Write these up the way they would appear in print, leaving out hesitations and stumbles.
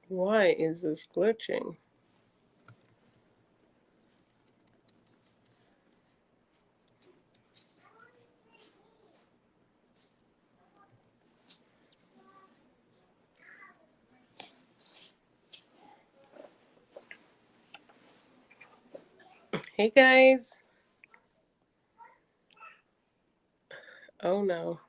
Why is this glitching? Hey guys. Oh no.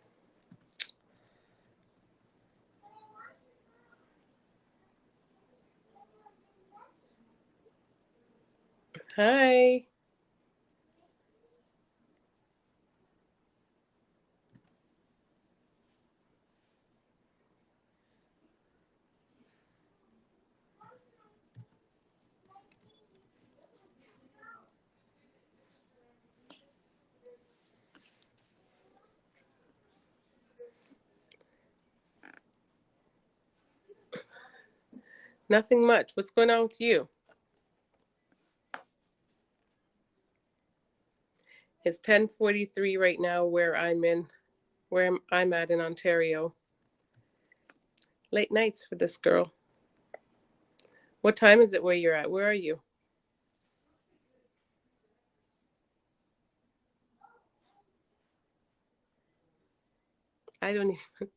Hi. Nothing much. What's going on with you? It's 10:43 right now where I'm at in Ontario. Late nights for this girl. What time is it where you're at? Where are you? I don't even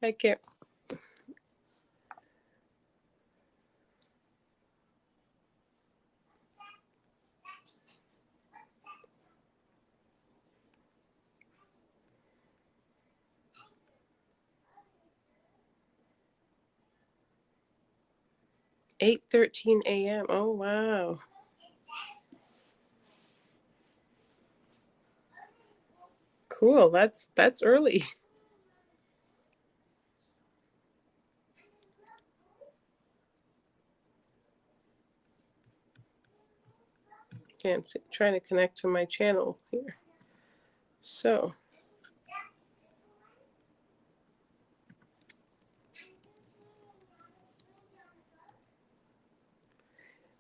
I can't 8:13 a.m. Oh wow. Cool. That's early. Can't see, trying to connect to my channel here. So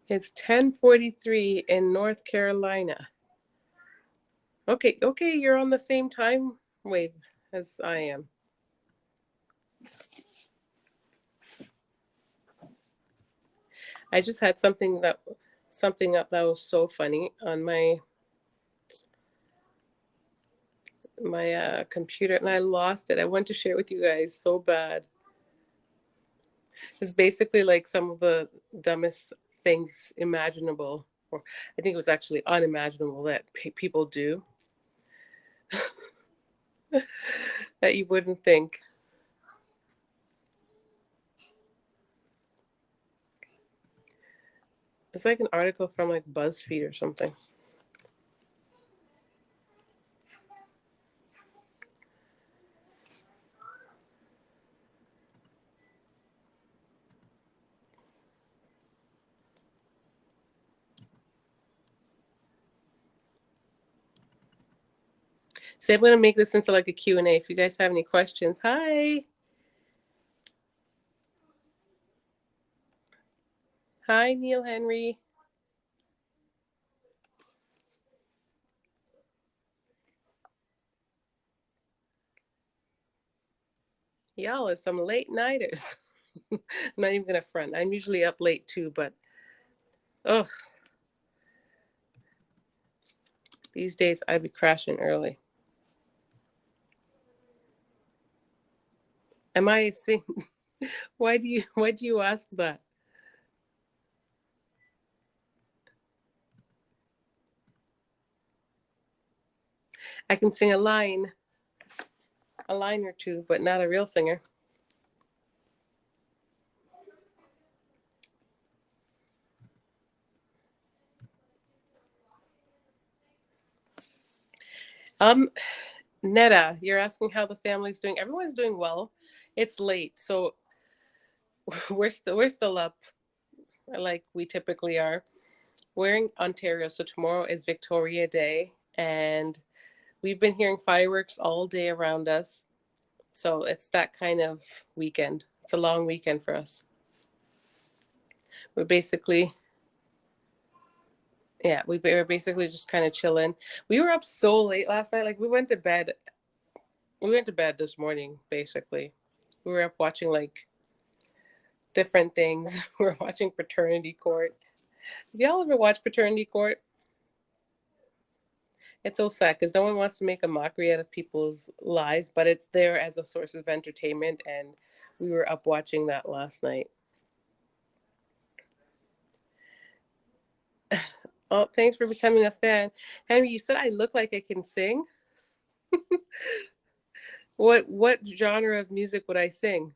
it's 10:43 in North Carolina. Okay, you're on the same time wave as I am. I just had something up that was so funny on my computer and I lost it. I want to share it with you guys so bad. It's basically like some of the dumbest things imaginable, or I think it was actually unimaginable that people do that you wouldn't think. It's like an article from like BuzzFeed or something. So I'm going to make this into like a Q&A. If you guys have any questions, hi. Hi, Neil Henry. Y'all are some late nighters. I'm not even going to front. I'm usually up late too, but ugh, these days I be crashing early. Am I seeing? Why do you ask that? I can sing a line or two, but not a real singer. Um, Netta, you're asking how the family's doing. Everyone's doing well. It's late, so we're still up like we typically are. We're in Ontario, so tomorrow is Victoria Day, and we've been hearing fireworks all day around us. So it's that kind of weekend. It's a long weekend for us. We're basically, yeah, we were basically just kind of chilling. We were up so late last night. Like we went to bed. We went to bed this morning, basically. We were up watching like different things. We're watching Paternity Court. Have y'all ever watched Paternity Court? It's so sad because no one wants to make a mockery out of people's lives, but it's there as a source of entertainment, and we were up watching that last night. Oh, thanks for becoming a fan. Henry, you said I look like I can sing. What genre of music would I sing?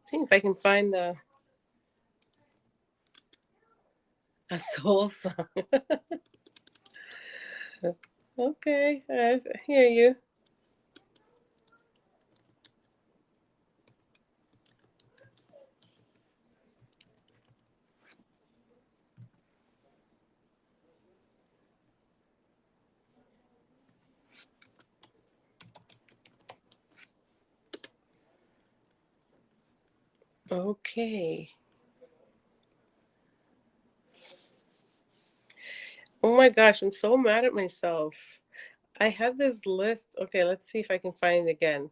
See if I can find a soul song. Okay, I hear you. Okay. Oh my gosh, I'm so mad at myself. I had this list. Okay, let's see if I can find it again.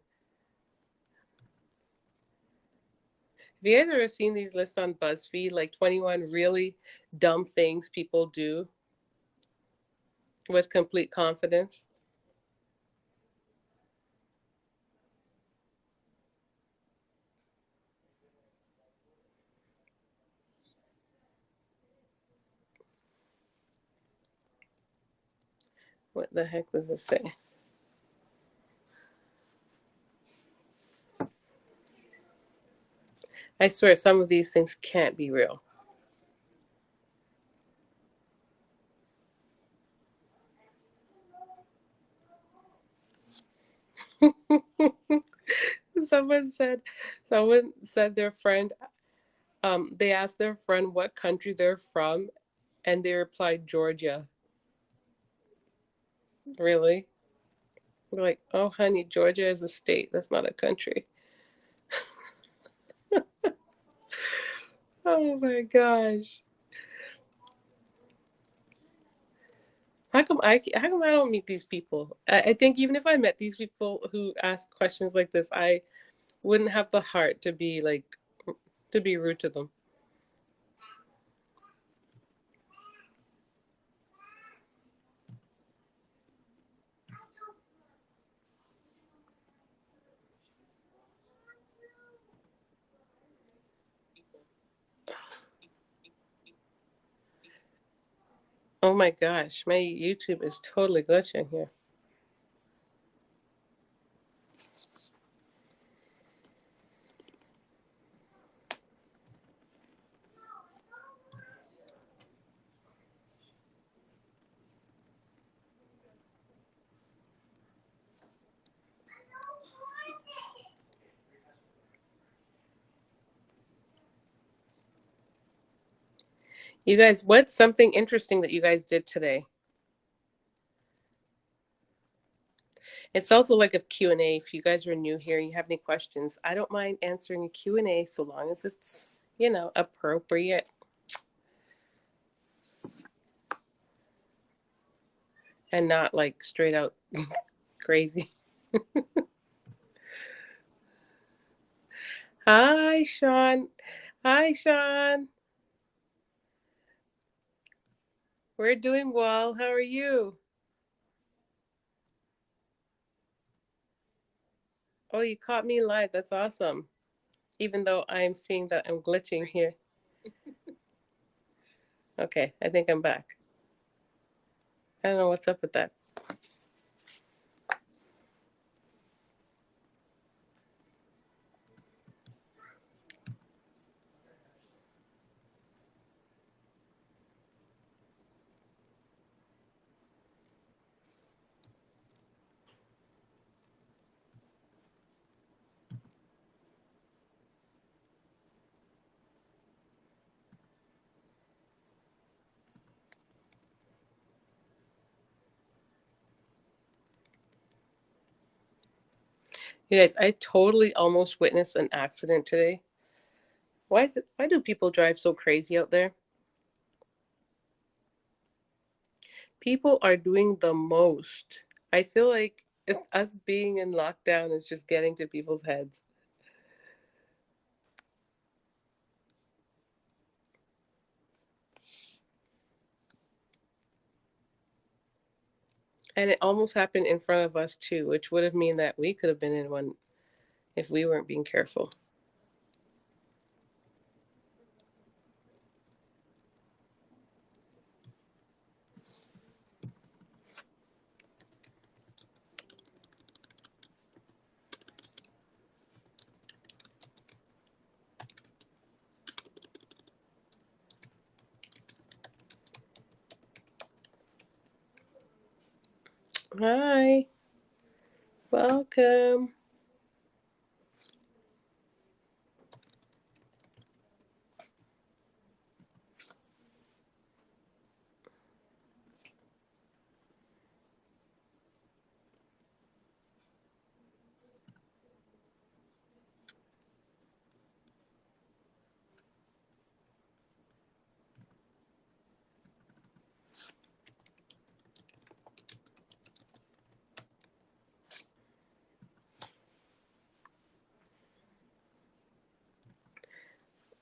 Have you guys ever seen these lists on BuzzFeed, like 21 really dumb things people do with complete confidence? What the heck does it say? I swear some of these things can't be real. someone said someone said their friend they asked their friend what country they're from and they replied Georgia. Really? They're like, oh honey, Georgia is a state, that's not a country. Oh my gosh. How come I don't meet these people? I think even if I met these people who ask questions like this, I wouldn't have the heart to be like to be rude to them. Oh my gosh, my YouTube is totally glitching here. You guys, what's something interesting that you guys did today? It's also like a Q&A. If you guys are new here and you have any questions, I don't mind answering a Q&A so long as it's, appropriate and not like straight out crazy. Hi, Sean. Hi, Sean. We're doing well. How are you? Oh, you caught me live. That's awesome. Even though I'm seeing that I'm glitching here. Okay, I think I'm back. I don't know what's up with that. You guys, I totally almost witnessed an accident today. Why do people drive so crazy out there? People are doing the most. I feel like us being in lockdown is just getting to people's heads. And it almost happened in front of us too, which would have mean that we could have been in one if we weren't being careful. Hi, welcome.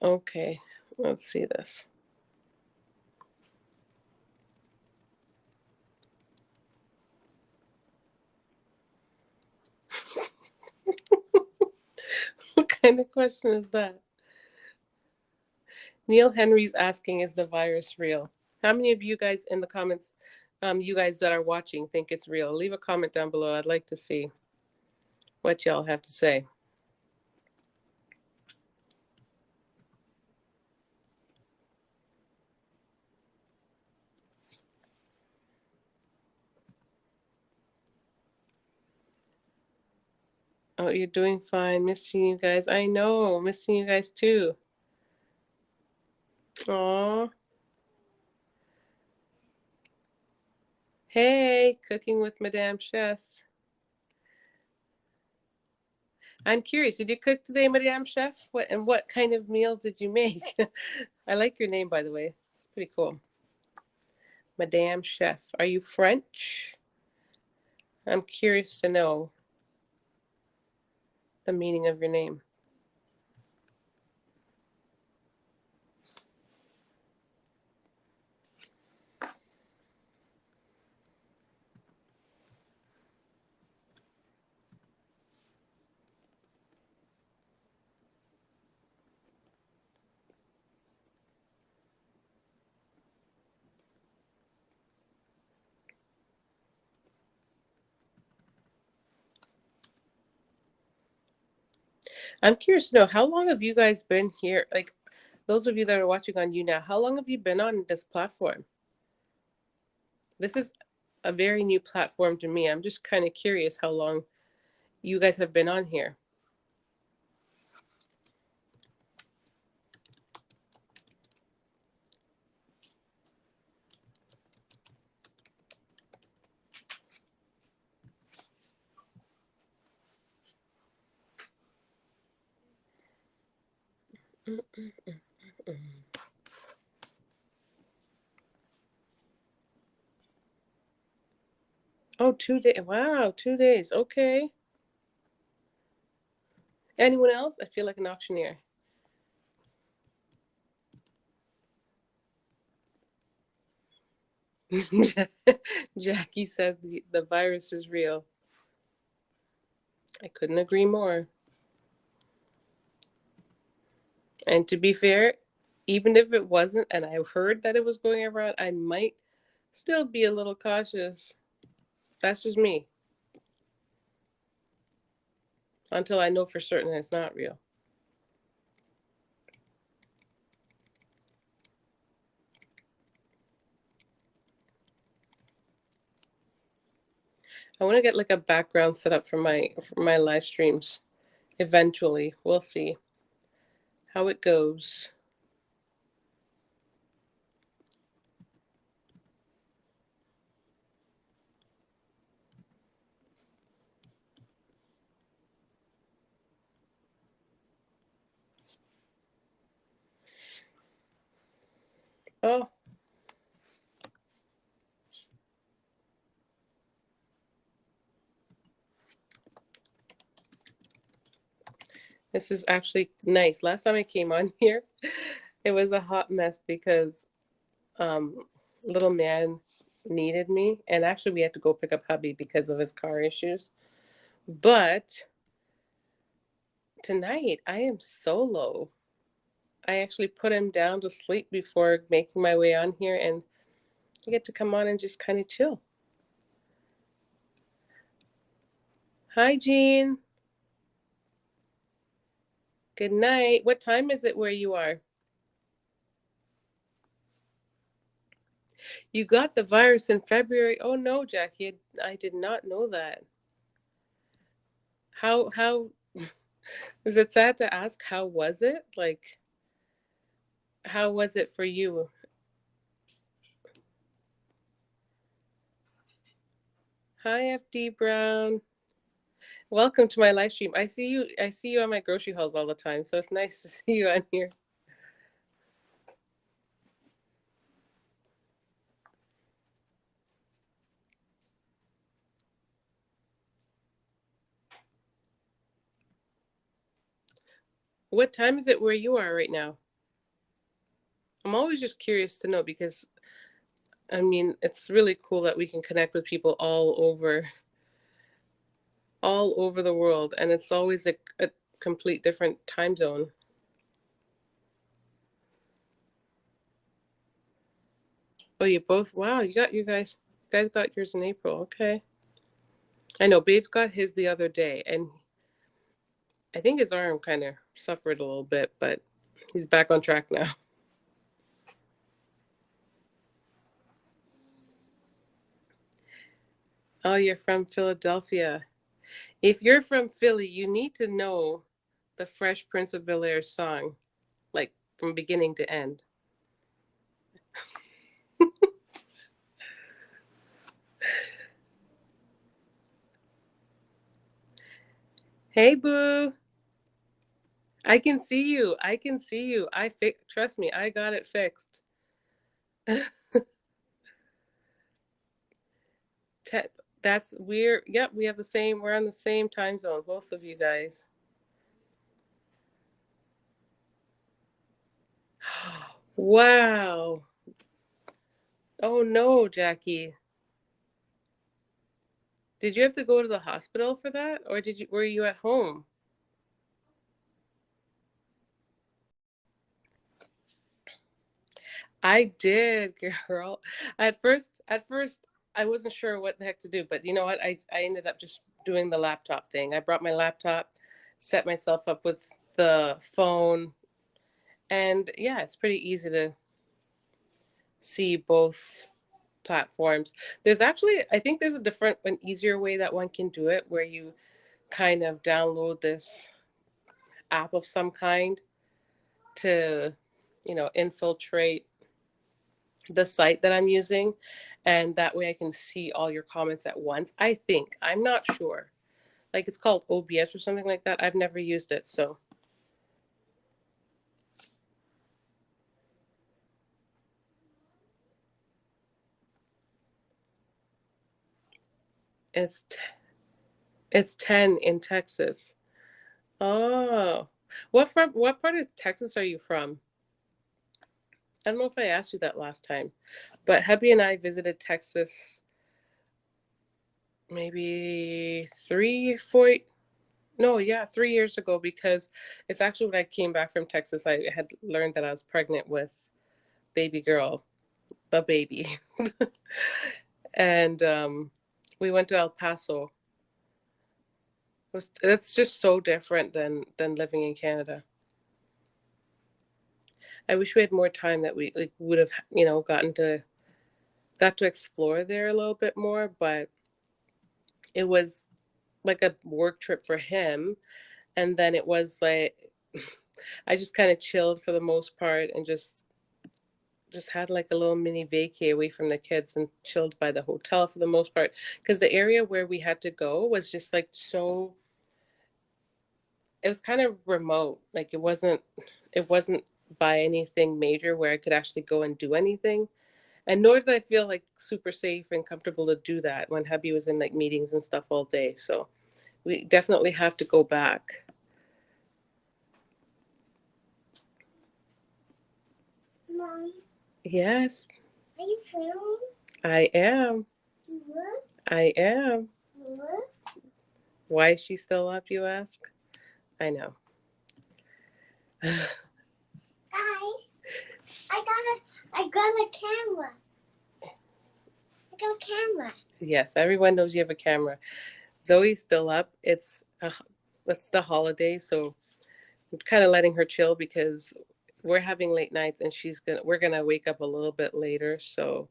Okay, let's see this. What kind of question is that? Neil Henry's asking, is the virus real? How many of you guys in the comments, you guys that are watching, think it's real? Leave a comment down below. I'd like to see what y'all have to say. Oh, you're doing fine. Missing you guys. I know. Missing you guys too. Aw. Hey, cooking with Madame Chef. I'm curious, did you cook today, Madame Chef? What kind of meal did you make? I like your name, by the way. It's pretty cool. Madame Chef. Are you French? I'm curious to know the meaning of your name. I'm curious to know, how long have you guys been here? Like, those of you that are watching on YouNow, how long have you been on this platform? This is a very new platform to me. I'm just kind of curious how long you guys have been on here. Oh, 2 days. Wow, 2 days. Okay. Anyone else? I feel like an auctioneer. Jackie said the virus is real. I couldn't agree more. And to be fair, even if it wasn't, and I heard that it was going around, I might still be a little cautious. That's just me. Until I know for certain it's not real. I want to get like a background set up for my live streams. Eventually, we'll see how it goes. Oh, this is actually nice. Last time I came on here, it was a hot mess because um, little man needed me, and actually we had to go pick up hubby because of his car issues. But tonight I am solo. I actually put him down to sleep before making my way on here, and I get to come on and just kind of chill. Hi, Jean. Good night. What time is it where you are? You got the virus in February. Oh no, Jackie, I did not know that. How is it sad to ask how was it? Like how was it for you? Hi, FD Brown. Welcome to my live stream. I see you on my grocery hauls all the time, so it's nice to see you on here. What time is it where you are right now? I'm always just curious to know because I mean, it's really cool that we can connect with people all over the world, and it's always a complete different time zone. Oh, you both? Wow, you guys got yours in April. Okay. I know Babe's got his the other day, and I think his arm kind of suffered a little bit, but he's back on track now. Oh, you're from Philadelphia. If you're from Philly, you need to know the Fresh Prince of Bel-Air song, like from beginning to end. Hey, Boo. I can see you. I can see you. Trust me, I got it fixed. Te- that's weird. Yep, we have the same. We're on the same time zone, both of you guys. Wow. Oh no, Jackie. Did you have to go to the hospital for that, or were you at home? I did, girl. At first, I wasn't sure what the heck to do, but you know what? I ended up just doing the laptop thing. I brought my laptop, set myself up with the phone, and yeah, it's pretty easy to see both platforms. I think there's a different, an easier way that one can do it, where you kind of download this app of some kind to, infiltrate the site that I'm using, and that way I can see all your comments at once. I think. I'm not sure. Like it's called OBS or something like that. I've never used it, so it's it's 10 in Texas. Oh. What part of Texas are you from? I don't know if I asked you that last time, but hubby and I visited Texas maybe 3 years ago, because it's actually when I came back from Texas, I had learned that I was pregnant with baby girl, the baby. And we went to El Paso. It's just so different than living in Canada. I wish we had more time that we like would have, got to explore there a little bit more, but it was like a work trip for him, and then it was like I just kind of chilled for the most part and just had like a little mini vacay away from the kids and chilled by the hotel for the most part, because the area where we had to go was just like so, it was kind of remote. Like it wasn't buy anything major where I could actually go and do anything. And nor did I feel like super safe and comfortable to do that when hubby was in like meetings and stuff all day. So we definitely have to go back. Mom, Yes, are you filming? I am. What? I am. What? Why is she still up, you ask? I know. Guys, I got a camera. I got a camera. Yes, everyone knows you have a camera. Zoe's still up. It's the holiday, so I'm kind of letting her chill because we're having late nights and we're gonna wake up a little bit later. So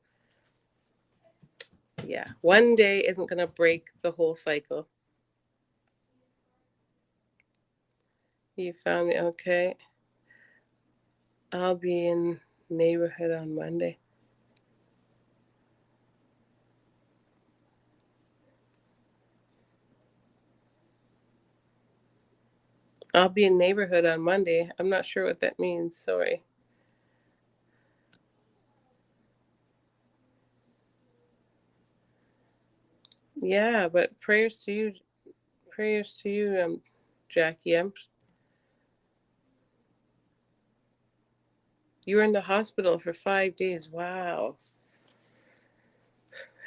yeah, one day isn't gonna break the whole cycle. You found me okay. I'll be in neighborhood on Monday. I'll be in neighborhood on Monday. I'm not sure what that means. Sorry. Yeah, but prayers to you. Prayers to you, Jackie. You were in the hospital for 5 days. Wow.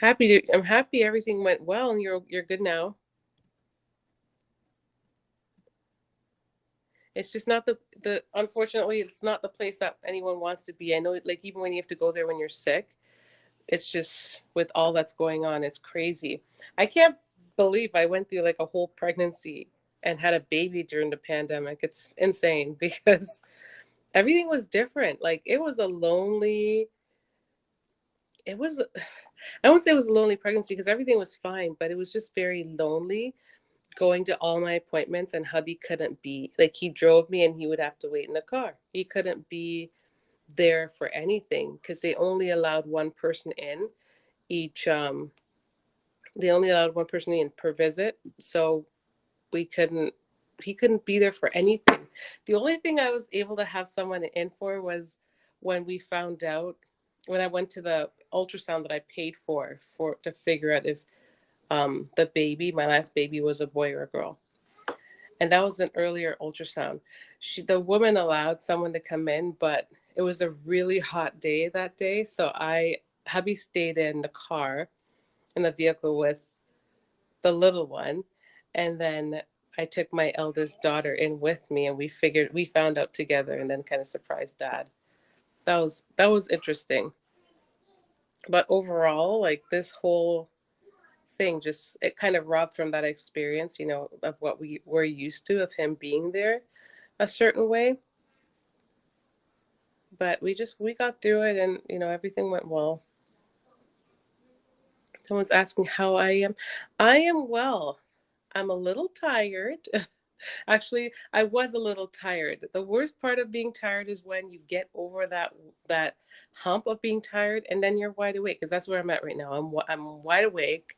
I'm happy everything went well and you're good now. It's just not the unfortunately it's not the place that anyone wants to be. I know like even when you have to go there when you're sick, it's just with all that's going on, it's crazy. I can't believe I went through like a whole pregnancy and had a baby during the pandemic. It's insane because everything was different. Like it was a lonely it was I won't say it was a lonely pregnancy because everything was fine, but it was just very lonely going to all my appointments and hubby couldn't be like he drove me and he would have to wait in the car. He couldn't be there for anything because they only allowed one person in each they only allowed one person in per visit. So we couldn't he couldn't be there for anything. The only thing I was able to have someone in for was when we found out when I went to the ultrasound that I paid for to figure out if the baby, my last baby, was a boy or a girl. And that was an earlier ultrasound. The woman allowed someone to come in, but it was a really hot day that day. So hubby stayed in the car, in the vehicle with the little one. And then I took my eldest daughter in with me and we found out together and then kind of surprised dad. That was interesting. But overall, like this whole thing just it kind of robbed from that experience, of what we were used to of him being there a certain way. But we got through it and everything went well. Someone's asking how I am. I am well. I'm a little tired. Actually, I was a little tired. The worst part of being tired is when you get over that hump of being tired and then you're wide awake because that's where I'm at right now. I'm wide awake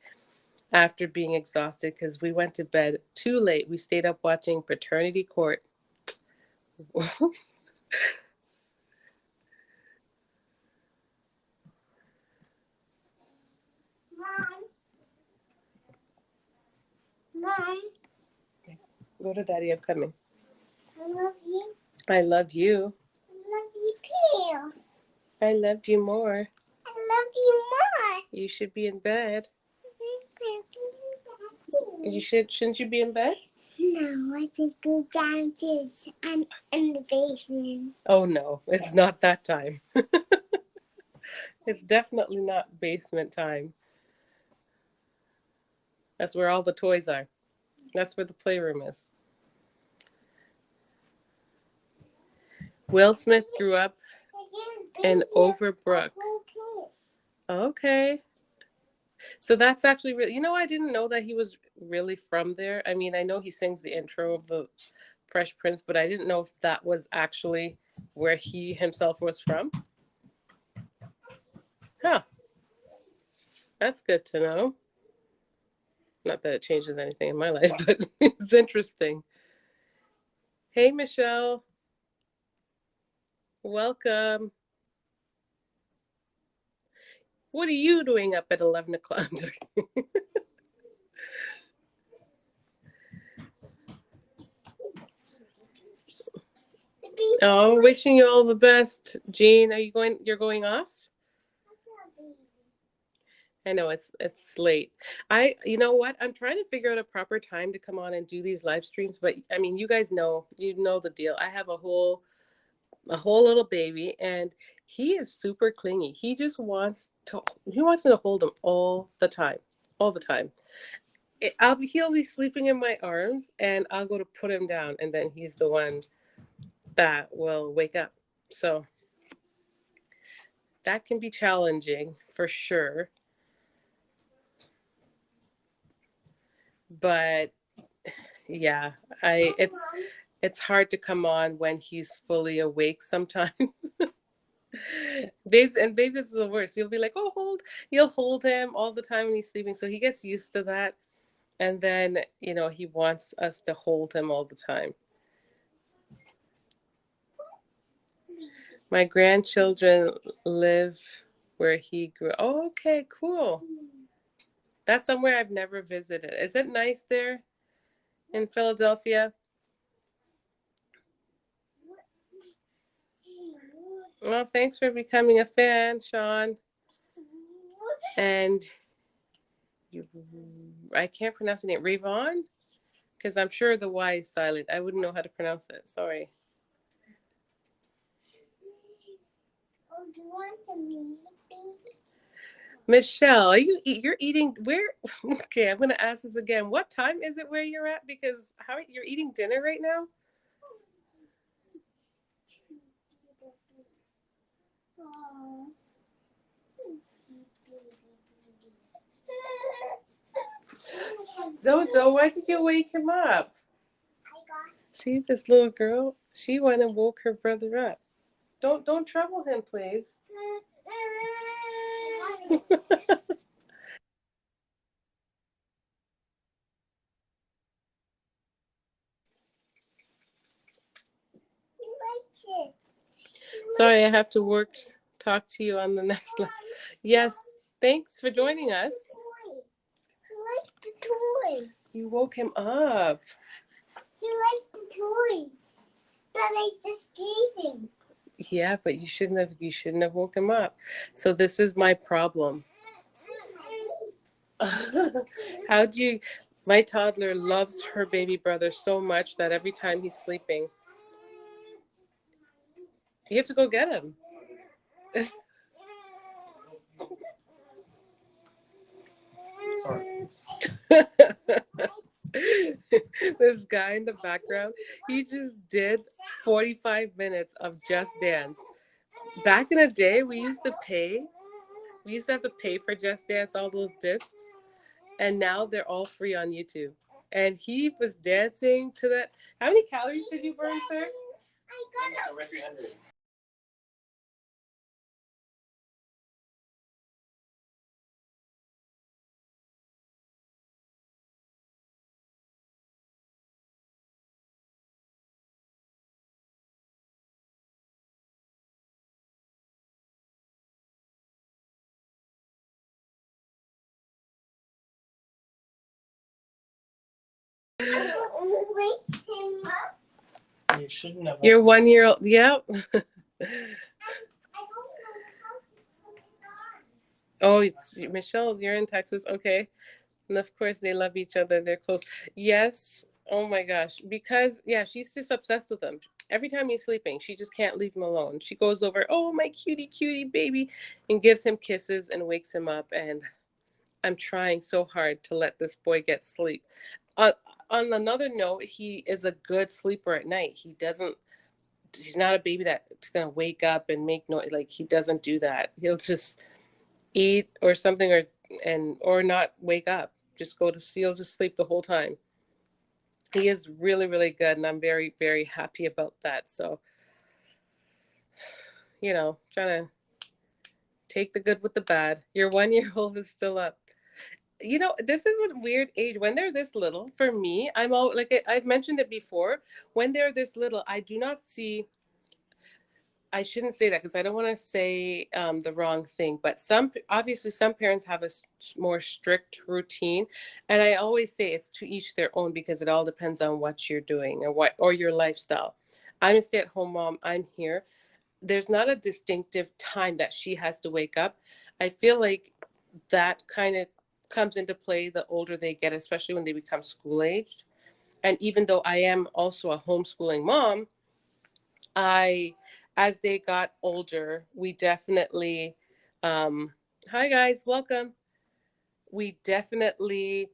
after being exhausted because we went to bed too late. We stayed up watching Paternity Court. Mom. Mom. Go to daddy, I'm coming. I love you. I love you. I love you too. I loved you more. I love you more. You should be in bed. Shouldn't you be in bed? No, I should be downstairs. I'm in the basement. Oh no, it's not that time. It's definitely not basement time. That's where all the toys are. That's where the playroom is. Will Smith grew up in Overbrook. Okay. So that's actually really, I didn't know that he was really from there. I mean, I know he sings the intro of the Fresh Prince, but I didn't know if that was actually where he himself was from. Huh. That's good to know. Not that it changes anything in my life, but it's interesting. Hey, Michelle. Welcome. What are you doing up at 11 o'clock? Oh, wishing you all the best. Jean, you're going off? I know it's late. You know what? I'm trying to figure out a proper time to come on and do these live streams, but I mean, you know the deal. I have a whole little baby, and he is super clingy. He wants me to hold him all the time. All the time. He'll be sleeping in my arms, and I'll go to put him down, and then he's the one that will wake up. So that can be challenging for sure. But yeah, I it's hard to come on when he's fully awake sometimes. Babes is the worst. You'll be like, oh, you'll hold him all the time when he's sleeping. So he gets used to that. And then, he wants us to hold him all the time. My grandchildren live where he grew. Oh, okay, cool. That's somewhere I've never visited. Is it nice there in Philadelphia? Well, thanks for becoming a fan, Sean. And I can't pronounce the name. Ravon? Because I'm sure the Y is silent. I wouldn't know how to pronounce it. Sorry. Oh, do you want the meat, baby? Michelle, you're eating where? Okay, I'm gonna ask this again. What time is it where you're at? Because you're eating dinner right now? Zozo, why did you wake him up? See this little girl? She went and woke her brother up. Don't trouble him, please. Sorry, I have to talk to you on the next line. Yes, thanks for joining us. He likes the toy. You woke him up. He likes the toy that I just gave him. Yeah, but you shouldn't have woke him up. So this is my problem. My toddler loves her baby brother so much that every time he's sleeping, you have to go get him. This guy in the background, he just did 45 minutes of Just Dance. Back in the day, we used to have to pay for Just Dance, all those discs, and now they're all free on YouTube. And he was dancing to that. How many calories did you burn, sir? I got 300. wake him up. You shouldn't have. Your 1-year-old, yep. I don't know how to put it on. Oh, it's Michelle, you're in Texas, okay. And of course, they love each other. They're close. Yes. Oh my gosh. Because, yeah, she's just obsessed with him. Every time he's sleeping, she just can't leave him alone. She goes over, oh, my cutie, cutie baby, and gives him kisses and wakes him up. And I'm trying so hard to let this boy get sleep. Uh, on another note, he is a good sleeper at night. He's not a baby that's going to wake up and make noise. Like, he doesn't do that. He'll just eat or something or not wake up. He'll just sleep the whole time. He is really, really good, and I'm very, very happy about that. So, trying to take the good with the bad. Your 1-year-old is still up. This is a weird age. When they're this little, for me, I'm all like I've mentioned it before. When they're this little, I I shouldn't say that because I don't want to say the wrong thing, but obviously some parents have a more strict routine, and I always say it's to each their own because it all depends on what you're doing or your lifestyle. I'm a stay-at-home mom. I'm here. There's not a distinctive time that she has to wake up. I feel like that kind of comes into play the older they get, especially when they become school aged. And even though I am also a homeschooling mom, I, as they got older, we definitely, hi guys, welcome. We definitely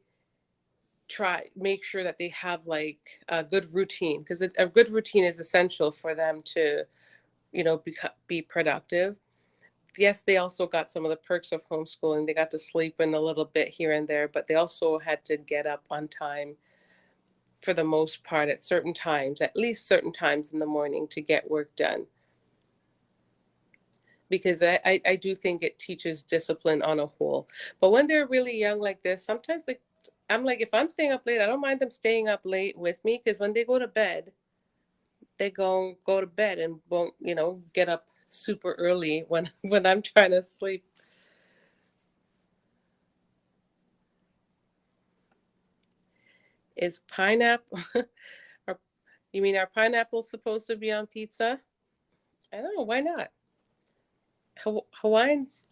make sure that they have like a good routine because a good routine is essential for them to, be productive. Yes, they also got some of the perks of homeschooling. They got to sleep in a little bit here and there, but they also had to get up on time for the most part at certain times, at least certain times in the morning to get work done. Because I do think it teaches discipline on a whole. But when they're really young like this, sometimes like I'm like, if I'm staying up late, I don't mind them staying up late with me because when they go to bed, they go to bed and won't, get up super early when when I'm trying to sleep. Is pineapple are, you mean are pineapples supposed to be on pizza? I don't know, why not? Hawaiians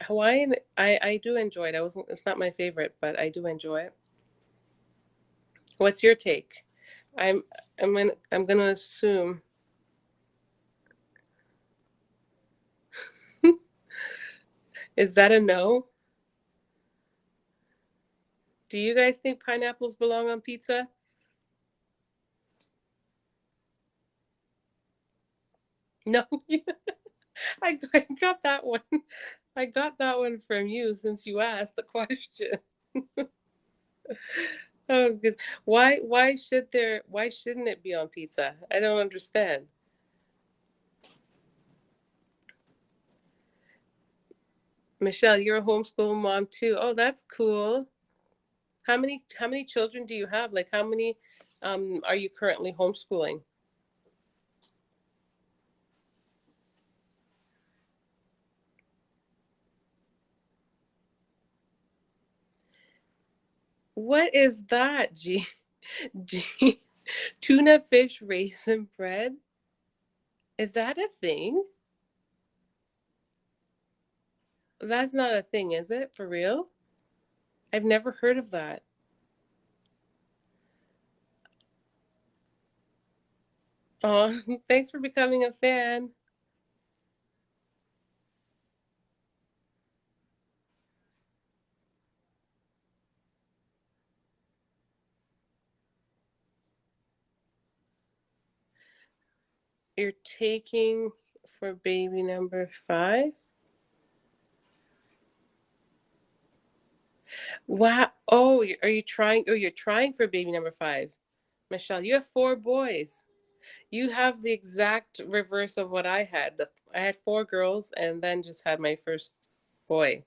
Hawaiian I do enjoy it. I wasn't It's not my favorite, but I do enjoy it. What's your take? I'm I'm gonna assume. Is that a no? Do you guys think pineapples belong on pizza? No, I got that one. I got that one from you since you asked the question. Oh, because why shouldn't it be on pizza? I don't understand. Michelle, you're a homeschool mom too. Oh, that's cool. How many children do you have? Like how many are you currently homeschooling? What is that, G? G tuna fish raisin bread? Is that a thing? That's not a thing, is it? For real? I've never heard of that. Oh, thanks for becoming a fan. You're taking for baby number 5? Wow. Oh, are you trying? Oh, you're trying for baby number 5. Michelle, you have 4 boys. You have the exact reverse of what I had. I had 4 girls and then just had my first boy.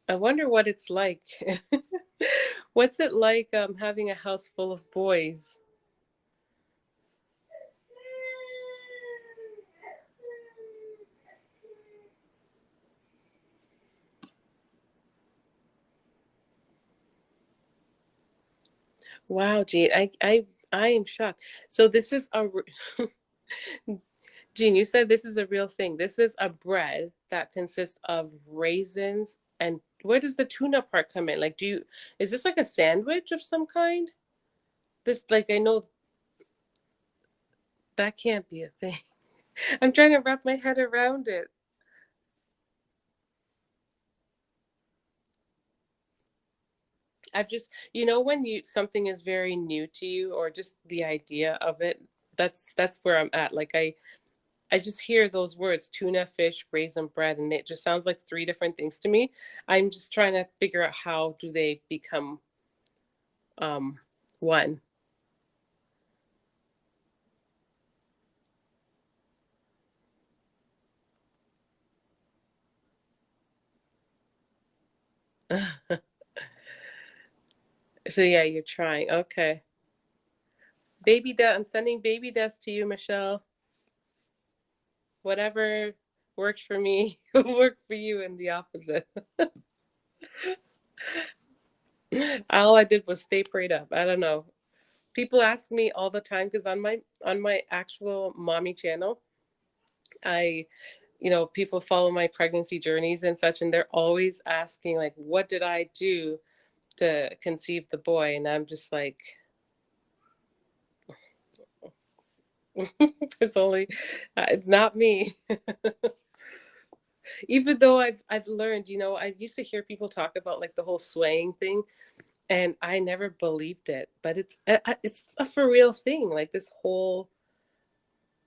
I wonder what it's like. What's it like having a house full of boys? Wow, Jean, I am shocked. So this is a Jean, you said this is a real thing. This is a bread that consists of raisins and where does the tuna part come in? Like, is this like a sandwich of some kind? This, like, I know that can't be a thing. I'm trying to wrap my head around it. I've just, when something is very new to you or just the idea of it, that's where I'm at. Like I just hear those words, tuna, fish, raisin bread, and it just sounds like 3 different things to me. I'm just trying to figure out how do they become um one. So yeah, you're trying. Okay. Baby dust. I'm sending baby dust to you, Michelle. Whatever works for me will work for you, and the opposite. All I did was stay prayed up. I don't know. People ask me all the time because on my actual mommy channel, I people follow my pregnancy journeys and such, and they're always asking like, what did I do to conceive the boy? And I'm just like, it's only it's not me. Even though I've learned, I used to hear people talk about like the whole swaying thing, and I never believed it, but it's a for real thing. Like this whole,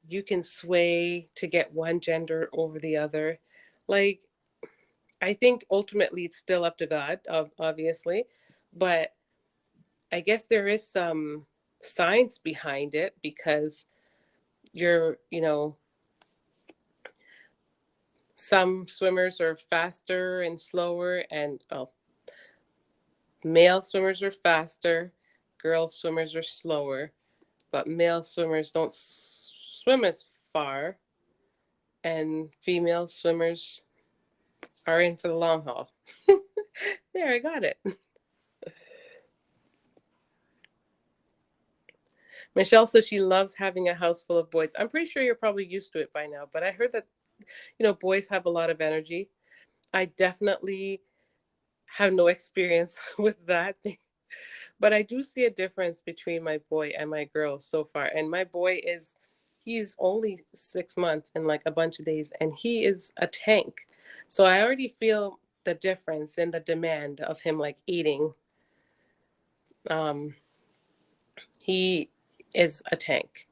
you can sway to get one gender over the other. Like, I think ultimately it's still up to God, obviously, but I guess there is some science behind it because you're, some swimmers are faster and slower, and male swimmers are faster, girl swimmers are slower, but male swimmers don't swim as far, and female swimmers are in for the long haul. There, I got it. Michelle says she loves having a house full of boys. I'm pretty sure you're probably used to it by now, but I heard that, boys have a lot of energy. I definitely have no experience with that, but I do see a difference between my boy and my girl so far. And my boy he's only 6 months and like a bunch of days, and he is a tank. So I already feel the difference in the demand of him like eating. Um, he is a tank.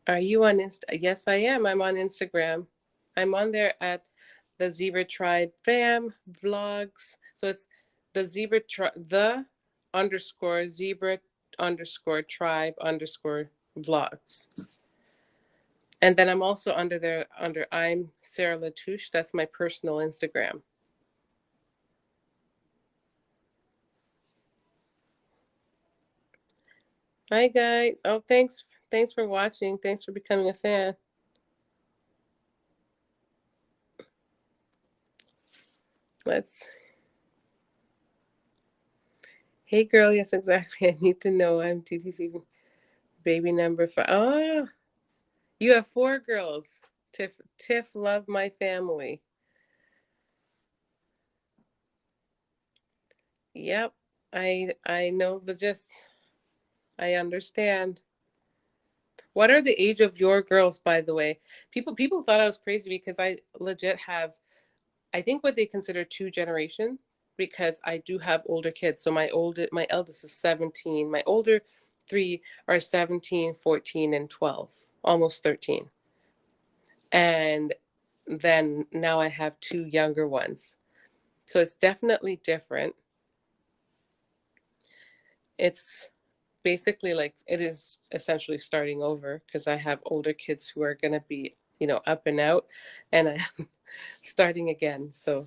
Are you on Insta? Yes, I am. I'm on Instagram. I'm on there at the Zebra Tribe Fam Vlogs. So it's the underscore zebra underscore tribe underscore vlogs. And then I'm also under I'm Sarah Latouche. That's my personal Instagram. Hi guys. Oh, thanks for watching. Thanks for becoming a fan. Let's Hey girl, yes exactly. I need to know I'm TTC baby number 5. Oh, you have 4 girls. Tiff, love my family. Yep, I know the gist. I understand. What are the age of your girls, by the way? People thought I was crazy because I legit have, I think what they consider 2 generation, because I do have older kids. So my eldest is 17. My older 3 are 17, 14, and 12, almost 13. And then now I have 2 younger ones. So it's definitely different. It's basically like it is essentially starting over because I have older kids who are going to be, up and out, and I'm starting again. So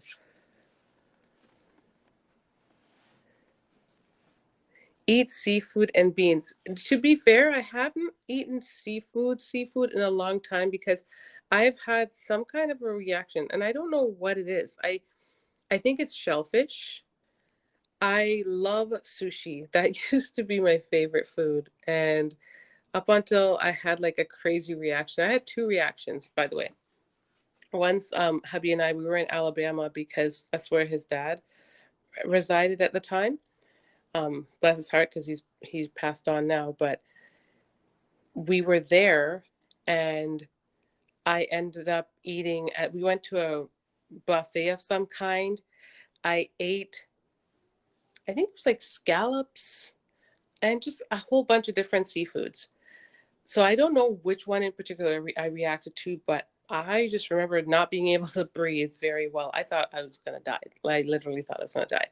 eat seafood and beans. To be fair, I haven't eaten seafood in a long time because I've had some kind of a reaction and I don't know what it is. I think it's shellfish. I love sushi. That used to be my favorite food. And up until I had like a crazy reaction. I had 2 reactions, by the way. Once, hubby and I, we were in Alabama because that's where his dad resided at the time. Bless his heart, because he's passed on now. But we were there, and I ended up eating at. We went to a buffet of some kind. I ate, I think it was like scallops and just a whole bunch of different seafoods. So I don't know which one in particular I reacted to, but I just remember not being able to breathe very well. I thought I was going to die. I literally thought I was going to die.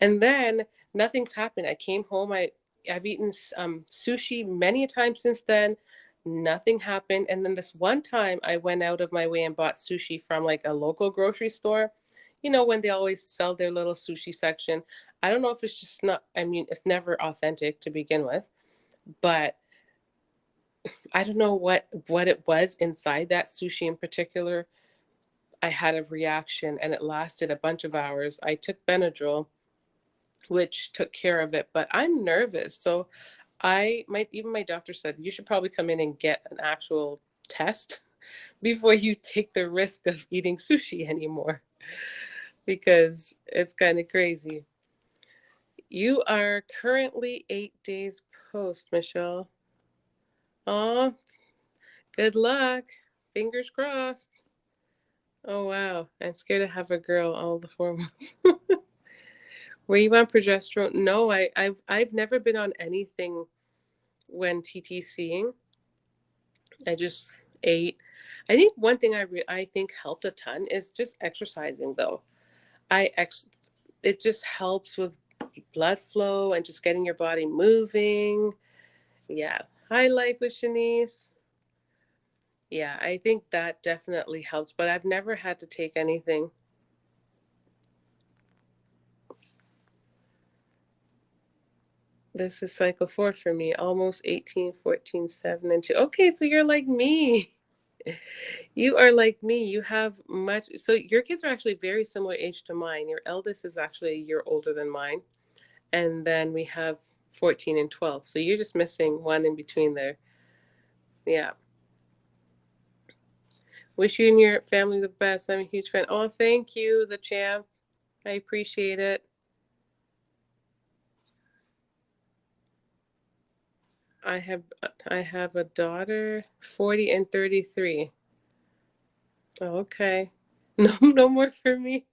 And then nothing's happened. I came home. I've eaten sushi many a times since then. Nothing happened. And then this one time I went out of my way and bought sushi from like a local grocery store. You know, when they always sell their little sushi section. I don't know if it's just not, I mean, it's never authentic to begin with, but I don't know what it was inside that sushi in particular. I had a reaction and it lasted a bunch of hours. I took Benadryl, which took care of it, but I'm nervous. So I might, even my doctor said, you should probably come in and get an actual test before you take the risk of eating sushi anymore because it's kind of crazy. You are currently 8 days post, Michelle. Oh, good luck. Fingers crossed. Oh wow, I'm scared to have a girl. All the hormones. Were you on progesterone? No, I've never been on anything when TTCing. I just ate. I think one thing I think helped a ton is just exercising though. I ex it just helps with blood flow and just getting your body moving. Yeah. Hi, Life with Shanice. Yeah, I think that definitely helps, but I've never had to take anything. This is cycle 4 for me, almost 18, 14, 7, and 2. Okay, so you're like me. You are like me. You have much. So your kids are actually very similar age to mine. Your eldest is actually a year older than mine. And then we have 14 and 12. So you're just missing one in between there. Yeah. Wish you and your family the best. I'm a huge fan. Oh, thank you, the champ. I appreciate it. I have I have a daughter, 40 and 33. Oh, okay. No more for me.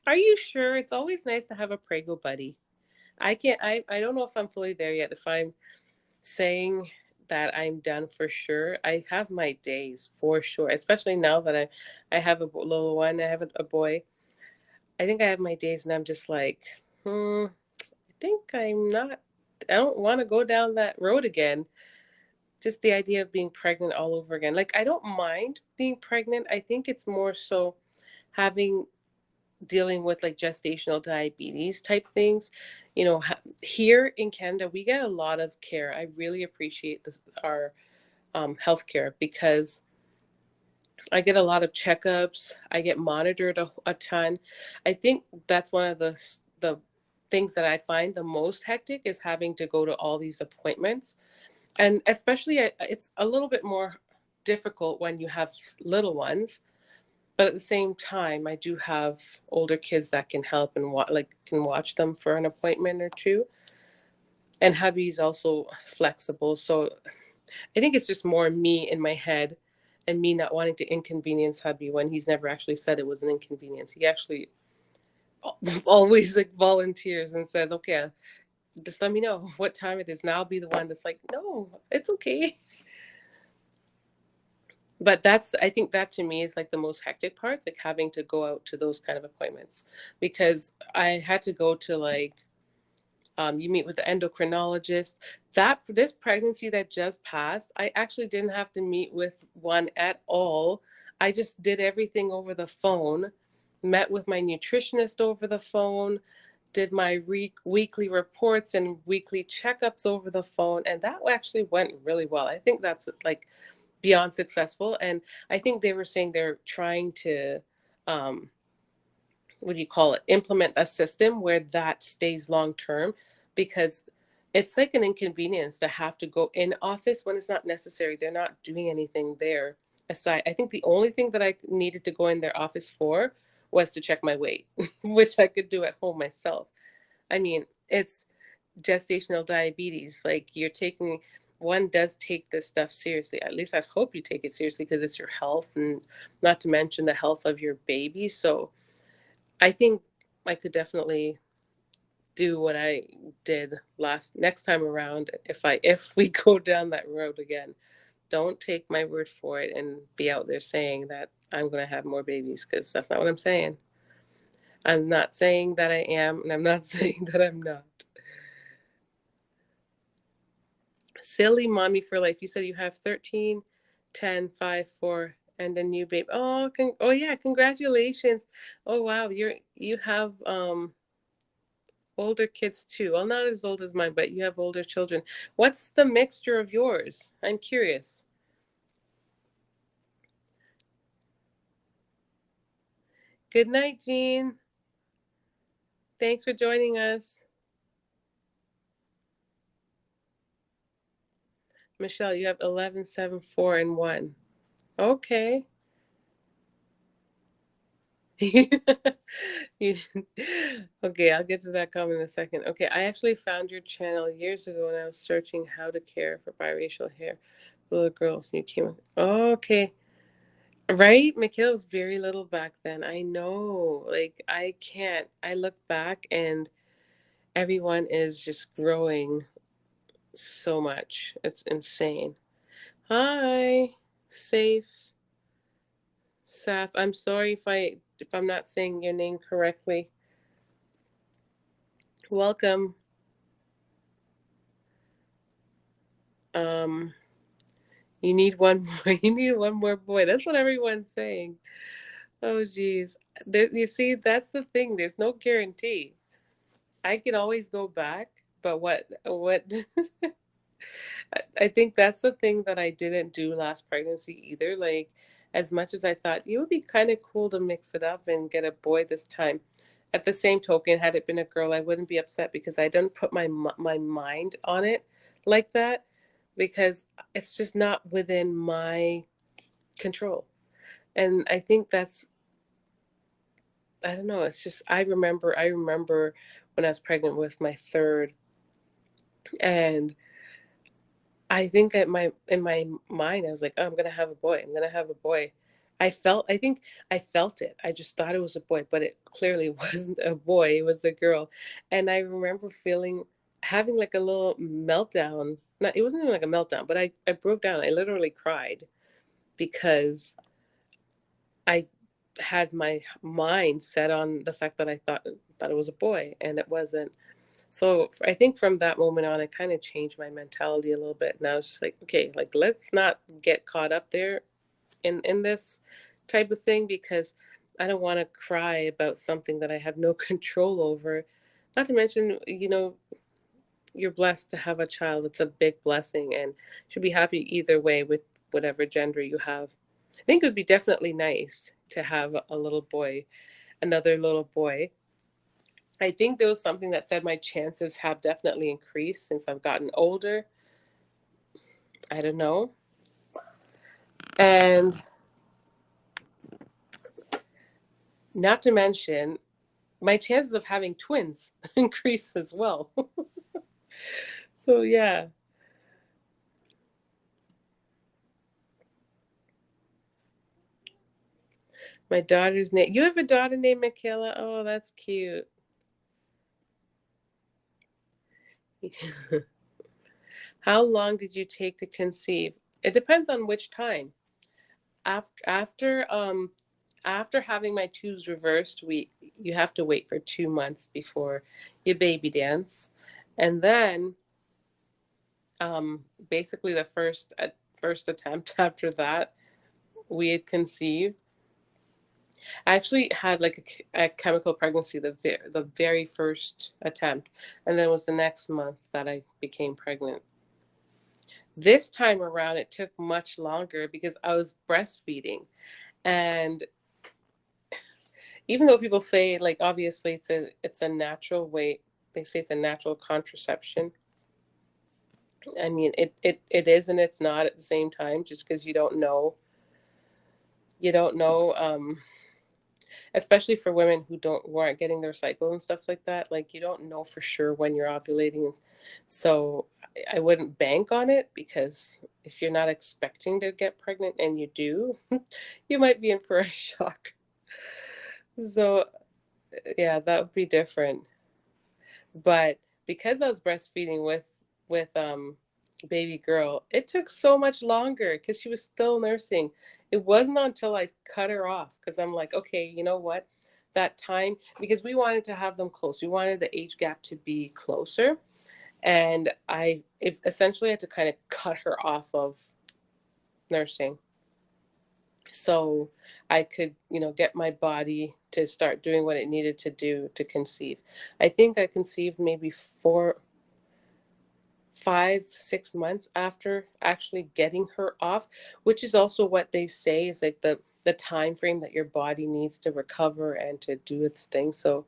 Are you sure? It's always nice to have a Prego buddy. I don't know if I'm fully there yet. If I'm saying that I'm done for sure, I have my days for sure, especially now that I have a little one, I have a boy. I think I have my days and I'm just like, I think I don't want to go down that road again. Just the idea of being pregnant all over again. Like, I don't mind being pregnant. I think it's more so having dealing with like gestational diabetes type things. You know, here in Canada, we get a lot of care. I really appreciate this, our healthcare, because I get a lot of checkups. I get monitored a ton. I think that's one of the things that I find the most hectic is having to go to all these appointments, and especially it's a little bit more difficult when you have little ones. But at the same time, I do have older kids that can help and like can watch them for an appointment or two. And hubby's also flexible, so I think it's just more me in my head and me not wanting to inconvenience hubby when he's never actually said it was an inconvenience. He actually always like volunteers and says, "Okay, just let me know what time it is, and I'll be the one that's like, no, it's okay." But that's, I think that to me is like the most hectic parts, like having to go out to those kind of appointments, because I had to go to like you meet with the endocrinologist. That this pregnancy that just passed, I actually didn't have to meet with one at all. I just did everything over the phone, met with my nutritionist over the phone, did my weekly reports and weekly checkups over the phone, and that actually went really well. I think that's like beyond successful, and I think they were saying they're trying to um, what do you call it, implement a system where that stays long term, because it's like an inconvenience to have to go in office when it's not necessary. They're not doing anything there aside. I think the only thing that I needed to go in their office for was to check my weight, which I could do at home myself. I mean, it's gestational diabetes. Like, you're taking, one does take this stuff seriously. At least I hope you take it seriously, because it's your health, and not to mention the health of your baby. So I think I could definitely do what I did next time around, if we go down that road again. Don't take my word for it and be out there saying that I'm going to have more babies, because that's not what I'm saying. I'm not saying that I am, and I'm not saying that I'm not. Silly mommy for life. You said you have 13, 10, 5, 4, and a new babe. Oh, oh yeah, congratulations. Oh wow, you have older kids too. Well, not as old as mine, but you have older children. What's the mixture of yours? I'm curious. Good night, Jean. Thanks for joining us. Michelle, you have 11, 7, 4, and 1. Okay. You, okay, I'll get to that comment in a second. Okay, I actually found your channel years ago when I was searching how to care for biracial hair for little girls, and you came up. Okay, right? Mikhail was very little back then. I know. Like, I can't. I look back and everyone is just growing so much. It's insane. Hi, safe, Saf. I'm sorry if I'm not saying your name correctly. Welcome. Um, you need one more. You need one more boy. That's what everyone's saying. Oh, geez. You see, that's the thing. There's no guarantee. I can always go back, but what I think that's the thing that I didn't do last pregnancy either. Like, as much as I thought it would be kind of cool to mix it up and get a boy this time. At the same token, had it been a girl, I wouldn't be upset because I didn't put my mind on it like that because it's just not within my control. And I think that's, I don't know, it's just I remember when I was pregnant with my third, and I think at my in my mind I was like, oh, I'm gonna have a boy. I'm gonna have a boy. I think I felt it. I just thought it was a boy, but it clearly wasn't a boy. It was a girl. And I remember having like a little meltdown. Not, it wasn't even like a meltdown, but I broke down. I literally cried because I had my mind set on the fact that I thought it was a boy and it wasn't. So I think from that moment on, it kind of changed my mentality a little bit. And I was just like, okay, like let's not get caught up there in this type of thing because I don't want to cry about something that I have no control over. Not to mention, you're blessed to have a child. It's a big blessing and should be happy either way with whatever gender you have. I think it would be definitely nice to have a little boy, another little boy. I think there was something that said my chances have definitely increased since I've gotten older. I don't know. And not to mention, my chances of having twins increase as well. So, yeah. My daughter's name. You have a daughter named Michaela? Oh, that's cute. How long did you take to conceive? It depends on which time. After having my tubes reversed, we you have to wait for 2 months before you baby dance, and then basically the first attempt after that we had conceived. I actually had like a chemical pregnancy the very first attempt, and then it was the next month that I became pregnant. This time around, it took much longer because I was breastfeeding, and even though people say like obviously it's a natural way, they say it's a natural contraception. I mean, it is and it's not at the same time, just because you don't know, especially for women who aren't getting their cycle and stuff like that. Like you don't know for sure when you're ovulating, so I wouldn't bank on it because if you're not expecting to get pregnant and you do, you might be in for a shock. So yeah, that would be different. But because I was breastfeeding with baby girl, it took so much longer because she was still nursing. It wasn't until I cut her off because I'm like, okay, you know what? That time, because we wanted to have them close. We wanted the age gap to be closer. And I essentially had to kind of cut her off of nursing so I could, get my body to start doing what it needed to do to conceive. I think I conceived maybe 5, 6 months after actually getting her off, which is also what they say is like the time frame that your body needs to recover and to do its thing. So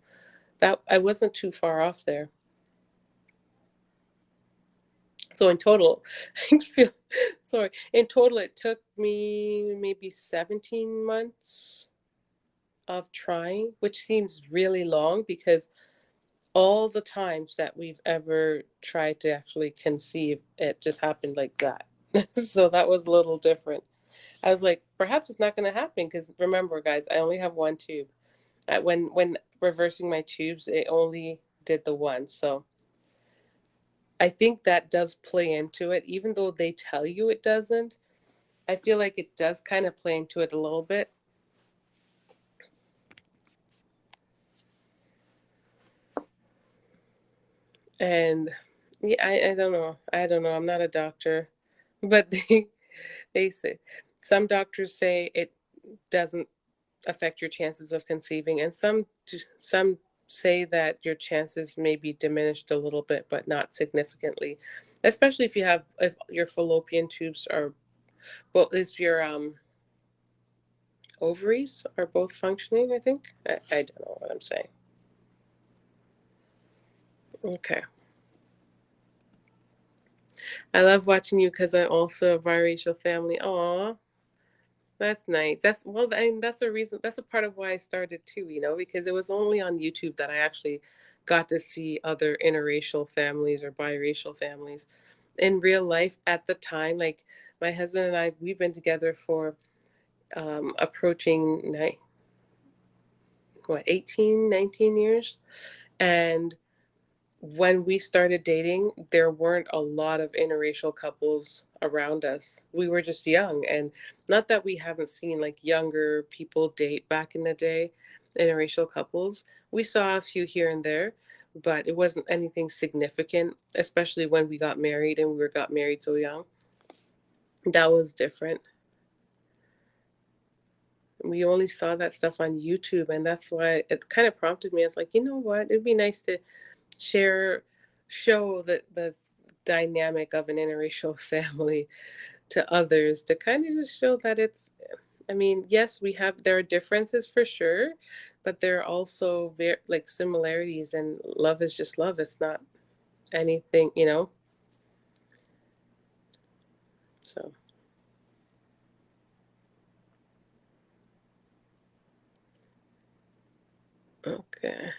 that I wasn't too far off there. So in total, I feel sorry. In total, it took me maybe 17 months of trying, which seems really long because all the times that we've ever tried to actually conceive, it just happened like that. So that was a little different. I was like, perhaps it's not going to happen because remember, guys, I only have one tube. When reversing my tubes, it only did the one. So I think that does play into it, even though they tell you it doesn't. I feel like it does kind of play into it a little bit. And yeah, I don't know. I don't know. I'm not a doctor, but they say some doctors say it doesn't affect your chances of conceiving, and some say that your chances may be diminished a little bit, but not significantly. Especially if your fallopian tubes are well, is your ovaries are both functioning. I think I don't know what I'm saying. Okay. I love watching you because I'm also a biracial family. Aw, that's nice. And that's a reason. That's a part of why I started too. Because it was only on YouTube that I actually got to see other interracial families or biracial families in real life at the time. Like my husband and I, we've been together for approaching 18, 19 years, and when we started dating, there weren't a lot of interracial couples around us. We were just young, and not that we haven't seen like younger people date back in the day, interracial couples. We saw a few here and there, but it wasn't anything significant, especially when we got married and we got married so young. That was different. We only saw that stuff on YouTube, and that's why it kind of prompted me. I was like, you know what? It'd be nice to share show the dynamic of an interracial family to others, to kind of just show that it's, I mean, yes, there are differences for sure, but there are also very like similarities, and love is just love. It's not anything. So okay.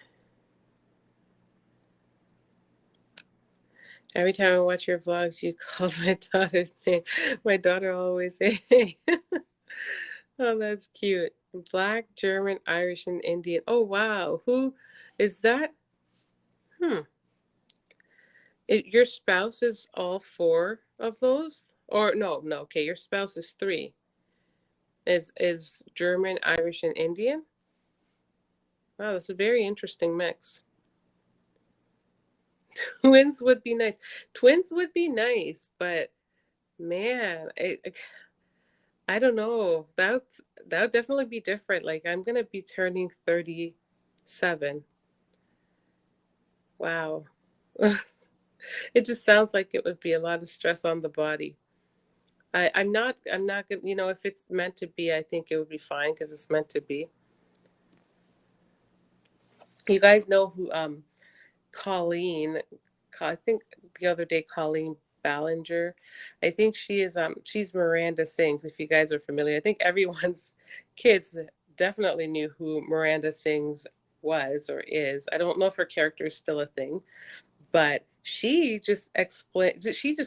Every time I watch your vlogs, you call my daughter's name. My daughter always say, hey. Oh, that's cute. Black, German, Irish, and Indian. Oh, wow. Who is that? Hmm. Your spouse is all four of those? Or no, no. Okay, your spouse is three. Is German, Irish, and Indian? Wow, that's a very interesting mix. Twins would be nice. Twins would be nice, but man, I don't know. That would definitely be different. Like I'm gonna be turning 37. Wow. It just sounds like it would be a lot of stress on the body. I'm not gonna, if it's meant to be, I think it would be fine because it's meant to be. You guys know who Colleen, I think the other day, Colleen Ballinger. I think she's Miranda Sings, if you guys are familiar. I think everyone's kids definitely knew who Miranda Sings was or is. I don't know if her character is still a thing, but she just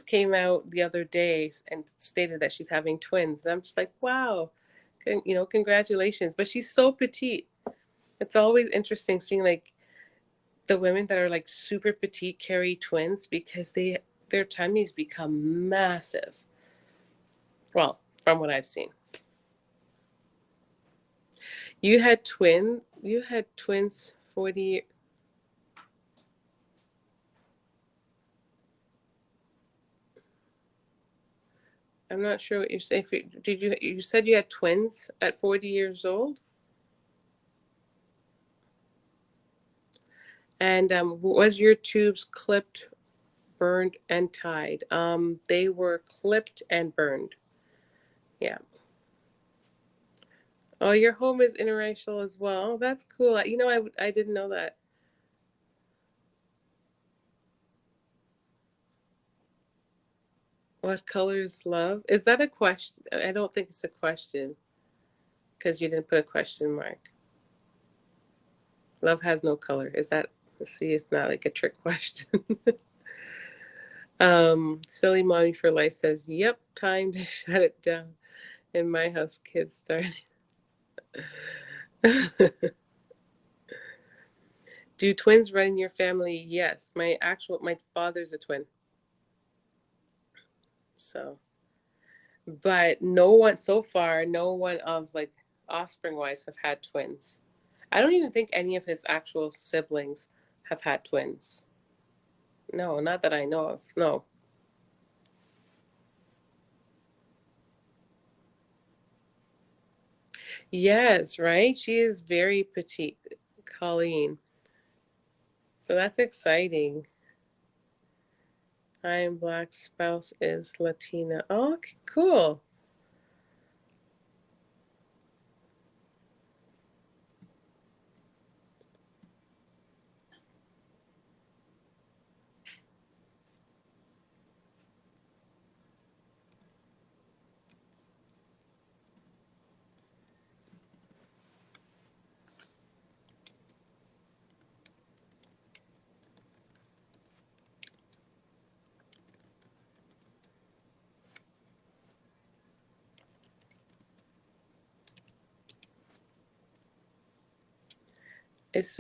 came out the other day and stated that she's having twins, and I'm just like, wow, congratulations. But she's so petite. It's always interesting seeing like the women that are like super petite carry twins because their tummies become massive. Well, from what I've seen. You had twins 40. I'm not sure what you're saying. Did you said you had twins at 40 years old? And was your tubes clipped, burned, and tied? They were clipped and burned. Yeah. Oh, your home is interracial as well. That's cool. You know, I didn't know that. What color is love? Is that a question? I don't think it's a question because you didn't put a question mark. Love has no color. Is that, see, it's not like a trick question. Silly Mommy for Life says, yep, time to shut it down. In my house, kids started. Do twins run in your family? Yes. My father's a twin. So, but no one so far, no one of like offspring wise have had twins. I don't even think any of his actual siblings have had twins. No, not that I know of. No. Yes, right? She is very petite, Colleen. So that's exciting. I am black, spouse is Latina. Oh, okay, cool.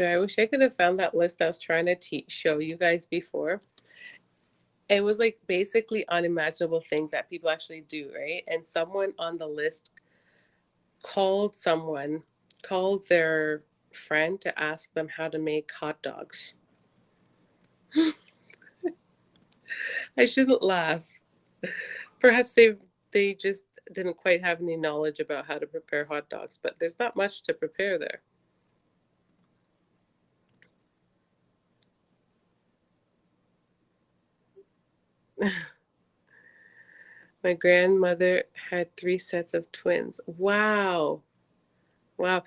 I wish I could have found that list I was trying to show you guys before. It was like basically unimaginable things that people actually do, right? And someone on the list called someone, called their friend to ask them how to make hot dogs. I shouldn't laugh. Perhaps they just didn't quite have any knowledge about how to prepare hot dogs, but there's not much to prepare there. My grandmother had 3 sets of twins. Wow. Wow.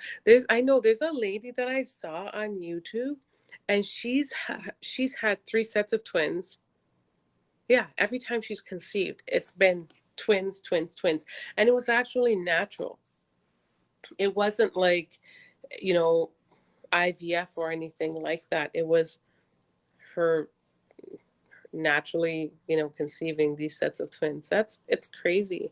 I know there's a lady that I saw on YouTube and she's had 3 sets of twins. Yeah, every time she's conceived, it's been twins, twins, twins. And it was actually natural. It wasn't like, you know, IVF or anything like that. It was her naturally, conceiving these sets of twins. It's crazy.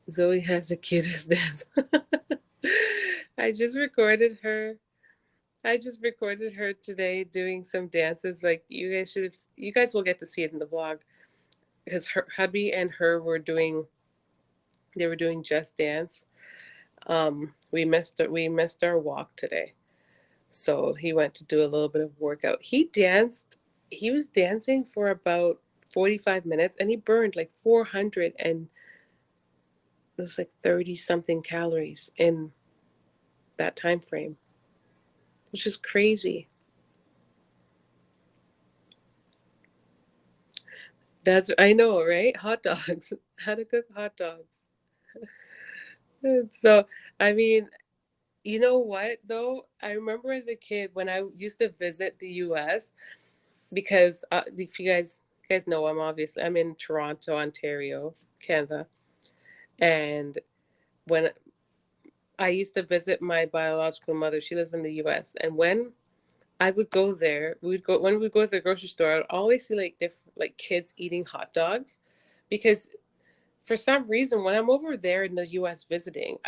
Zoe has the cutest dance. I just recorded her. I just recorded her today doing some dances. Like you guys will get to see it in the vlog because her hubby and her they were doing Just Dance. We missed our walk today, so he went to do a little bit of workout. He was dancing for about 45 minutes, and he burned like 400 and it was like 30 something calories in that time frame, which is crazy. I know, right? Hot dogs. How to cook hot dogs. So, I mean, you know what though? I remember as a kid when I used to visit the US because if you guys know I'm in Toronto, Ontario, Canada, and when I used to visit my biological mother, she lives in the US, and when I would go there, when we would go to the grocery store, I'd always see like different like kids eating hot dogs because for some reason when I'm over there in the US visiting,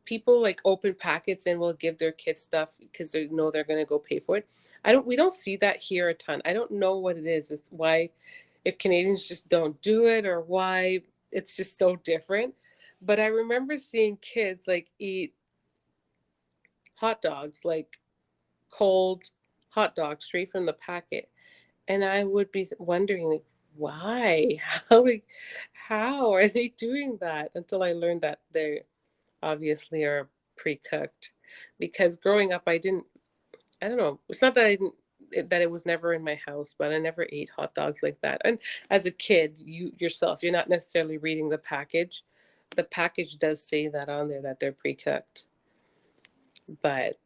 people like open packets and will give their kids stuff because they know they're going to go pay for it. We don't see that here a ton. I don't know what it is. It's why if Canadians just don't do it or why it's just so different. But I remember seeing kids like eat hot dogs like cold hot dog straight from the packet. And I would be wondering, like, why? How are they doing that? Until I learned that they obviously are pre-cooked. Because growing up, I don't know. It's not that I didn't that it was never in my house, but I never ate hot dogs like that. And as a kid, you yourself, you're not necessarily reading the package. The package does say that on there that they're pre-cooked. But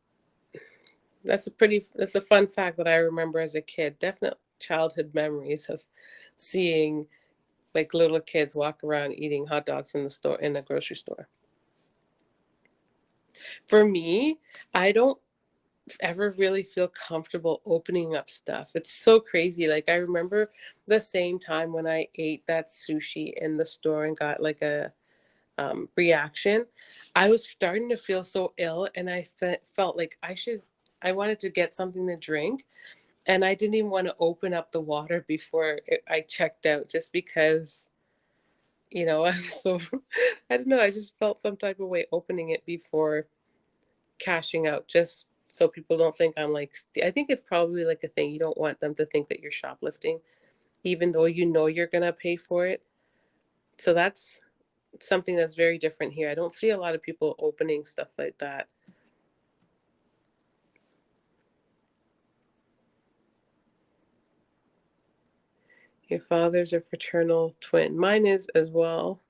that's a fun fact that I remember as a kid. Definite childhood memories of seeing like little kids walk around eating hot dogs in the store in the grocery store. For me, I don't ever really feel comfortable opening up stuff. It's so crazy. Like I remember the same time when I ate that sushi in the store and got like a reaction. I was starting to feel so ill, and felt like I wanted to get something to drink, and I didn't even want to open up the water before I checked out, just because I was so I don't know. I just felt some type of way opening it before cashing out, just so people don't think I'm like, I think it's probably like a thing. You don't want them to think that you're shoplifting, even though you know you're going to pay for it. So that's something that's very different here. I don't see a lot of people opening stuff like that. Your father's a fraternal twin. Mine is as well.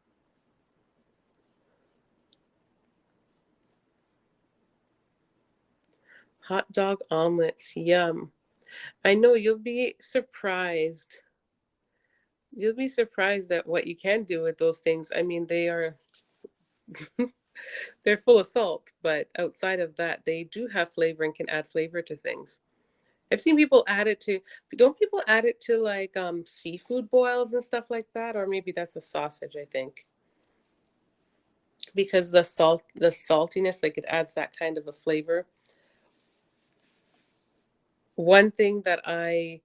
Hot dog omelets. Yum. I know you'll be surprised. You'll be surprised at what you can do with those things. I mean, they're full of salt, but outside of that, they do have flavor and can add flavor to things. I've seen people add it to, don't people add it to like seafood boils and stuff like that? Or maybe that's a sausage, I think. Because the saltiness, like it adds that kind of a flavor. One thing that I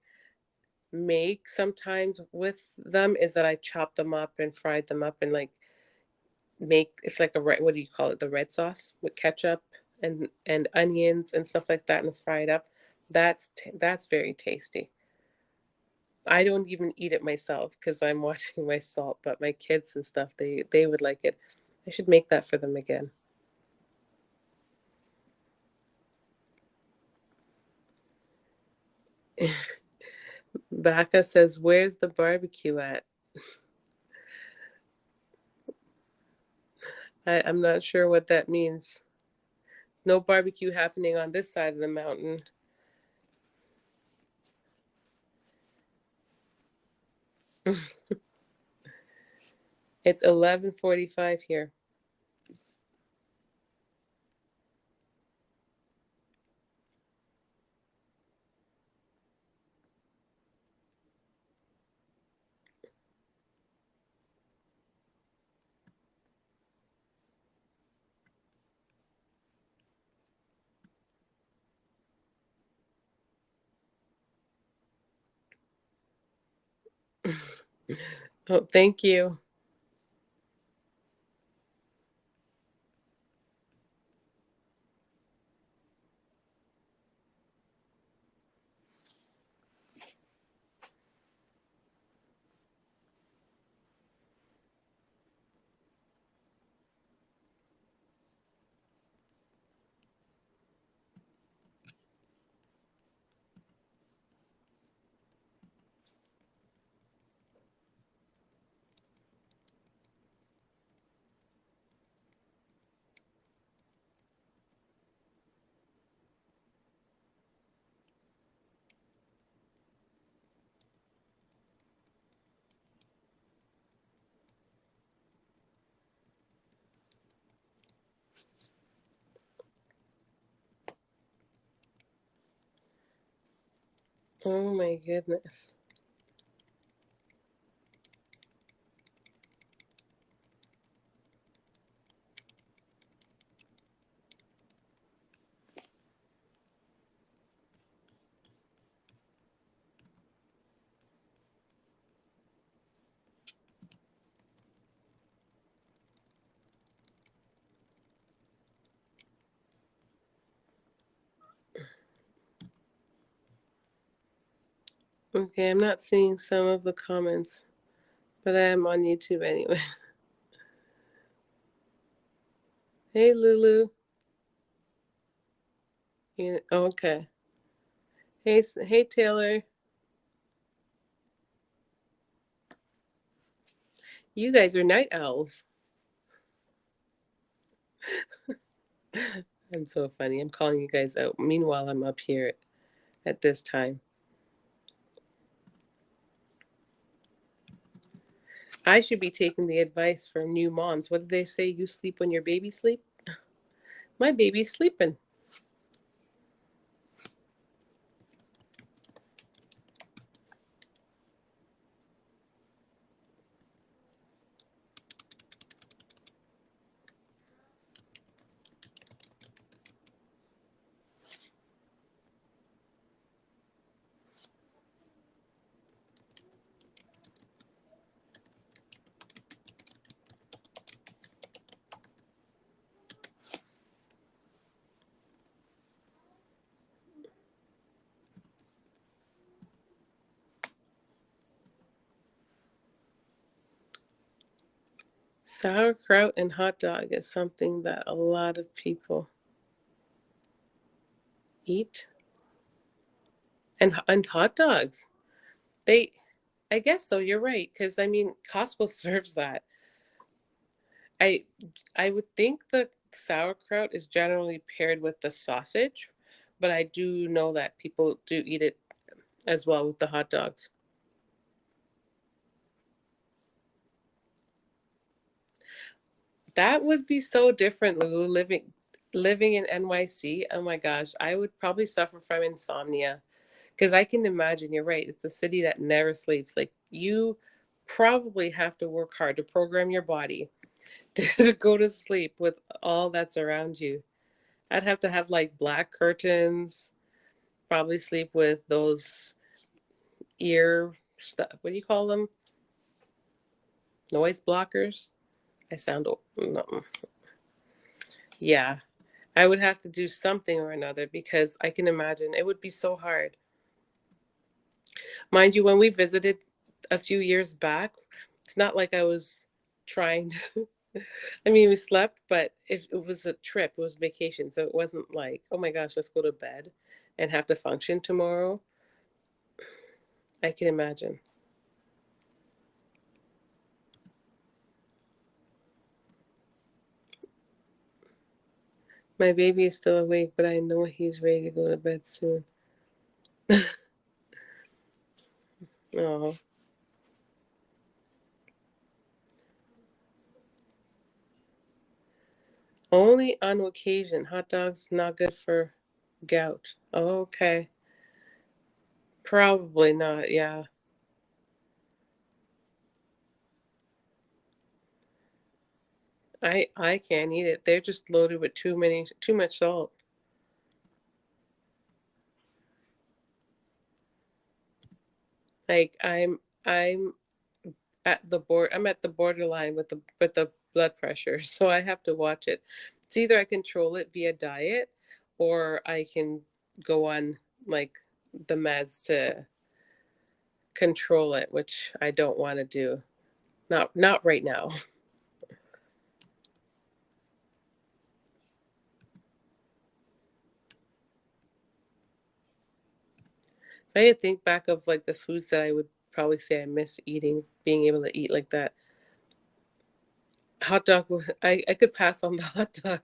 make sometimes with them is that I chop them up and fried them up and like make it's like a red, what do you call it, the red sauce with ketchup and onions and stuff like that and fry it up. That's very tasty. I don't even eat it myself because I'm watching my salt, but my kids and stuff, they would like it. I should make that for them again. Baka says, "Where's the barbecue at?" I'm not sure what that means. There's no barbecue happening on this side of the mountain. It's 11:45 here. Oh, thank you. Oh my goodness. Okay, I'm not seeing some of the comments, but I am on YouTube anyway. Hey, Lulu. Okay. Hey, Taylor. You guys are night owls. I'm so funny. I'm calling you guys out. Meanwhile, I'm up here at this time. I should be taking the advice from new moms. What did they say? You sleep when your baby sleep? My baby's sleeping. Sauerkraut and hot dog is something that a lot of people eat. And hot dogs. They I guess so, you're right, because I mean Costco serves that. I I would think the sauerkraut is generally paired with the sausage, but I do know that people do eat it as well with the hot dogs. That would be so different, Lulu, living in NYC. Oh my gosh, I would probably suffer from insomnia because I can imagine, you're right, it's a city that never sleeps. Like you probably have to work hard to program your body to go to sleep with all that's around you. I'd have to have like black curtains, probably sleep with those ear stuff. What do you call them? Noise blockers. I sound no. Yeah, I would have to do something or another because I can imagine it would be so hard. Mind you, when we visited a few years back, it's not like I was trying to. I mean, we slept, but it was a trip, it was vacation. So it wasn't like, oh my gosh, let's go to bed and have to function tomorrow. I can imagine. My baby is still awake, but I know he's ready to go to bed soon. Oh, only on occasion. Hot dogs not good for gout. Oh, okay. Probably not. Yeah. I can't eat it. They're just loaded with too much salt. Like I'm I'm at the borderline with the blood pressure, so I have to watch it. It's either I control it via diet or I can go on like the meds to control it, which I don't want to do. Not right now. If I had to think back of like the foods that I would probably say I miss eating, being able to eat like that. Hot dog, I could pass on the hot dog.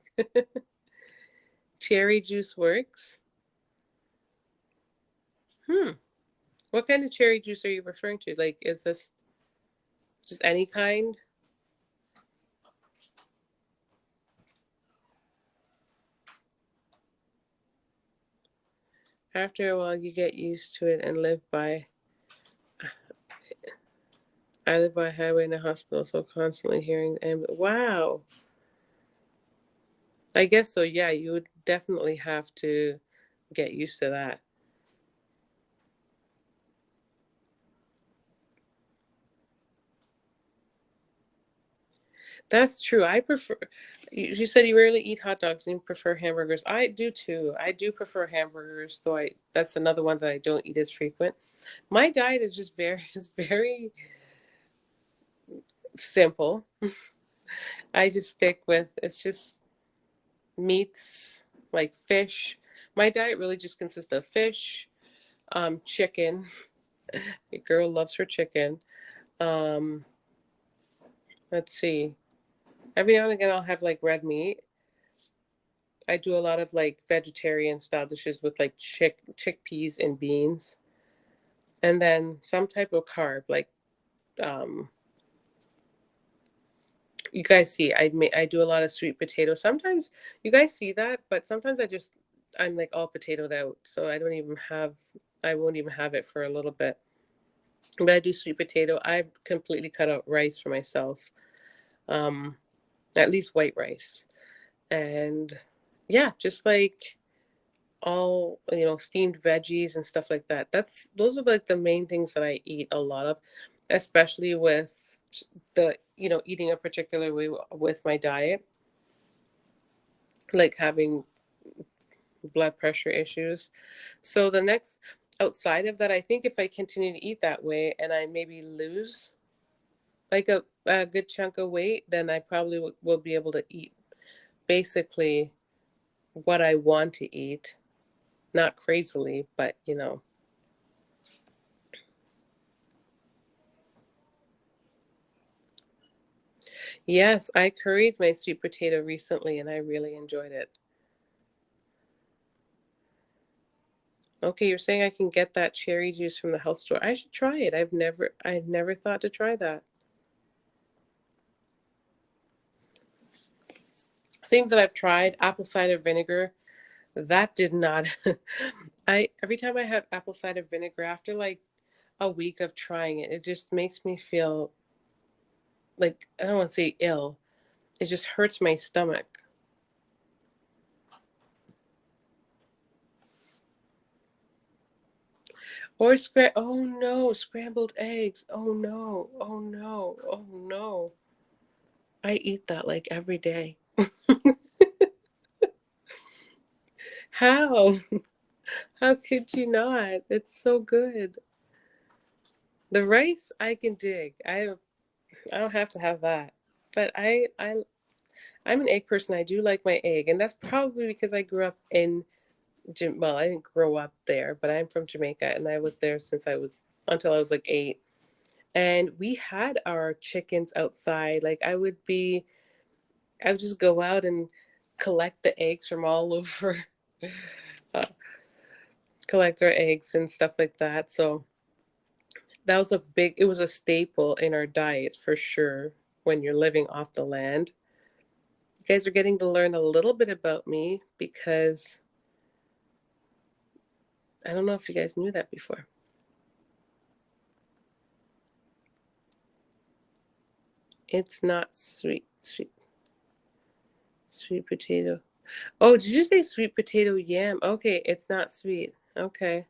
Cherry juice works. Hmm. What kind of cherry juice are you referring to? Like, is this just any kind? After a while, you get used to it and live by. I live by a highway and a hospital, so constantly hearing the ambulance. Wow. I guess so. Yeah, you would definitely have to get used to that. That's true. I prefer. You said you rarely eat hot dogs and you prefer hamburgers. I do too. I do prefer hamburgers, though. I That's another one that I don't eat as frequent. My diet is just it's very simple. I just stick with it's just meats like fish. My diet really just consists of fish, chicken. A girl loves her chicken. Um, let's see. Every now and again, I'll have like red meat. I do a lot of like vegetarian style dishes with like chickpeas and beans, and then some type of carb. Like um, you guys see, I do a lot of sweet potato. Sometimes you guys see that, but sometimes I'm like all potatoed out, so I won't even have it for a little bit. But I do sweet potato. I've completely cut out rice for myself, um, at least white rice, and yeah, just like all steamed veggies and stuff like that. Those are like the main things that I eat a lot of, especially with the eating a particular way with my diet, like having blood pressure issues. So the next outside of that, I think if I continue to eat that way and I maybe lose like a good chunk of weight, then I probably will be able to eat basically what I want to eat, not crazily, but Yes, I curried my sweet potato recently and I really enjoyed it. Okay, you're saying I can get that cherry juice from the health store. I should try it. I've never thought to try that. Things that I've tried, apple cider vinegar, that did not I every time I have apple cider vinegar after like a week of trying it, it just makes me feel like I don't want to say ill. It just hurts my stomach. Or oh no, scrambled eggs. Oh no. Oh no. Oh no. I eat that like every day. How? How could you not? It's so good. The rice I can dig. I don't have to have that. But I'm an egg person. I do like my egg, and that's probably because I grew up in well, I didn't grow up there, but I'm from Jamaica and I was there since I was until I was like 8. And we had our chickens outside. Like I would just go out and collect the eggs from all over, uh, collect our eggs and stuff like that. So it was a staple in our diet for sure when you're living off the land. You guys are getting to learn a little bit about me because I don't know if you guys knew that before. It's not sweet potato. Oh, did you say sweet potato yam? Okay, it's not sweet. Okay.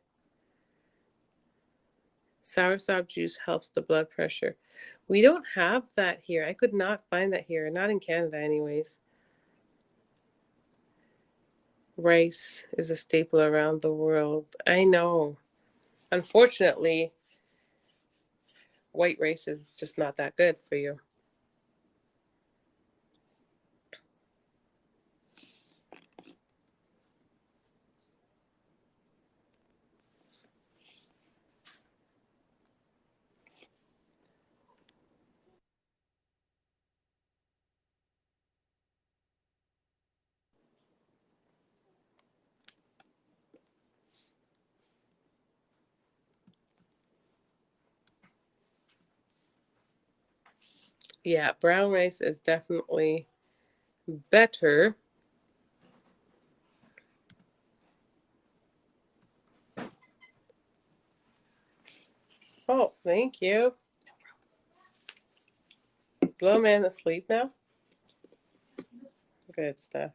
Soursop juice helps the blood pressure. We don't have that here. I could not find that here. Not in Canada, anyways. Rice is a staple around the world. I know. Unfortunately, white rice is just not that good for you. Yeah, brown rice is definitely better. Oh, thank you. Little man asleep now? Good stuff.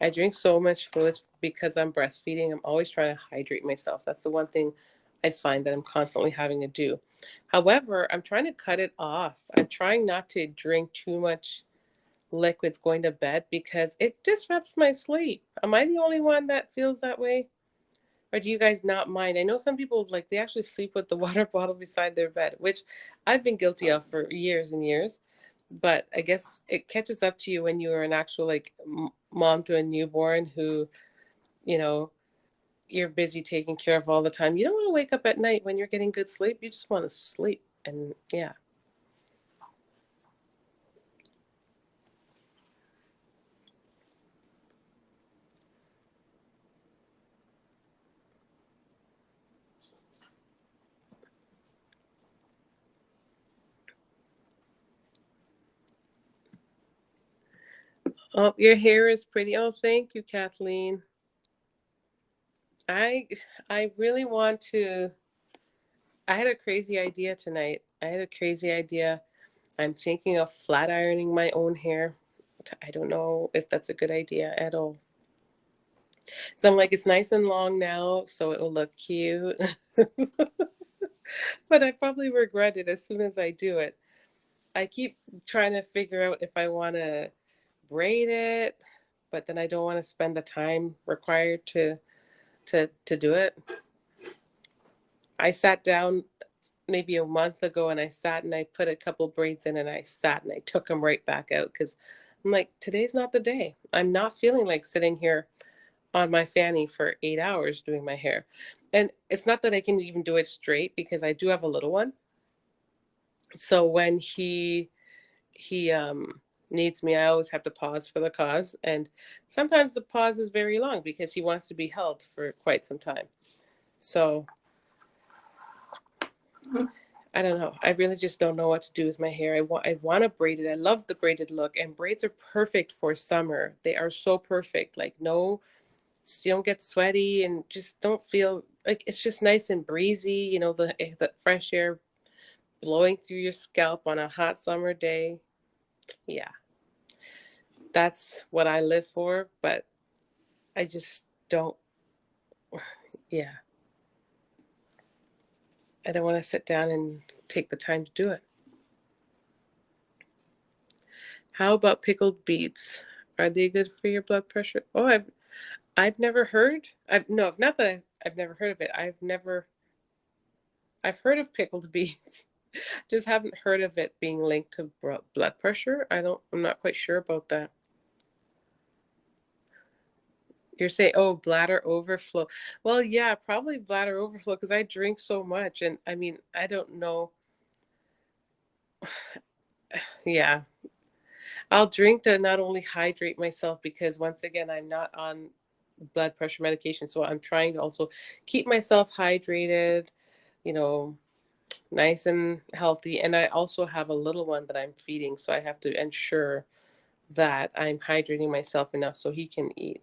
I drink so much fluids because I'm breastfeeding. I'm always trying to hydrate myself. That's the one thing I find that I'm constantly having to do. However, I'm trying to cut it off. I'm trying not to drink too much liquids going to bed because it disrupts my sleep. Am I the only one that feels that way? Or do you guys not mind? I know some people like they actually sleep with the water bottle beside their bed, which I've been guilty of for years and years. But I guess it catches up to you when you are an actual like mom to a newborn who, you know, you're busy taking care of all the time. You don't want to wake up at night when you're getting good sleep. You just want to sleep. And yeah. Oh, your hair is pretty. Oh, thank you, Kathleen. I I really want to. I had a crazy idea tonight. I had a crazy idea. I'm thinking of flat ironing my own hair. I don't know if that's a good idea at all. So I'm like, it's nice and long now, so it will look cute. But I probably regret it as soon as I do it. I keep trying to figure out if I want to braid it, but then I don't want to spend the time required to do it. I sat down maybe a month ago and I sat and I put a couple braids in and I sat and I took them right back out because I'm like, today's not the day. I'm not feeling like sitting here on my fanny for 8 hours doing my hair. And it's not that I can even do it straight because I do have a little one. So when he needs me, I always have to pause for the cause. And sometimes the pause is very long because he wants to be held for quite some time. So I don't know. I really just don't know what to do with my hair. I want to braid it. I love the braided look, and braids are perfect for summer. They are so perfect. Like no, you don't get sweaty and just don't feel like it's just nice and breezy. The fresh air blowing through your scalp on a hot summer day. Yeah, that's what I live for. But I just don't. Yeah, I don't want to sit down and take the time to do it. How about pickled beets? Are they good for your blood pressure? Oh, I've never heard. I've no, not that I've never heard of it. I've heard of pickled beets. Just haven't heard of it being linked to blood pressure. I'm not quite sure about that. You're saying, oh, bladder overflow. Well, yeah, probably bladder overflow because I drink so much, and I mean, I don't know. Yeah, I'll drink to not only hydrate myself because once again, I'm not on blood pressure medication, so I'm trying to also keep myself hydrated. You know, nice and healthy. And I also have a little one that I'm feeding, so I have to ensure that I'm hydrating myself enough so he can eat.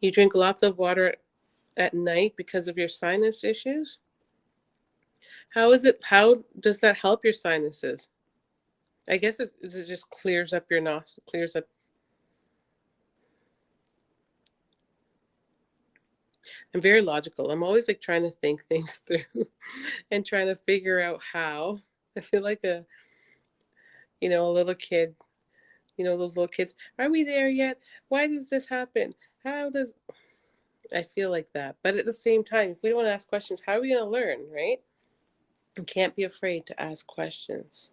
You drink lots of water at night because of your sinus issues? How does that help your sinuses? I guess it just clears up your nose, clears up. I'm very logical. I'm always like trying to think things through and trying to figure out how. I feel like a little kid. Those little kids. Are we there yet? Why does this happen? How does I feel like that? But at the same time, if we don't ask questions, how are we going to learn, right? You can't be afraid to ask questions.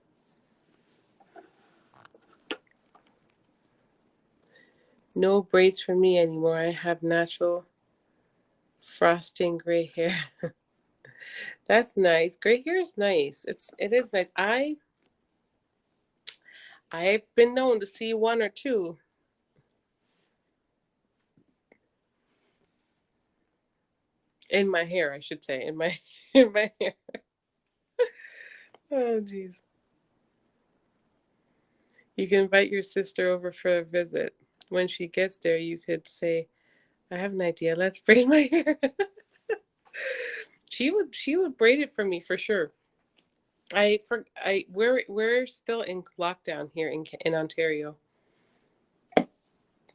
No braids for me anymore. I have natural frosting gray hair. That's nice. Gray hair is nice. It is nice. I've been known to see one or two in my hair, I should say, in my in my hair. Oh jeez. You can invite your sister over for a visit. When she gets there, you could say, "I have an idea. Let's braid my hair." she would braid it for me for sure. We're still in lockdown here in Ontario.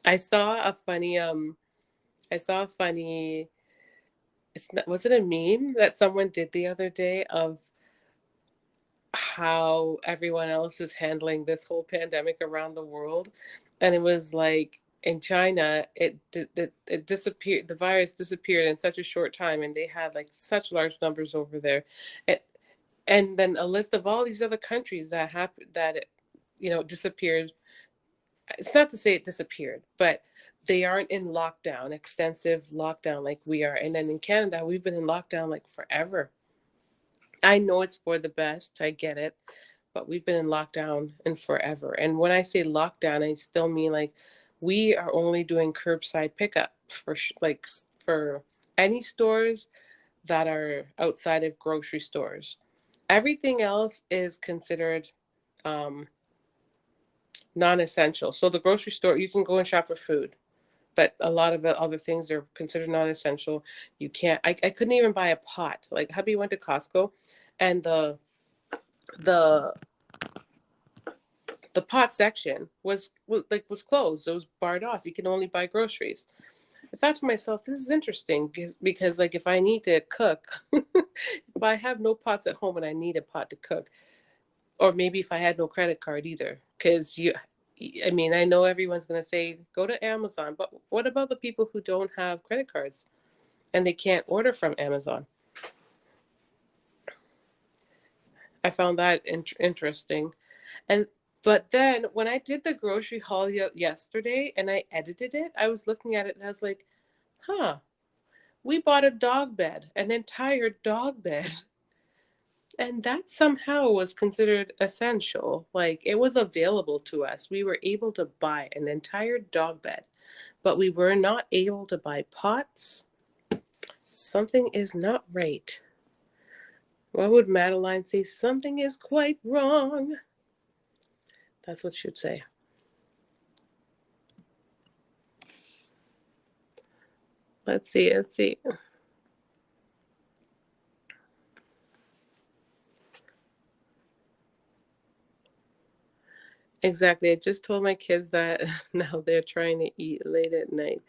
I saw a funny I saw a funny was it a meme that someone did the other day of how everyone else is handling this whole pandemic around the world, and it was like in China it disappeared, the virus disappeared in such a short time, and they had like such large numbers over there. It, and then a list of all these other countries that happened that it, disappeared. It's not to say it disappeared, but they aren't in lockdown, extensive lockdown like we are. And then in Canada, we've been in lockdown like forever. I know it's for the best, I get it, but we've been in lockdown and forever. And when I say lockdown, I still mean like we are only doing curbside pickup for like for any stores that are outside of grocery stores. Everything else is considered um, non-essential. So the grocery store, you can go and shop for food, but a lot of the other things are considered non-essential. You can't. I couldn't even buy a pot. Like hubby went to Costco, and the the pot section was closed. It was barred off. You can only buy groceries. I thought to myself, this is interesting because like if I need to cook, if I have no pots at home and I need a pot to cook, or maybe if I had no credit card either, because I mean, I know everyone's going to say go to Amazon, but what about the people who don't have credit cards and they can't order from Amazon? I found that interesting. And but then when I did the grocery haul yesterday and I edited it, I was looking at it and I was like, huh, we bought a dog bed, an entire dog bed. And that somehow was considered essential. Like it was available to us. We were able to buy an entire dog bed, but we were not able to buy pots. Something is not right. What would Madeline say? Something is quite wrong. That's what she'd say. Let's see. Let's see. Exactly. I just told my kids that now they're trying to eat late at night.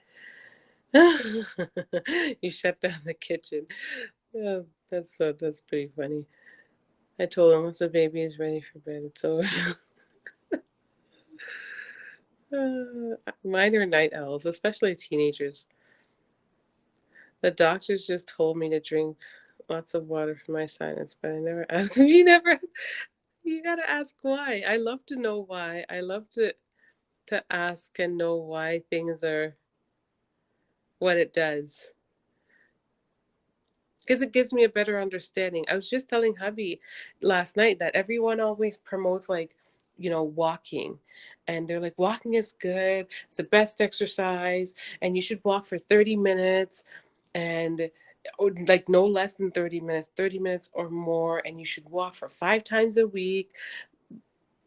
You shut down the kitchen. Yeah, that's pretty funny. I told them once the baby is ready for bed, it's over. Mine are night owls, especially teenagers. The doctors just told me to drink lots of water for my sinus, but I never asked. You never. You gotta ask why. I love to know why. I love to ask and know why things are what it does, because it gives me a better understanding. I was just telling hubby last night that everyone always promotes like, walking. And they're like, walking is good. It's the best exercise. And you should walk for 30 minutes and like no less than 30 minutes, 30 minutes or more. And you should walk for 5 times a week.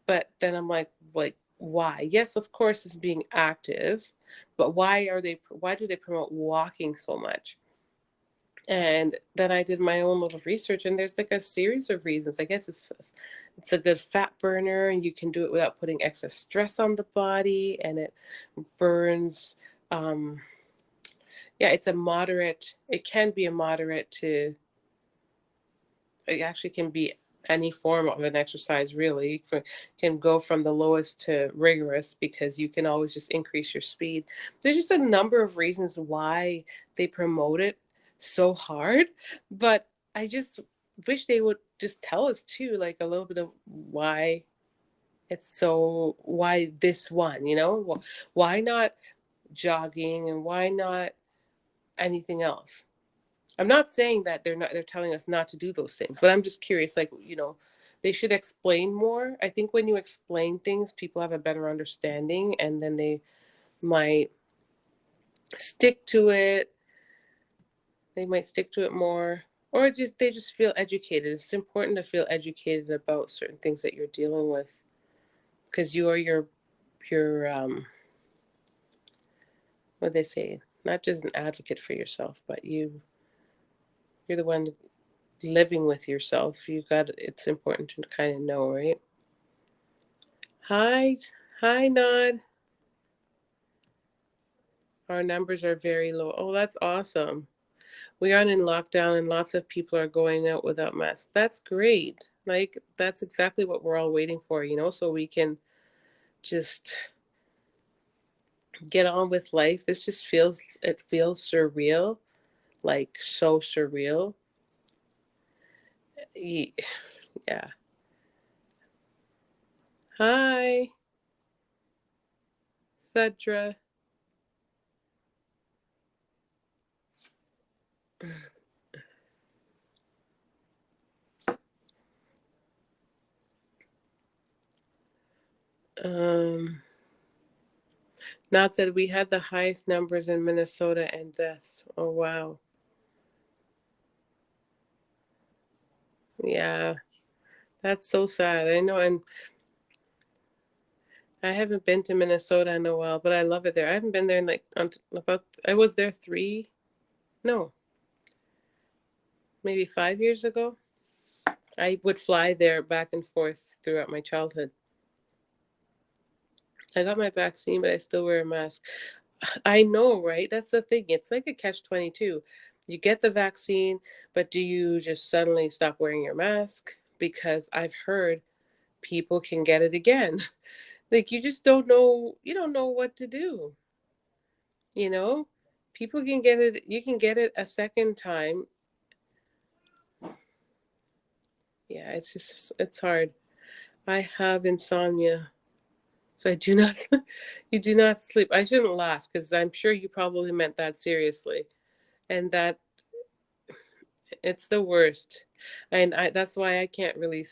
But then I'm like, why? Yes, of course, it's being active, but why do they promote walking so much? And then I did my own little research, and there's like a series of reasons. I guess it's a good fat burner, and you can do it without putting excess stress on the body, and it burns. Um, yeah, it's a moderate. It can be a moderate to. It actually can be any form of an exercise really. Can go from the lowest to rigorous because you can always just increase your speed. There's just a number of reasons why they promote it so hard, but I just wish they would just tell us too, like a little bit of why this one, why not jogging and why not anything else. I'm not saying that they're telling us not to do those things, but I'm just curious, like, they should explain more. I think when you explain things, people have a better understanding and then they might stick to it. They might stick to it more, or they just feel educated. It's important to feel educated about certain things that you're dealing with because you are your what they say, not just an advocate for yourself, but you're the one living with yourself, it's important to kind of know, right? Hi, hi, Nod. Our numbers are very low. Oh, that's awesome. We aren't in lockdown and lots of people are going out without masks. That's great. Like, that's exactly what we're all waiting for, so we can just get on with life. It feels surreal, like so surreal. Yeah. Hi, Cedra. Um, Not said we had the highest numbers in Minnesota and deaths. Oh, wow. Yeah, that's so sad. I know, and I haven't been to Minnesota in a while, but I love it there. I haven't been there in like about, I was there no, maybe 5 years ago. I would fly there back and forth throughout my childhood. I got my vaccine, but I still wear a mask. I know, right? That's the thing. It's like a catch-22. You get the vaccine, but do you just suddenly stop wearing your mask? Because I've heard people can get it again. Like you just don't know, you don't know what to do, you know? People can get it, you can get it a second time. Yeah, it's hard. I have insomnia. So I do not, you do not sleep. I shouldn't laugh because I'm sure you probably meant that seriously. And that it's the worst. And that's why I can't really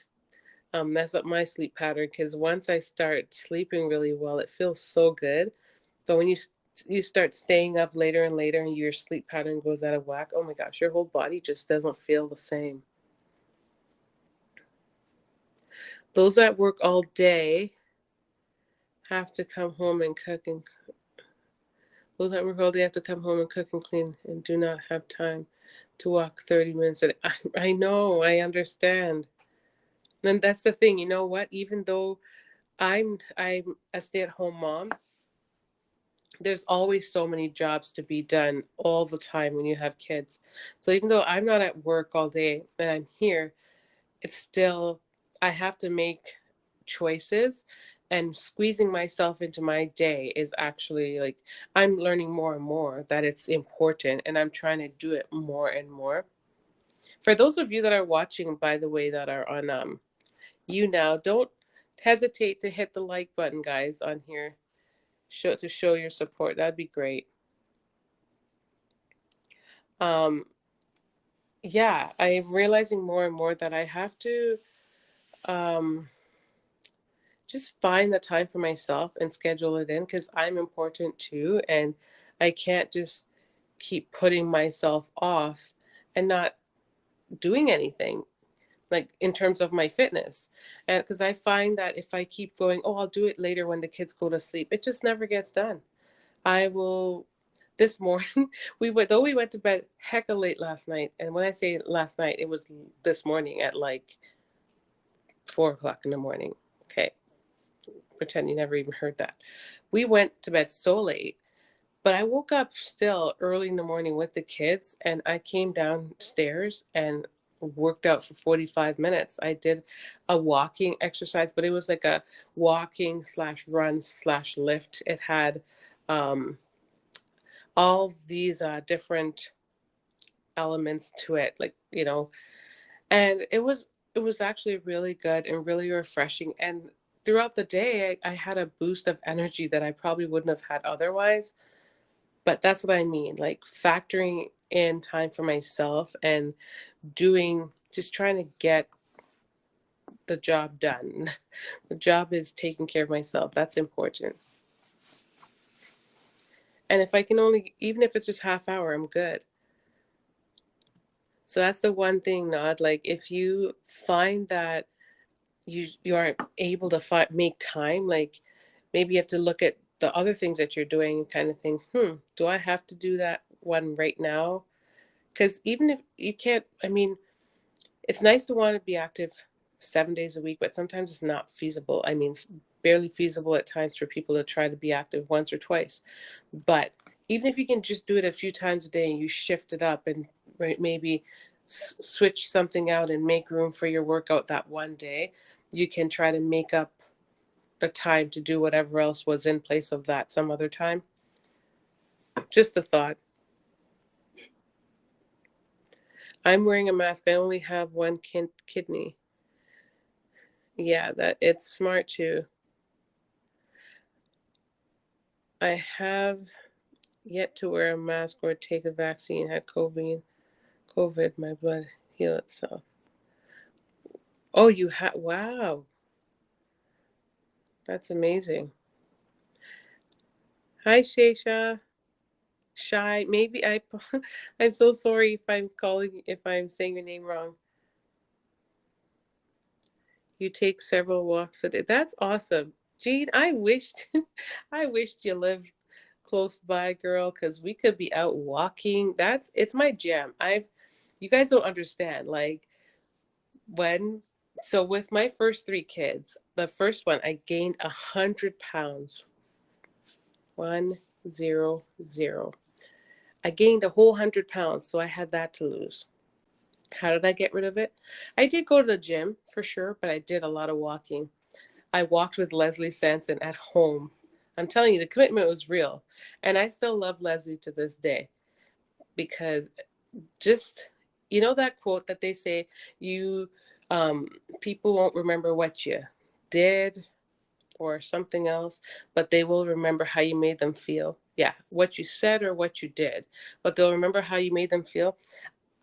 mess up my sleep pattern because once I start sleeping really well, it feels so good. But when you start staying up later and later and your sleep pattern goes out of whack, oh my gosh, your whole body just doesn't feel the same. Those that work all day have to come home and cook and those that work all day have to come home and cook and clean and do not have time to walk 30 minutes a day. I know, I understand. And that's the thing, you know what? Even though I'm a stay-at-home mom, there's always so many jobs to be done all the time when you have kids. So even though I'm not at work all day and I'm here, it's still I have to make choices and squeezing myself into my day is actually like I'm learning more and more that it's important and I'm trying to do it more and more. For those of you that are watching, by the way, that are on YouNow, don't hesitate to hit the like button, guys, on here. Show your support. That'd be great. Um, yeah, I'm realizing more and more that I have to um, just find the time for myself and schedule it in because I'm important too. And I can't just keep putting myself off and not doing anything like in terms of my fitness. And because I find that if I keep going, oh, I'll do it later when the kids go to sleep, it just never gets done. I will. This morning, we went to bed hecka late last night, and when I say last night, it was this morning at like 4 o'clock in the morning. Okay, pretend you never even heard that. We went to bed so late, but I woke up still early in the morning with the kids, and I came downstairs and worked out for 45 minutes. I did a walking exercise, but it was like a walking slash run slash lift. It had um, all these different elements to it, like and it was actually really good and really refreshing. And throughout the day, I had a boost of energy that I probably wouldn't have had otherwise. But that's what I mean, like factoring in time for myself and just trying to get the job done. The job is taking care of myself. That's important. And if I can only, even if it's just half hour, I'm good. So that's the one thing, Nod. Like if you find that you aren't able to make time, like maybe you have to look at the other things that you're doing and kind of think, do I have to do that one right now? Because even if you can't, I mean, it's nice to want to be active 7 days a week, but sometimes it's not feasible. I mean, it's barely feasible at times for people to try to be active once or twice. But even if you can just do it a few times a day and you shift it up and maybe switch something out and make room for your workout that one day, you can try to make up a time to do whatever else was in place of that some other time. Just a thought. I'm wearing a mask. I only have one kidney. Yeah, that it's smart too. I have yet to wear a mask or take a vaccine. Had COVID, my blood heal itself. Oh, you have? Wow, that's amazing. Hi, Shaysha. Shy. Maybe I. I'm so sorry if I'm saying your name wrong. You take several walks a day. That's awesome, Jean. I wished, I wished you lived close by, girl, because we could be out walking. It's my jam. You guys don't understand. Like when, so with my first three kids, the first one I gained 100 pounds. 100. I gained a whole 100 pounds, so I had that to lose. How did I get rid of it? I did go to the gym for sure, but I did a lot of walking. I walked with Leslie Sanson at home. I'm telling you, the commitment was real. And I still love Leslie to this day because just, you know, that quote that they say, you, people won't remember what you did or something else, but they will remember how you made them feel. Yeah, what you said or what you did, but they'll remember how you made them feel.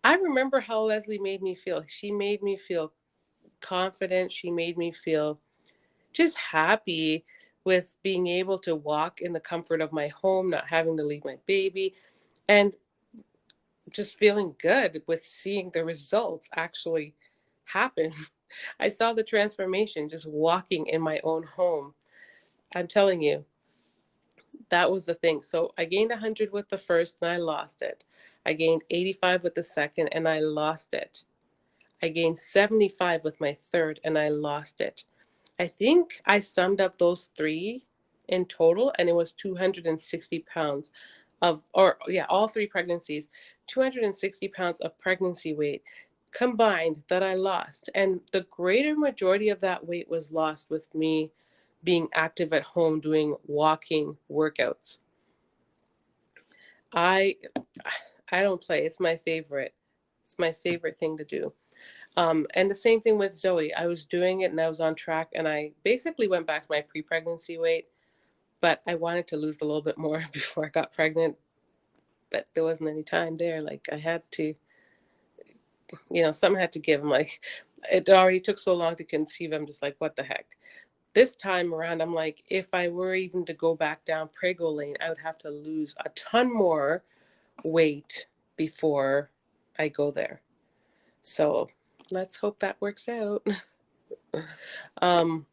I remember how Leslie made me feel. She made me feel confident. She made me feel just happy with being able to walk in the comfort of my home, not having to leave my baby, and just feeling good with seeing the results actually happen. I saw the transformation just walking in my own home. I'm telling you, that was the thing. So I gained 100 with the first and I lost it. I gained 85 with the second and I lost it. I gained 75 with my third and I lost it. I think I summed up those three in total, and it was 260 pounds or yeah, all three pregnancies, 260 pounds of pregnancy weight combined that I lost. And the greater majority of that weight was lost with me being active at home doing walking workouts. I I don't play. It's my favorite. It's my favorite thing to do. And the same thing with Zoe. I was doing it and I was on track and I basically went back to my pre-pregnancy weight, but I wanted to lose a little bit more before I got pregnant, but there wasn't any time there. Like I had to, something had to give. I'm like, it already took so long to conceive. I'm just like, what the heck? This time around, I'm like, if I were even to go back down Prego lane, I would have to lose a ton more weight before I go there. So let's hope that works out. um,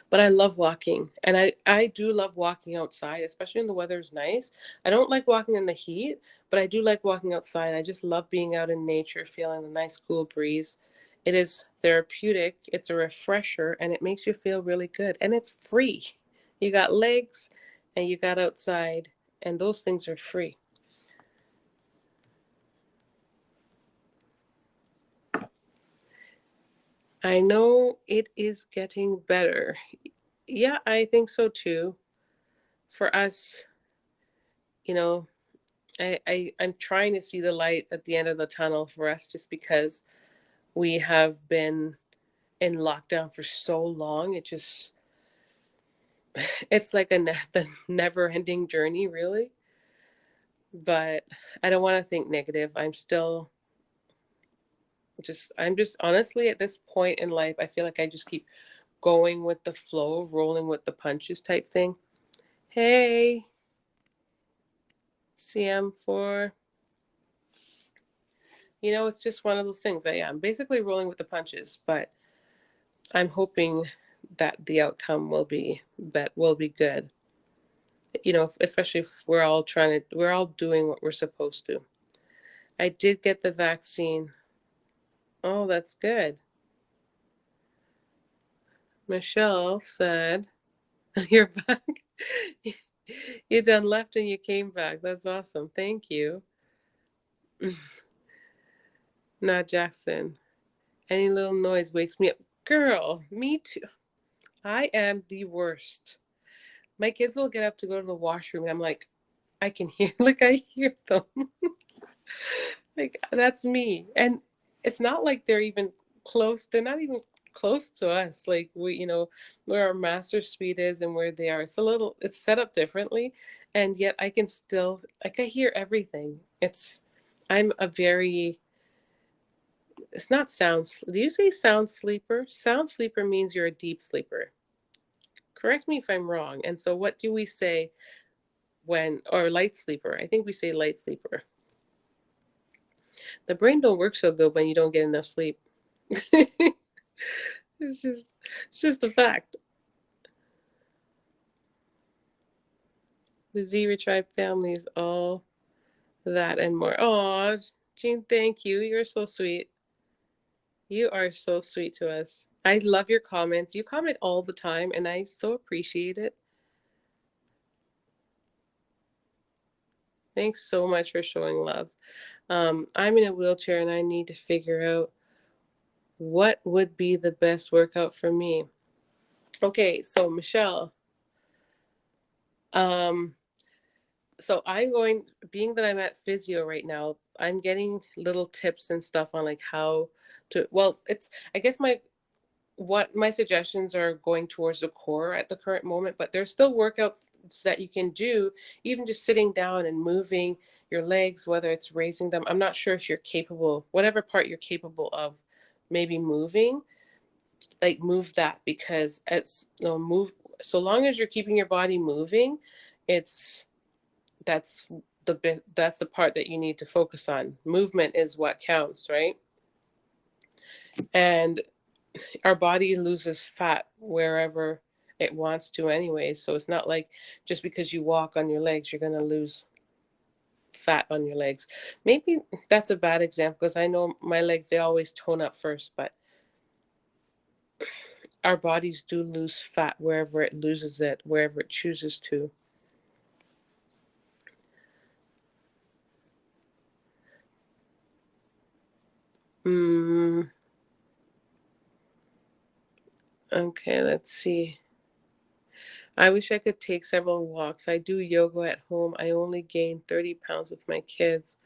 but I love walking, and I do love walking outside, especially when the weather's nice. I don't like walking in the heat, but I do like walking outside. I just love being out in nature, feeling the nice cool breeze. It is therapeutic, it's a refresher, and it makes you feel really good, and it's free. You got legs and you got outside, and those things are free. I know it is getting better. Yeah, I think so too. For us, you know, I'm trying to see the light at the end of the tunnel for us just because we have been in lockdown for so long. It's like the never ending journey, really. But I don't want to think negative. I'm just honestly at this point in life, I feel like I just keep going with the flow, rolling with the punches type thing. Hey, CM4. It's just one of those things. I am basically rolling with the punches, but I'm hoping that the outcome will be good. Especially if we're all doing what we're supposed to. I did get the vaccine. Oh, that's good. Michelle said, "You're back. You done left and you came back. That's awesome. Thank you." Not Jackson. Any little noise wakes me up. Girl, me too. I am the worst. My kids will get up to go to the washroom, and I'm like, I can hear, like, I hear them. Like, that's me. And it's not like they're even close. They're not even close to us. Like, where our master suite is and where they are. It's set up differently. And yet I can still, like, I hear everything. I'm a very, it's not sound, do you say sound sleeper? Sound sleeper means you're a deep sleeper. Correct me if I'm wrong. And so what do we say or light sleeper? I think we say light sleeper. The brain don't work so good when you don't get enough sleep. It's just a fact. The Zebra Tribe family is all that and more. Oh, Jean, thank you. You're so sweet. You are so sweet to us. I love your comments. You comment all the time, and I so appreciate it. Thanks so much for showing love. I'm in a wheelchair, and I need to figure out what would be the best workout for me. Okay, so Michelle, um, so being that I'm at physio right now, I'm getting little tips and stuff on like how to, well, I guess what my suggestions are going towards the core at the current moment, but there's still workouts that you can do, even just sitting down and moving your legs, whether it's raising them. I'm not sure if you're capable, whatever part you're capable of, maybe moving, like move that, because move, so long as you're keeping your body moving, it's that's that's the part that you need to focus on. Movement is what counts, right? And our body loses fat wherever it wants to anyways, so it's not like just because you walk on your legs you're going to lose fat on your legs. Maybe that's a bad example because I know my legs, they always tone up first, but our bodies do lose fat wherever it loses it, wherever it chooses to. Okay, let's see. I wish I could take several walks. I do yoga at home. I only gained 30 pounds with my kids,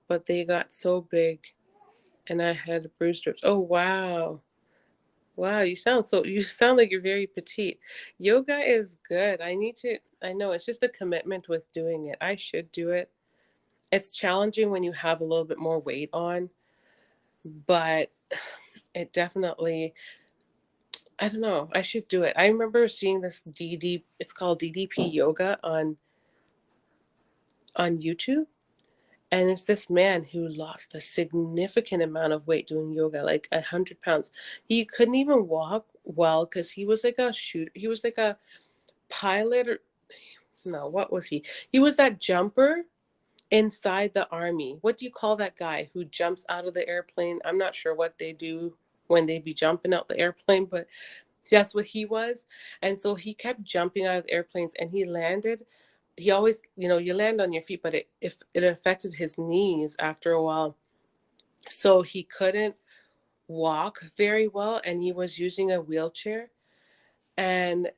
but they got so big and I had bruised ribs. Oh, wow. Wow, you sound like you're very petite. Yoga is good. I know it's just a commitment with doing it. I should do it. It's challenging when you have a little bit more weight on, but it definitely, I don't know, I should do it. I remember seeing this it's called DDP yoga on YouTube. And it's this man who lost a significant amount of weight doing yoga, like 100 pounds. He couldn't even walk well because he was like a shooter. He was like a pilot, or no, what was he? He was that jumper inside the army. What do you call that guy who jumps out of the airplane? I'm not sure what they do when they be jumping out the airplane, but that's what he was. And so he kept jumping out of the airplanes, and he landed. He always, you land on your feet, but if it affected his knees after a while, so he couldn't walk very well, and he was using a wheelchair. And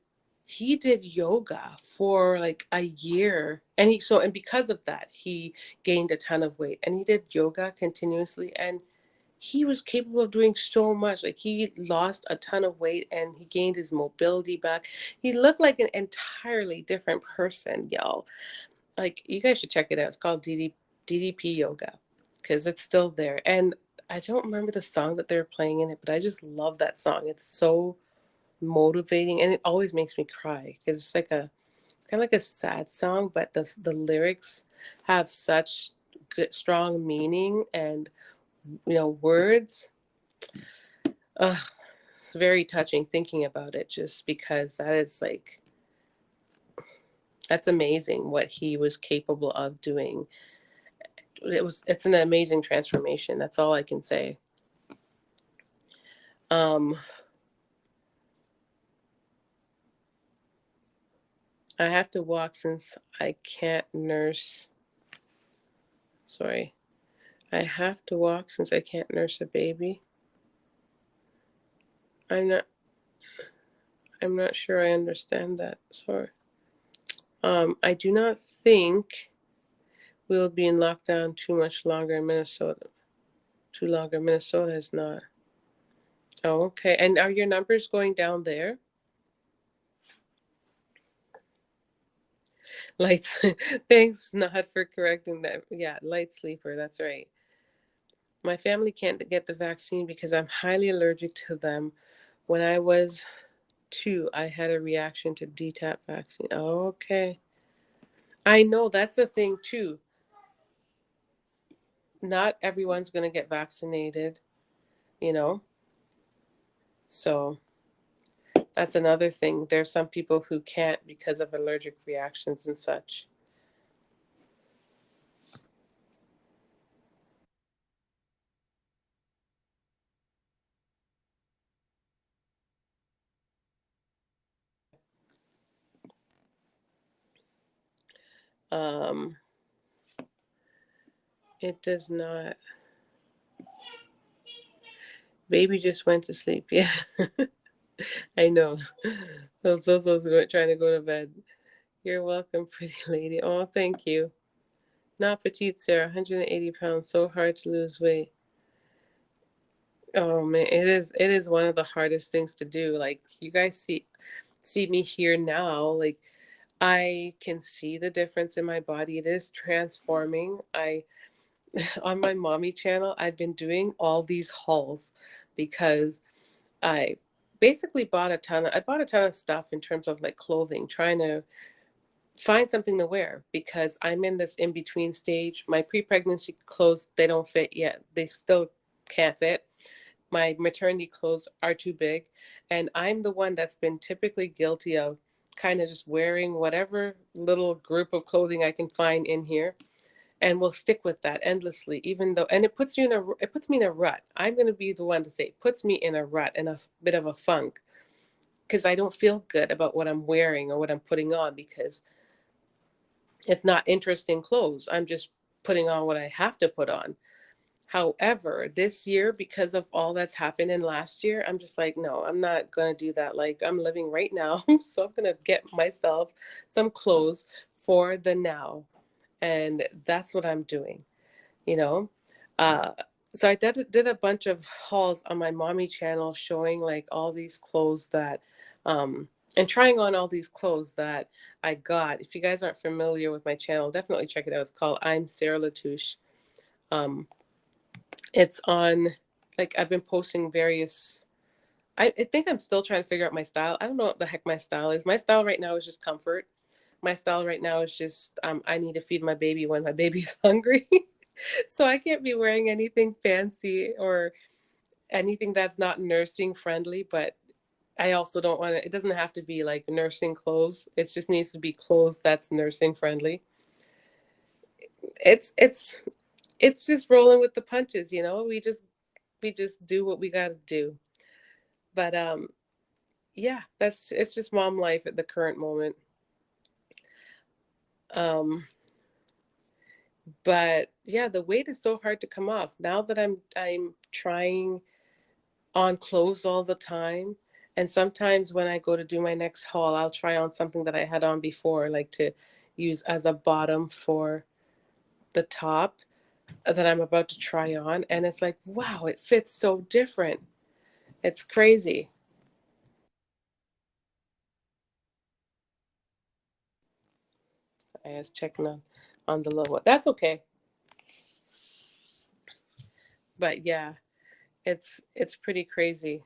he did yoga for like a year, and because of that, he gained a ton of weight, and he did yoga continuously, and he was capable of doing so much. Like, he lost a ton of weight and he gained his mobility back. He looked like an entirely different person, y'all. Like, you guys should check it out. It's called DDP Yoga because it's still there. And I don't remember the song that they're playing in it, but I just love that song. It's so motivating, and it always makes me cry because it's kind of like a sad song, but the lyrics have such good, strong meaning, and words. It's very touching thinking about it, just because that's amazing what he was capable of doing. It's an amazing transformation. That's all I can say. Um, I have to walk since I can't nurse. Sorry. I have to walk since I can't nurse a baby. I'm not I'm not sure I understand that. Sorry. I do not think we'll be in lockdown too much longer in Minnesota. Too longer. Minnesota is not. Oh, okay. And are your numbers going down there? Light. Thanks, not for correcting that. Yeah, light sleeper. That's right. My family can't get the vaccine because I'm highly allergic to them. When I was 2, I had a reaction to DTaP vaccine. Oh, okay. I know that's the thing too. Not everyone's going to get vaccinated, you know? So that's another thing. There's some people who can't because of allergic reactions and such. Um, it does not. Baby just went to sleep. Yeah, I know. Those trying to go to bed. You're welcome, pretty lady. Oh, thank you. Not petite, Sarah. 180 pounds. So hard to lose weight. Oh man, it is. It is one of the hardest things to do. Like you guys see me here now. Like I can see the difference in my body. It is transforming. I on my mommy channel, I've been doing all these hauls because I basically I bought a ton of stuff in terms of like clothing, trying to find something to wear because I'm in this in between stage. My pre-pregnancy clothes, they don't fit yet. They still can't fit. My maternity clothes are too big, and I'm the one that's been typically guilty of kind of just wearing whatever little group of clothing I can find in here and will stick with that endlessly, even though, and it puts me in a rut. I'm going to be the one to say it puts me in a rut and a bit of a funk because I don't feel good about what I'm wearing or what I'm putting on because it's not interesting clothes. I'm just putting on what I have to put on. However, this year, because of all that's happened in last year, I'm just like, no, I'm not going to do that. Like, I'm living right now. So I'm going to get myself some clothes for the now. And that's what I'm doing, you know? Uh, so I did a bunch of hauls on my mommy channel showing like all these clothes that, and trying on all these clothes that I got. If you guys aren't familiar with my channel, definitely check it out. It's called I'm Sarah Latouche. Um, it's on, like, I've been posting various. I think I'm still trying to figure out my style. I don't know what the heck my style is. My style right now is just comfort. My style right now is just I need to feed my baby when my baby's hungry. So I can't be wearing anything fancy or anything that's not nursing friendly, but I also don't want to, it doesn't have to be like nursing clothes. It just needs to be clothes that's nursing friendly. It's it's just rolling with the punches, you know? We just do what we got to do. But yeah, that's it's just mom life at the current moment. Um but yeah, the weight is so hard to come off. Now that I'm trying on clothes all the time. And sometimes when I go to do my next haul, I'll try on something that I had on before, like to use as a bottom for the top that I'm about to try on. And it's like, wow, it fits so different. It's crazy. I was checking on the logo. That's okay. But yeah, it's pretty crazy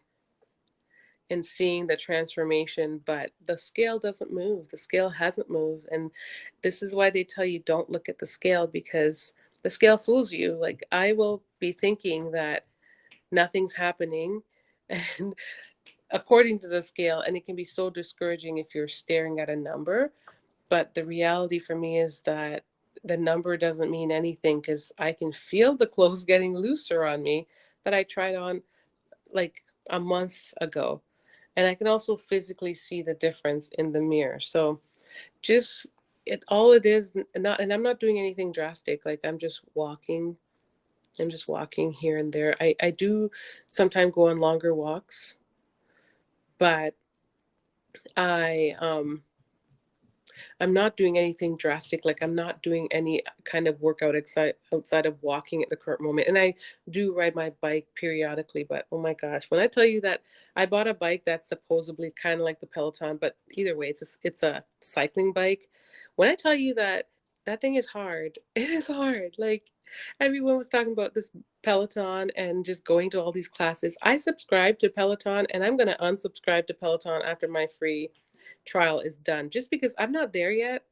in seeing the transformation, but the scale doesn't move. The scale hasn't moved. And this is why they tell you don't look at the scale because the scale fools you. Like I will be thinking that nothing's happening and according to the scale, and it can be so discouraging if you're staring at a number. But the reality for me is that the number doesn't mean anything because I can feel the clothes getting looser on me that I tried on like a month ago. And I can also physically see the difference in the mirror. So just all it is, not, and I'm not doing anything drastic. Like I'm just walking here and there. I do sometimes go on longer walks, but I I'm not doing anything drastic. Like I'm not doing any kind of workout outside of walking at the current moment. And I do ride my bike periodically, but oh my gosh, when I tell you that I bought a bike that's supposedly kind of like the Peloton, but either way, it's a cycling bike. When I tell you that that thing is hard, it is hard. Like everyone was talking about this Peloton and just going to all these classes. I subscribe to Peloton and I'm going to unsubscribe to Peloton after my free trial is done just because I'm not there yet.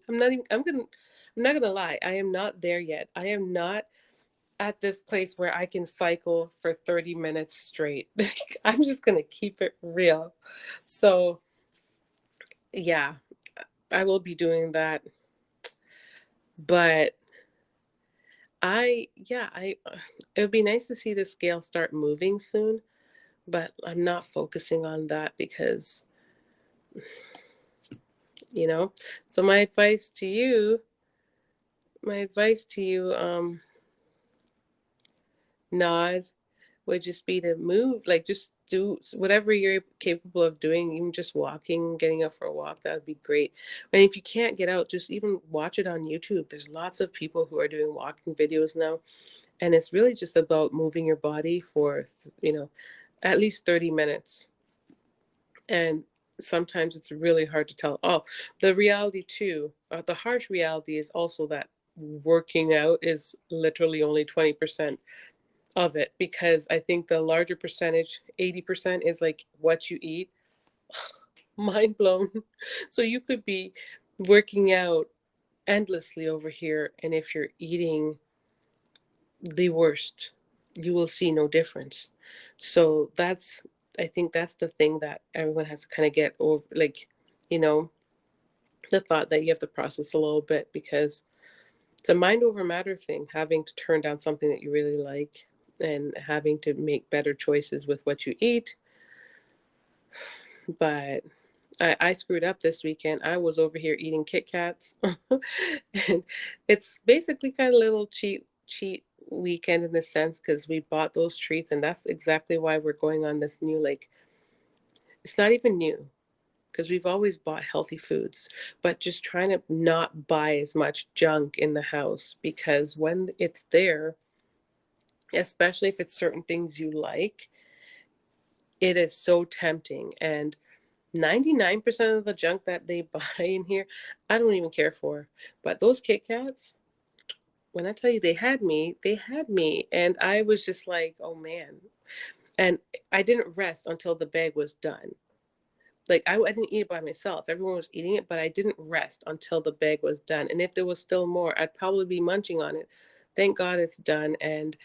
I'm not gonna lie, I am not there yet. I am not at this place where I can cycle for 30 minutes straight. I'm just gonna keep it real. So yeah, I will be doing that. But I it would be nice to see the scale start moving soon, but I'm not focusing on that because you know. So my advice to you, Nod, would just be to move, like just do whatever you're capable of doing, even just walking, getting out for a walk, that would be great. And if you can't get out, just even watch it on YouTube. There's lots of people who are doing walking videos now, and it's really just about moving your body for, at least 30 minutes. And sometimes it's really hard to tell. Oh, the reality too, the harsh reality is also that working out is literally only 20% of it, because I think the larger percentage, 80%, is like what you eat. Mind blown. So you could be working out endlessly over here, and if you're eating the worst, you will see no difference. So I think that's the thing that everyone has to kind of get over, like, you know, the thought that you have to process a little bit, because it's a mind over matter thing, having to turn down something that you really like and having to make better choices with what you eat. But I screwed up this weekend. I was over here eating Kit Kats. And it's basically kind of a little cheat weekend in a sense, because we bought those treats, and that's exactly why we're going on this new, like, it's not even new because we've always bought healthy foods, but just trying to not buy as much junk in the house, because when it's there, especially if it's certain things you like, it is so tempting. And 99% of the junk that they buy in here, I don't even care for. But those Kit Kats, when I tell you they had me, they had me. And I was just like, oh man. And I didn't rest until the bag was done. Like, I didn't eat it by myself. Everyone was eating it, but I didn't rest until the bag was done. And if there was still more, I'd probably be munching on it. Thank God it's done. And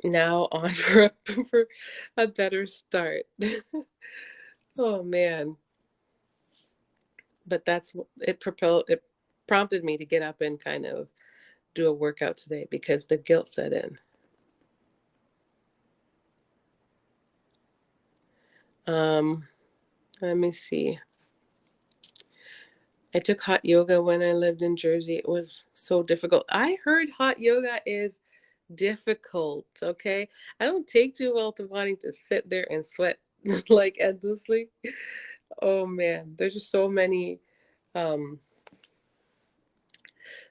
now on for a better start. Oh man. But it prompted me to get up and kind of do a workout today because the guilt set in. Um, Let me see. I took hot yoga when I lived in Jersey. It was so difficult. I heard hot yoga is difficult, okay? I don't take too well to wanting to sit there and sweat like endlessly. Oh man, there's just um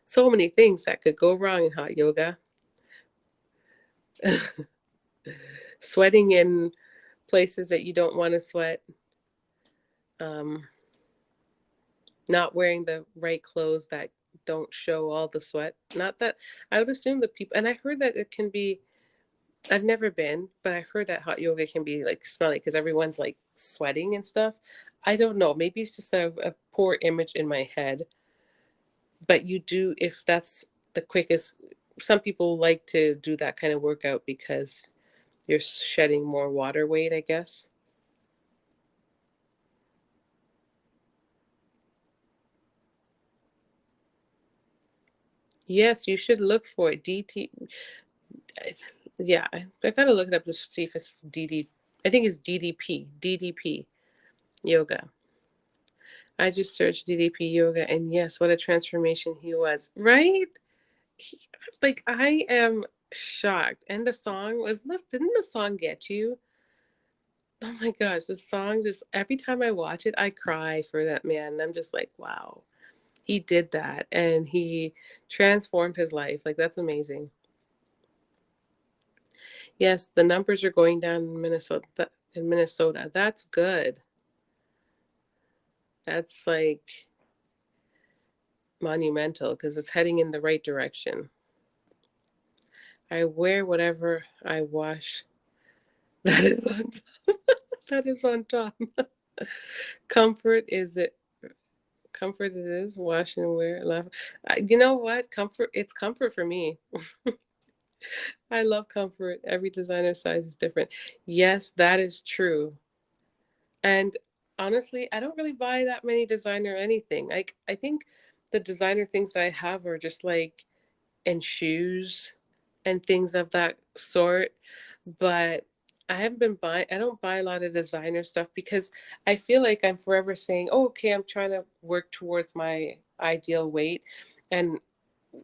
so many things that could go wrong in hot yoga. Sweating in places that you don't want to sweat. Um, Not wearing the right clothes that don't show all the sweat. Not that I would assume that people, and I heard that it can be, I've never been, but I heard that hot yoga can be like smelly because everyone's like sweating and stuff. I don't know. Maybe it's just a poor image in my head. But you do, if that's the quickest, some people like to do that kind of workout because you're shedding more water weight, I guess. Yes, you should look for it. DT, yeah, I gotta look it up to see if it's DD. I think it's DDP yoga. I just searched DDP yoga, and yes, what a transformation he was, right? He, like, I am shocked. And the song was, didn't the song get you? Oh my gosh, the song just, every time I watch it, I cry for that man. And I'm just like, wow, he did that and he transformed his life. Like, that's amazing. Yes, the numbers are going down in Minnesota. In Minnesota, that's good. That's like monumental because it's heading in the right direction. I wear whatever I wash. That is on. That is on top. Comfort is it? Comfort it is. Wash and wear. Laugh. You know what? Comfort. It's comfort for me. I love comfort. Every designer size is different. Yes, that is true. And honestly, I don't really buy that many designer anything. Like, I think the designer things that I have are just like in shoes and things of that sort. But I haven't been buying, I don't buy a lot of designer stuff because I feel like I'm forever saying, oh, okay, I'm trying to work towards my ideal weight. And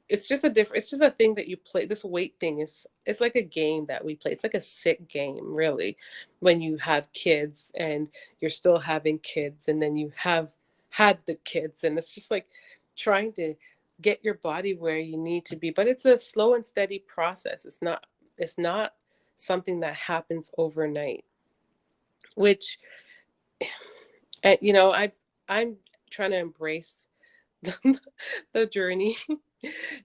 it's just a different, it's just a thing that you play. This weight thing is, it's like a game that we play. It's like a sick game, really, when you have kids and you're still having kids and then you have had the kids, and it's just like trying to get your body where you need to be. But it's a slow and steady process. It's not something that happens overnight, which, I'm trying to embrace the journey.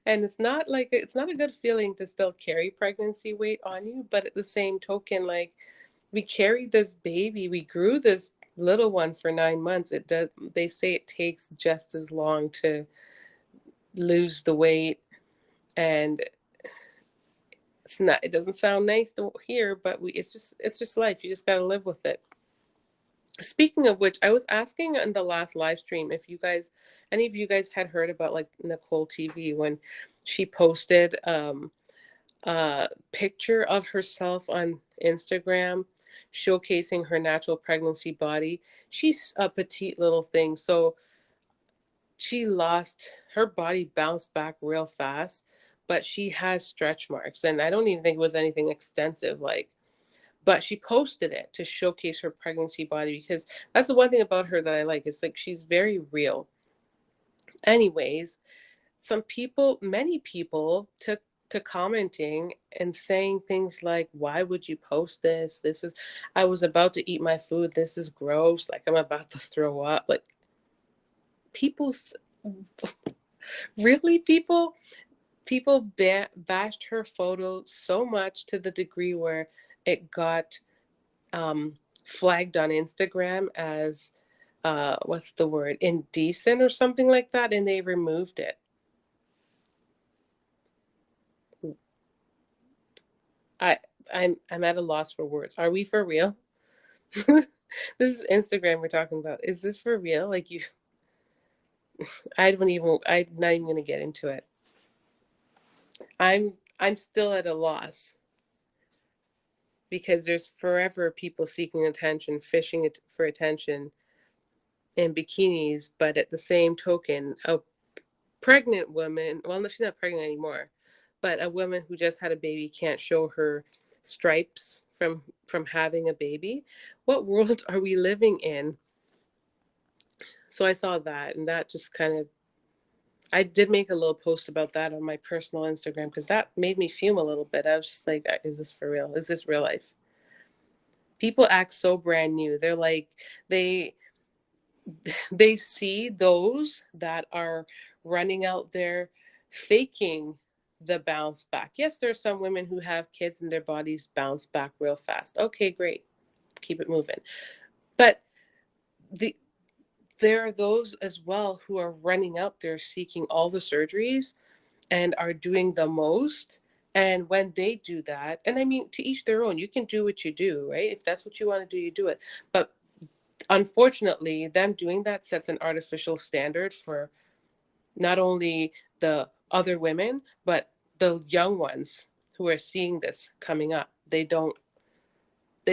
And it's not a good feeling to still carry pregnancy weight on you, but at the same token, like, we carried this baby, we grew this little one for 9 months. It does, they say it takes just as long to lose the weight, and it doesn't sound nice to hear, but it's just life. You just got to live with it. Speaking of which, I was asking in the last live stream if any of you guys had heard about like Nicole TV when she posted a picture of herself on Instagram showcasing her natural pregnancy body. She's a petite little thing, so her body bounced back real fast, but she has stretch marks, and I don't even think it was anything extensive, like, but she posted it to showcase her pregnancy body because that's the one thing about her that I like. It's like she's very real. Anyways, many people took to commenting and saying things like, why would you post this? I was about to eat my food. This is gross. Like, I'm about to throw up. Like, people, really, people bashed her photo so much to the degree where it got um, flagged on Instagram as what's the word, indecent or something like that, and they removed it. I I'm at a loss for words. Are we for real? This is Instagram we're talking about. Is this for real? Like, I'm not even gonna get into it. I'm still at a loss because there's forever people seeking attention, fishing it for attention in bikinis, but at the same token, a pregnant woman, well, no, she's not pregnant anymore, but a woman who just had a baby can't show her stripes from having a baby. What world are we living in? So I saw that, and that just kind of, I did make a little post about that on my personal Instagram because that made me fume a little bit. I was just like, is this for real? Is this real life? People act so brand new. They're like, they they see those that are running out there faking the bounce back. Yes, there are some women who have kids and their bodies bounce back real fast. Okay, great. Keep it moving. But the there are those as well who are running out there seeking all the surgeries and are doing the most. And when they do that, and I mean, to each their own, you can do what you do, right? If that's what you want to do, you do it. But unfortunately, them doing that sets an artificial standard for not only the other women, but the young ones who are seeing this coming up.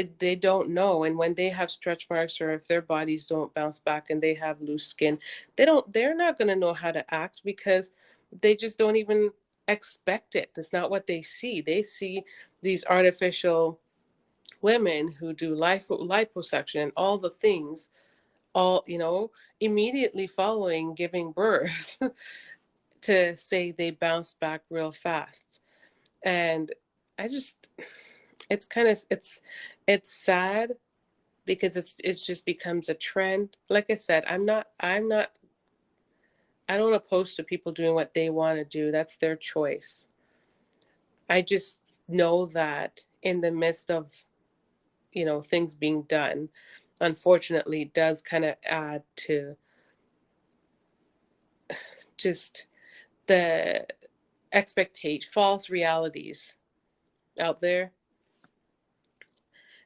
they don't know. And when they have stretch marks, or if their bodies don't bounce back and they have loose skin, they're not going to know how to act, because they just don't even expect it. It's not what they see. They see these artificial women who do liposuction and all the things, all, immediately following giving birth, to say they bounce back real fast. And I just, it's kind of, it's sad, because it's just becomes a trend. Like I said, I don't oppose to people doing what they want to do. That's their choice. I just know that in the midst of, things being done, unfortunately, it does kind of add to just the expectation, false realities out there.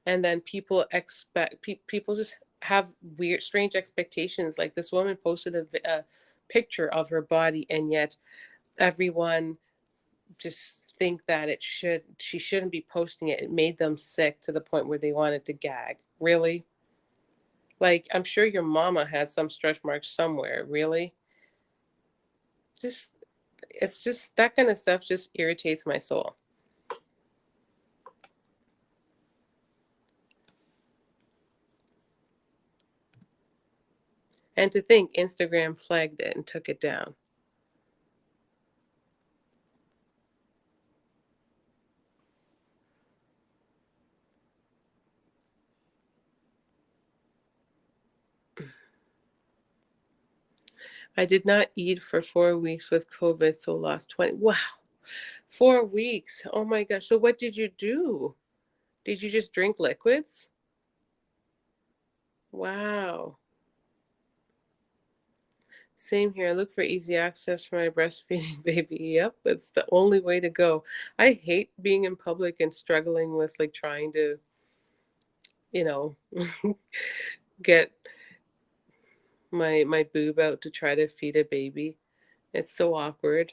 And then people expect, people just have weird, strange expectations. Like this woman posted a picture of her body, and yet everyone just think that she shouldn't be posting it. It made them sick to the point where they wanted to gag. Really? Like, I'm sure your mama has some stretch marks somewhere. Really? Just, it's just that kind of stuff just irritates my soul. And to think Instagram flagged it and took it down. I did not eat for 4 weeks with COVID, so lost 20. Wow. 4 weeks. Oh my gosh. So what did you do? Did you just drink liquids? Wow. Same here. I look for easy access for my breastfeeding baby. Yep, it's the only way to go. I hate being in public and struggling with like trying to, you know, get my boob out to try to feed a baby. It's so awkward.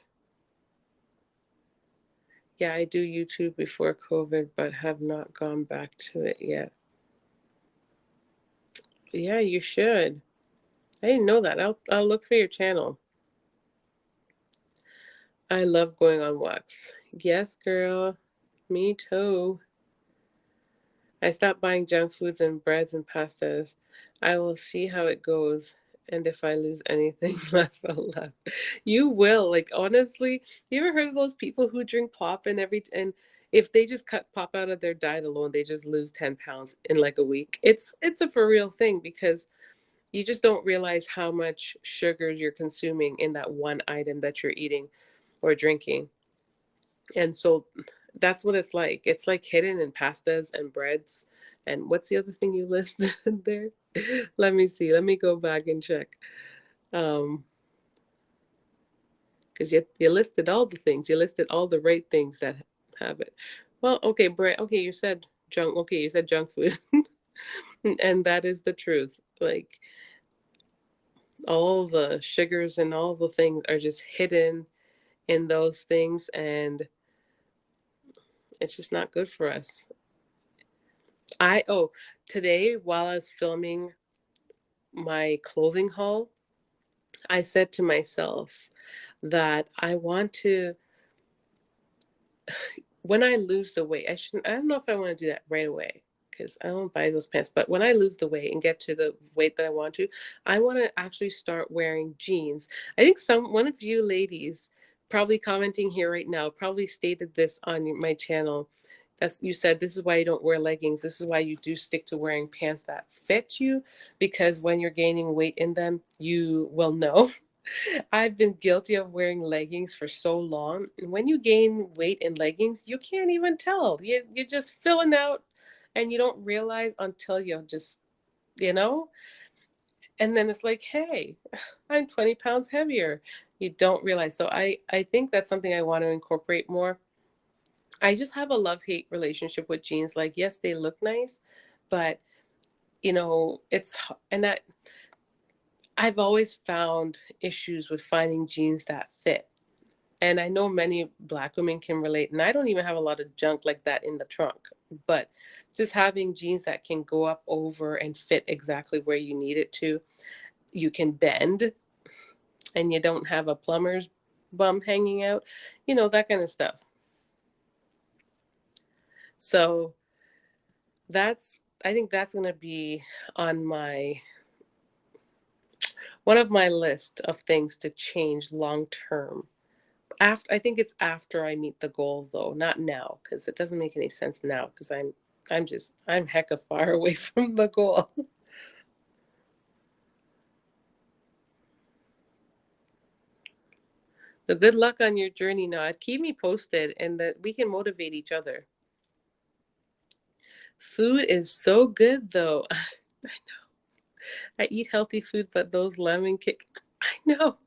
Yeah, I do YouTube before COVID, but have not gone back to it yet. Yeah, you should. I didn't know that. I'll look for your channel. I love going on walks. Yes, girl. Me too. I stopped buying junk foods and breads and pastas. I will see how it goes. And if I lose anything left, I'll laugh. You will. Like, honestly, you ever heard of those people who drink pop and if they just cut pop out of their diet alone, they just lose 10 pounds in like a week. It's a for real thing, because you just don't realize how much sugar you're consuming in that one item that you're eating or drinking. And so that's what it's like. It's like hidden in pastas and breads. And what's the other thing you listed there? Let me see. Let me go back and check. Because you listed all the things. You listed all the right things that have it. Well, okay, bread. Okay, you said junk. Okay, you said junk food. And that is the truth. Like, all the sugars and all the things are just hidden in those things, and it's just not good for us. Today while I was filming my clothing haul, I said to myself that I want to, when I lose the weight, I don't know if I want to do that right away, because I don't buy those pants, but when I lose the weight and get to the weight that I want to actually start wearing jeans. I think one of you ladies probably commenting here right now probably stated this on my channel. You said this is why you don't wear leggings. This is why you do stick to wearing pants that fit you, because when you're gaining weight in them, you will know. I've been guilty of wearing leggings for so long. When you gain weight in leggings, you can't even tell. You're just filling out, and you don't realize until you're just, you know? And then it's like, hey, I'm 20 pounds heavier. You don't realize. So I think that's something I want to incorporate more. I just have a love-hate relationship with jeans. Like, yes, they look nice, but and that I've always found issues with finding jeans that fit. And I know many Black women can relate, and I don't even have a lot of junk like that in the trunk. But just having jeans that can go up over and fit exactly where you need it to, you can bend and you don't have a plumber's bum hanging out, that kind of stuff. So I think that's going to be on my one of my list of things to change long term. After I think it's after I meet the goal though, not now, because it doesn't make any sense now because I'm hecka far away from the goal. So good luck on your journey, Nod. Keep me posted and that we can motivate each other. Food is so good though. I eat healthy food, but those lemon Kit I know.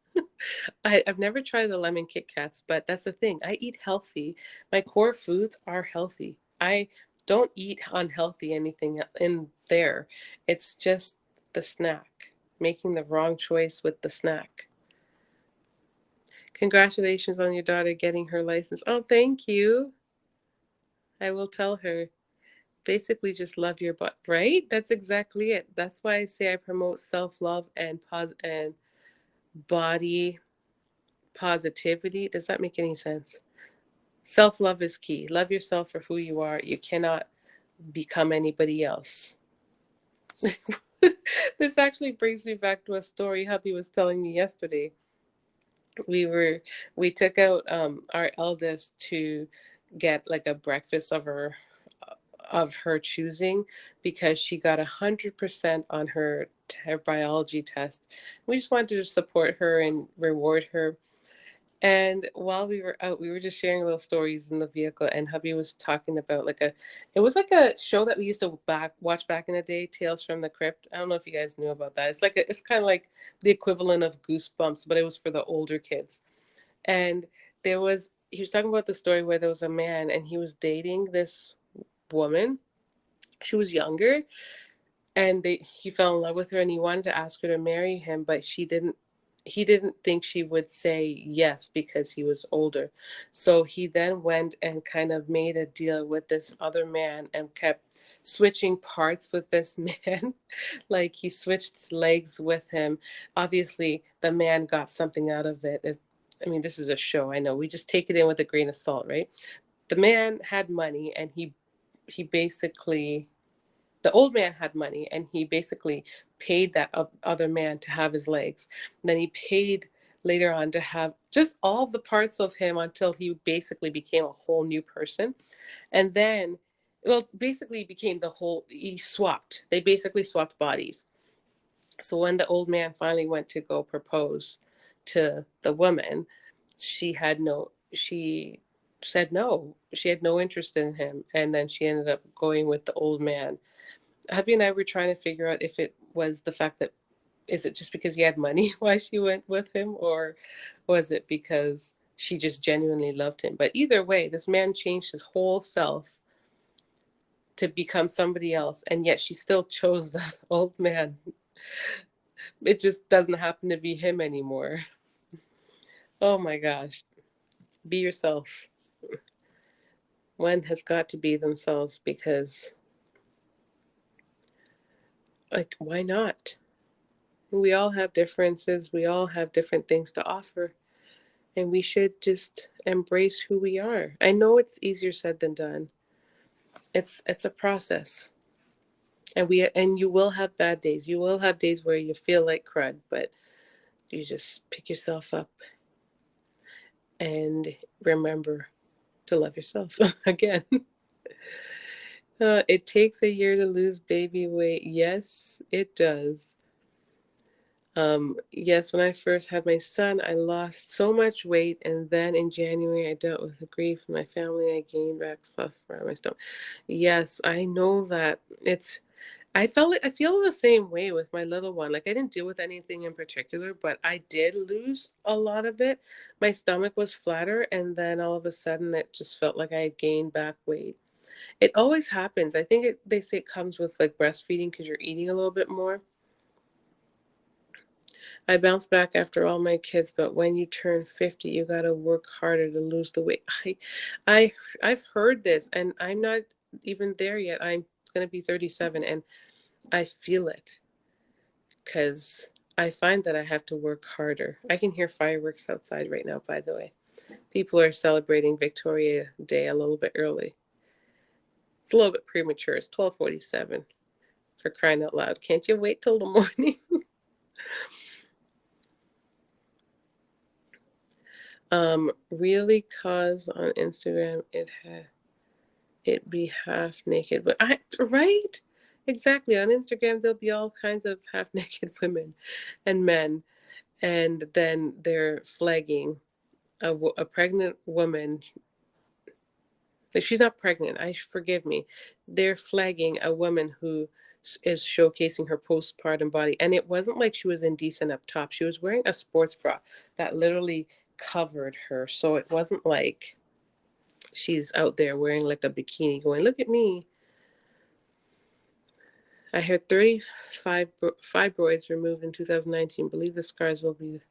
I've never tried the lemon Kit Kats, but that's the thing. I eat healthy. My core foods are healthy. I don't eat unhealthy anything in there. It's just the snack, making the wrong choice with the snack. Congratulations on your daughter getting her license. Oh, thank you. I will tell her. Basically, just love your butt, right? That's exactly it. That's why I say I promote self-love and body positivity. Does that make any sense? Self love is key. Love yourself for who you are. You cannot become anybody else. This actually brings me back to a story hubby was telling me yesterday. We were we took out our eldest to get like a breakfast of her choosing because she got 100% on her biology test. We just wanted to support her and reward her. And while we were out, we were just sharing little stories in the vehicle, and hubby was talking about it was like a show that we used to watch back in the day, Tales from the Crypt. I don't know if you guys knew about that. It's kind of like the equivalent of Goosebumps, but it was for the older kids. And he was talking about the story where there was a man and he was dating this woman. She was younger, and he fell in love with her and he wanted to ask her to marry him, but he didn't think she would say yes because he was older. So he then went and kind of made a deal with this other man and kept switching parts with this man. Like he switched legs with him. Obviously the man got something out of I mean, this is a show, I know, we just take it in with a grain of salt, right? The man had money and he basically the old man had money and he basically paid that other man to have his legs. And then he paid later on to have just all the parts of him until he basically became a whole new person. And then, well, basically became he swapped. They basically swapped bodies. So when the old man finally went to go propose to the woman, she said no. She had no interest in him. And then she ended up going with the old man. Hubby and I were trying to figure out if it was the fact that is it just because he had money why she went with him, or was it because she just genuinely loved him? But either way, this man changed his whole self to become somebody else, and yet she still chose the old man. It just doesn't happen to be him anymore. Oh my gosh. Be yourself. One has got to be themselves because, like, why not? We all have differences. We all have different things to offer. And we should just embrace who we are. I know it's easier said than done. It's a process. And you will have bad days. You will have days where you feel like crud, but you just pick yourself up and remember to love yourself again. It takes a year to lose baby weight. Yes, it does. Yes, when I first had my son, I lost so much weight, and then in January, I dealt with the grief in my family. I gained back fluff around my stomach. Yes, I know that I feel the same way with my little one. Like I didn't deal with anything in particular, but I did lose a lot of it. My stomach was flatter, and then all of a sudden, it just felt like I had gained back weight. It always happens. I think they say it comes with like breastfeeding because you're eating a little bit more. I bounced back after all my kids, but when you turn 50, you got to work harder to lose the weight. I I've heard this, and I'm not even there yet. I'm going to be 37 and I feel it because I find that I have to work harder. I can hear fireworks outside right now, by the way. People are celebrating Victoria Day a little bit early. It's a little bit premature. It's 12:47 for crying out loud. Can't you wait till the morning? Really cause on Instagram it be half naked. But right? Exactly. On Instagram there'll be all kinds of half naked women and men, and then they're flagging a pregnant woman. She's not pregnant. Forgive me. They're flagging a woman who is showcasing her postpartum body, and it wasn't like she was indecent up top. She was wearing a sports bra that literally covered her, so it wasn't like she's out there wearing like a bikini, going, "Look at me." I had 35 fibroids removed in 2019. Believe the scars will be.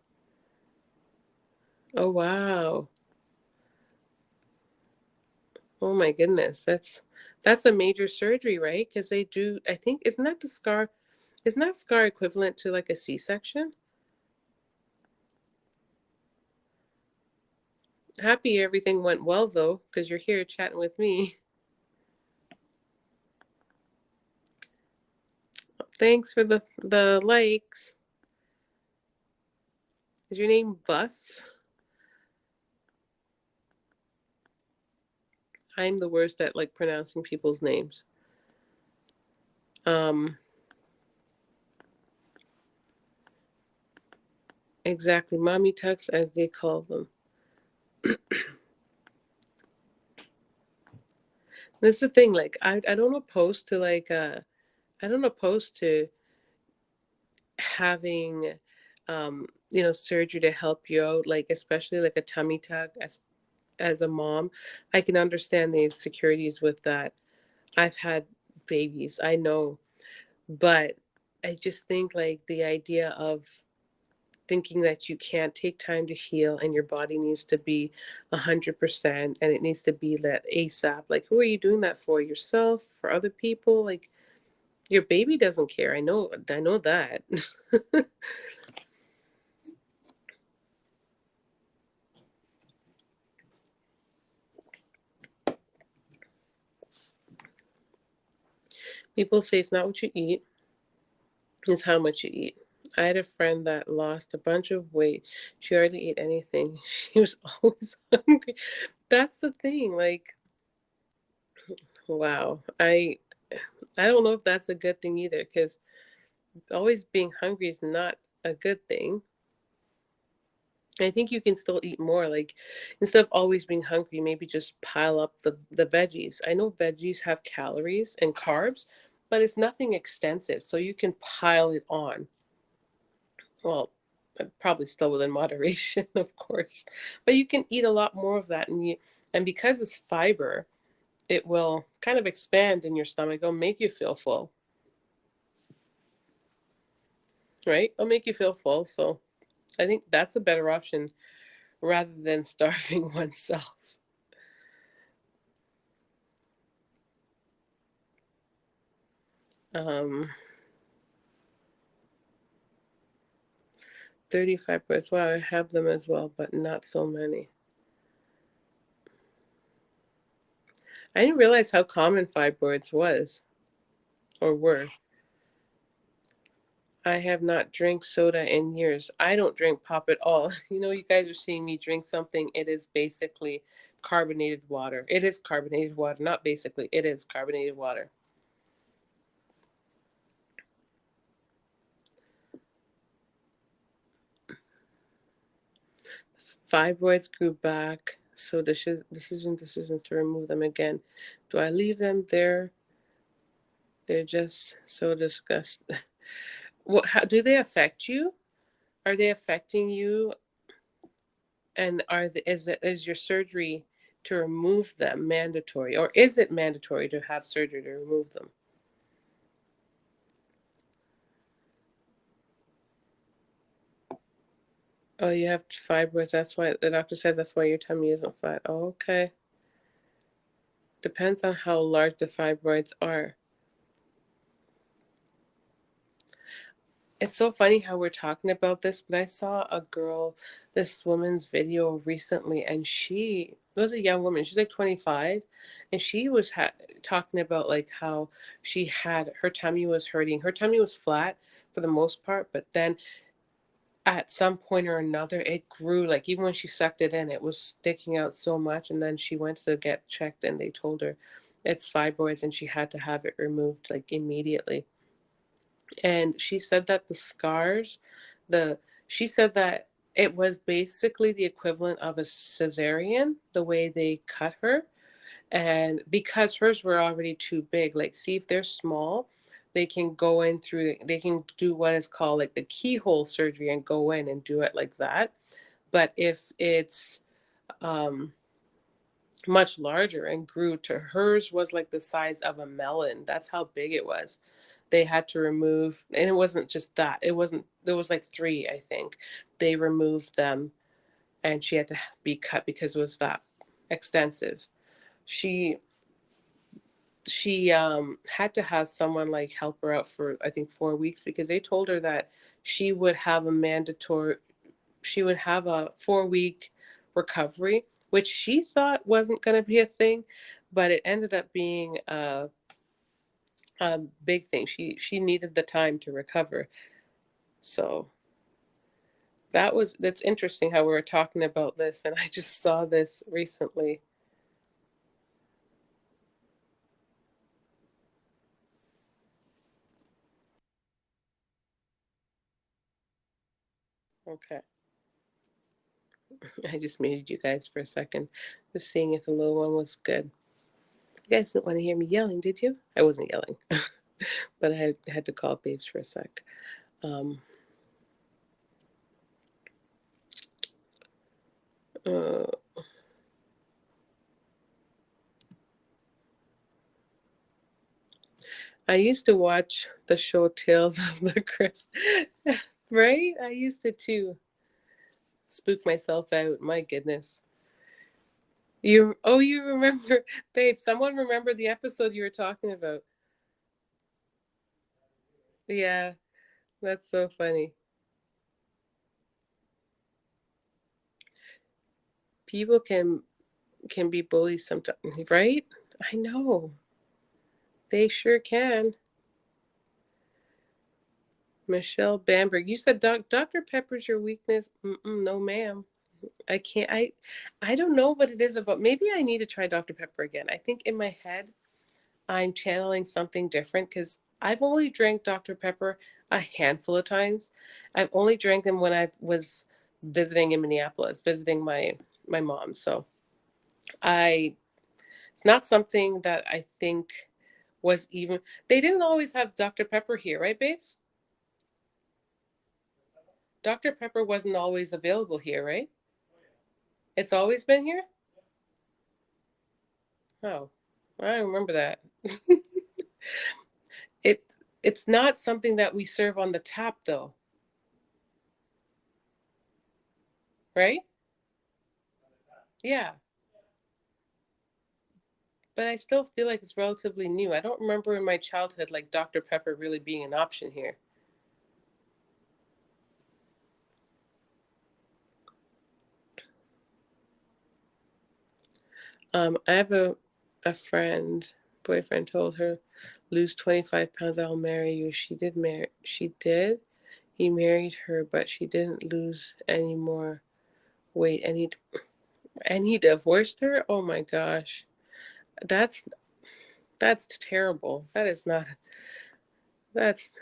Oh wow. Oh my goodness. That's a major surgery, right? Because they do, I think, isn't that scar equivalent to like a C-section? Happy everything went well though, because you're here chatting with me. Thanks for the likes. Is your name Buff? I'm the worst at like pronouncing people's names. Exactly, mommy tucks as they call them. This is the thing, like I don't oppose to like I don't oppose to having surgery to help you out, like especially like a tummy tuck as a mom. I can understand the insecurities with that. I've had babies, I know, but I just think like the idea of thinking that you can't take time to heal and your body needs to be 100% and it needs to be that ASAP. Like, who are you doing that for? Yourself? For other people? Like, your baby doesn't care. I know that. People say it's not what you eat, it's how much you eat. I had a friend that lost a bunch of weight. She hardly ate anything. She was always hungry. That's the thing. Like, wow. I don't know if that's a good thing either, because always being hungry is not a good thing. I think you can still eat more. Like, instead of always being hungry, maybe just pile up the veggies. I know veggies have calories and carbs, but it's nothing extensive, so you can pile it on. Well, probably still within moderation, of course, but you can eat a lot more of that, and because it's fiber, it will kind of expand in your stomach. It'll make you feel full, right? It'll make you feel full. So I think that's a better option rather than starving oneself. 35 birds. Wow, I have them as well, but not so many. I didn't realize how common fibroids was or were. I have not drank soda in years. I don't drink pop at all. You guys are seeing me drink something. It is basically carbonated water. It is carbonated water, not basically. It is carbonated water. Fibroids grew back, so decisions to remove them again. Do I leave them there? They're just so disgusting. How do they affect you? Are they affecting you? And is your surgery to remove them mandatory, or is it mandatory to have surgery to remove them? Oh, you have fibroids. That's why the doctor says that's why your tummy isn't flat. Oh, okay. Depends on how large the fibroids are. It's so funny how we're talking about this, but I saw this woman's video recently, and she was a young woman. She's like 25, and she was talking about like how she had her tummy was hurting. Her tummy was flat for the most part, but then at some point or another, it grew. Like even when she sucked it in, it was sticking out so much. And then she went to get checked, and they told her it's fibroids, and she had to have it removed like immediately. And she said that the scars, the she said that it was basically the equivalent of a cesarean, the way they cut her. And because hers were already too big, like see if they're small, they can do what is called like the keyhole surgery and go in and do it like that. But if it's um much larger and grew to hers was like the size of a melon. That's how big it was. They had to remove, and it wasn't just that. It wasn't, there was like three, I think. They removed them, and she had to be cut because it was that extensive. She had to have someone like help her out for I think 4 weeks because they told her that she would have a mandatory she would have a 4 week recovery, which she thought wasn't going to be a thing, but it ended up being a big thing. She needed the time to recover. So that's interesting how we were talking about this, and I just saw this recently. Okay, I just muted you guys for a second, just seeing if the little one was good. You guys didn't want to hear me yelling, did you? I wasn't yelling, but I had to call Babes for a sec. Um, uh, I used to watch the show Tales of the Crypt, right? I used to too. Spook myself out. My goodness. You remember, babe, someone remembered the episode you were talking about. Yeah, that's so funny. People can be bullies sometimes, right? I know. They sure can. Michelle Bamberg, you said Dr. Pepper's your weakness. No, ma'am. I can't. I don't know what it is about. Maybe I need to try Dr. Pepper again. I think in my head I'm channeling something different because I've only drank Dr. Pepper a handful of times. I've only drank them when I was visiting in Minneapolis, visiting my mom. So I it's not something that I think was even. They didn't always have Dr. Pepper here, right, babes? Dr. Pepper wasn't always available here, right? It's always been here? Oh, I remember that. It's not something that we serve on the tap though, right? Yeah, but I still feel like it's relatively new. I don't remember in my childhood like Dr. Pepper really being an option here. I have a friend, boyfriend told her, lose 25 pounds, I'll marry you. She did. He married her, but she didn't lose any more weight, and he divorced her. Oh my gosh. That's that's terrible. That is not that's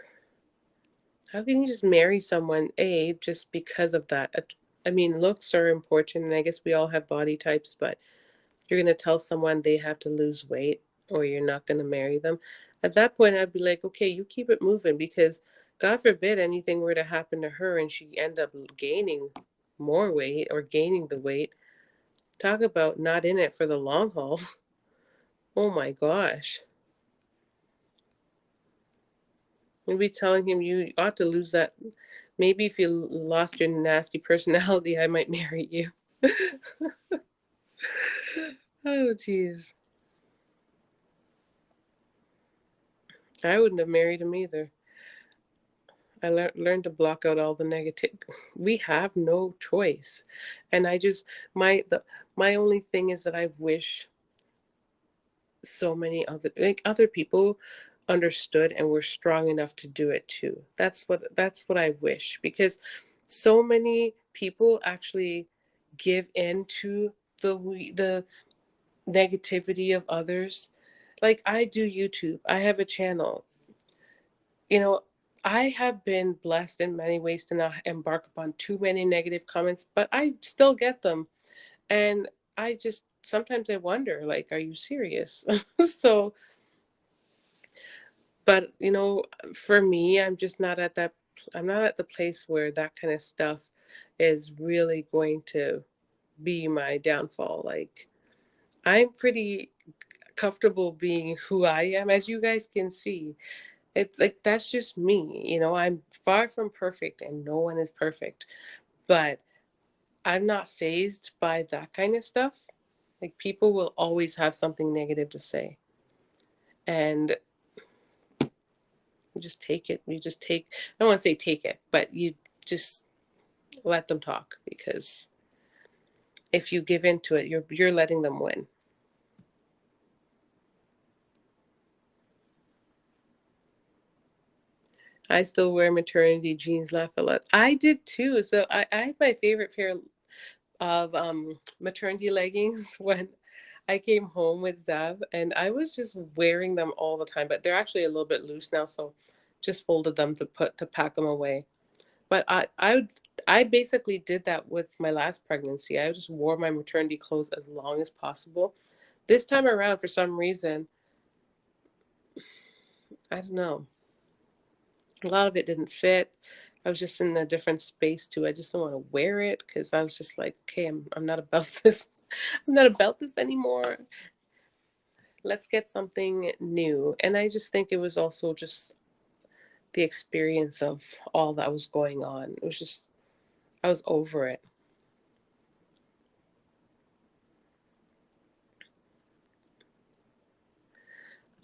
how can you just marry someone, A, just because of that? I mean, looks are important, and I guess we all have body types, but you're going to tell someone they have to lose weight or you're not going to marry them. At that point, I'd be like, okay, you keep it moving because God forbid anything were to happen to her and she end up gaining more weight or gaining the weight. Talk about not in it for the long haul. Oh my gosh. You'd be telling him you ought to lose that. Maybe if you lost your nasty personality, I might marry you. Oh, jeez. I wouldn't have married him either. I learned to block out all the negative. We have no choice, and I just my only thing is that I wish so many other people understood and were strong enough to do it too. That's what I wish, because so many people actually give in to the negativity of others. Like, I do YouTube. I have a channel. You know, I have been blessed in many ways to not embark upon too many negative comments, but I still get them. And I just sometimes I wonder, like, are you serious? So, but for me, I'm not at the place where that kind of stuff is really going to be my downfall. Like, I'm pretty comfortable being who I am, as you guys can see. It's like, that's just me. I'm far from perfect, and no one is perfect. But I'm not phased by that kind of stuff. Like, people will always have something negative to say. And you just take it. I don't want to say take it, but you just let them talk, because if you give in to it, you're letting them win. I still wear maternity jeans, laugh a lot. I did too. So I had my favorite pair of maternity leggings when I came home with Zav, and I was just wearing them all the time. But they're actually a little bit loose now, so just folded them to pack them away. But I basically did that with my last pregnancy. I just wore my maternity clothes as long as possible. This time around, for some reason, I don't know, a lot of it didn't fit. I was just in a different space too. I just don't want to wear it, because I was just like, okay, I'm not about this. I'm not about this anymore. Let's get something new. And I just think it was also just the experience of all that was going on. It was just, I was over it.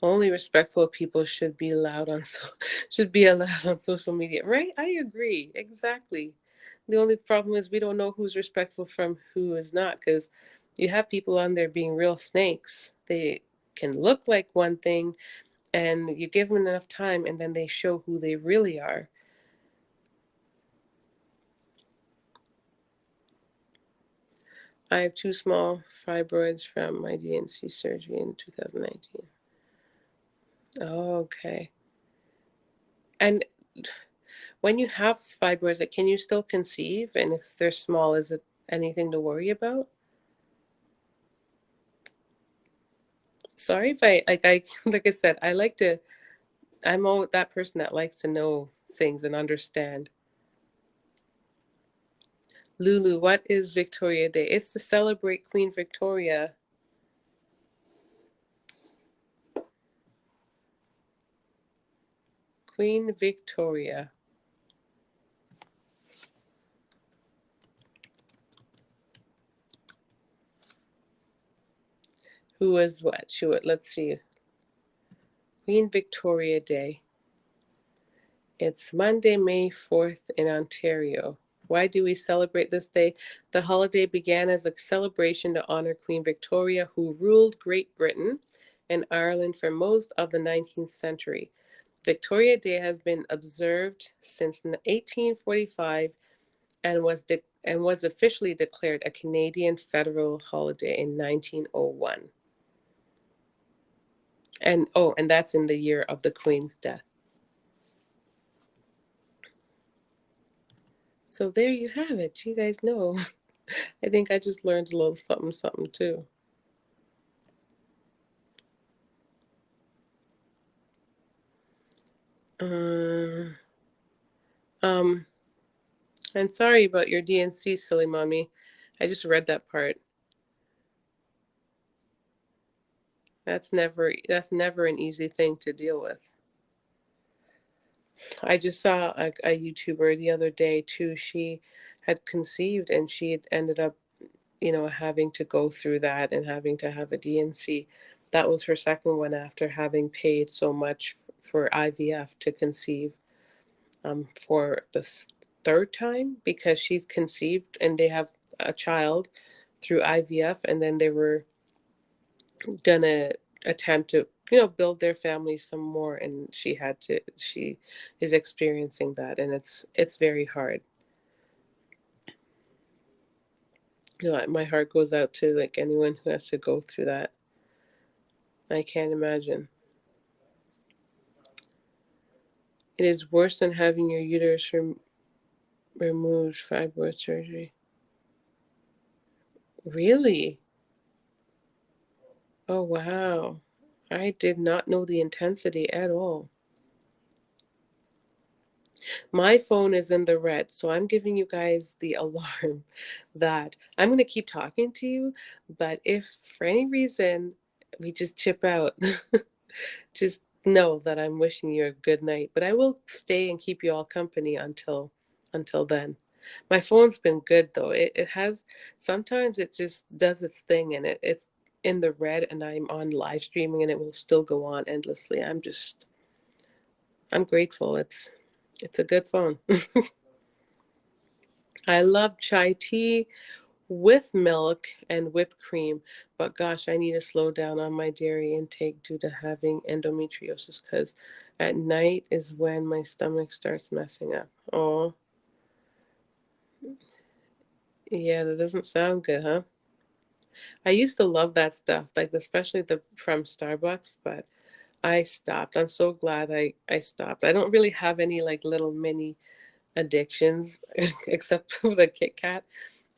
Only respectful people should be allowed on social media, right? I agree, exactly. The only problem is we don't know who's respectful from who is not, because you have people on there being real snakes. They can look like one thing, and you give them enough time, and then they show who they really are. I have two small fibroids from my DNC surgery in 2019. Oh, okay. And when you have fibroids, like, can you still conceive? And if they're small, is it anything to worry about? Sorry if I like I said, I'm that person that likes to know things and understand. Lulu, what is Victoria Day? It's to celebrate Queen Victoria. Queen Victoria. Who was what? Let's see. Queen Victoria Day. It's Monday, May 4th in Ontario. Why do we celebrate this day? The holiday began as a celebration to honor Queen Victoria, who ruled Great Britain and Ireland for most of the 19th century. Victoria Day has been observed since 1845 and was officially declared a Canadian federal holiday in 1901. And that's in the year of the Queen's death. So there you have it. You guys know. I think I just learned a little something, something too. Um, um, I'm sorry about your DNC, silly mommy. I just read that part. That's never an easy thing to deal with. I just saw a YouTuber the other day too. She had conceived, and she had ended up, having to go through that and having to have a DNC. That was her second one after having paid so much for IVF to conceive for the third time because she conceived and they have a child through IVF, and then they were gonna attempt to build their family some more, and she is experiencing that, and it's very hard. My heart goes out to like anyone who has to go through that. I can't imagine. It is worse than having your uterus removed, fibroid surgery. Really? Oh wow, I did not know the intensity at all. My phone is in the red, so I'm giving you guys the alarm that I'm going to keep talking to you, but if for any reason we just chip out, just know that I'm wishing you a good night. But I will stay and keep you all company until then. My phone's been good though. It has sometimes it just does its thing and it's in the red and I'm on live streaming and it will still go on endlessly. I'm grateful. It's a good phone. I love chai tea with milk and whipped cream, but gosh, I need to slow down on my dairy intake due to having endometriosis because at night is when my stomach starts messing up. Oh, yeah, that doesn't sound good, huh? I used to love that stuff, like especially the from Starbucks, but I stopped. I'm so glad I stopped. I don't really have any like little mini addictions except for the Kit Kat.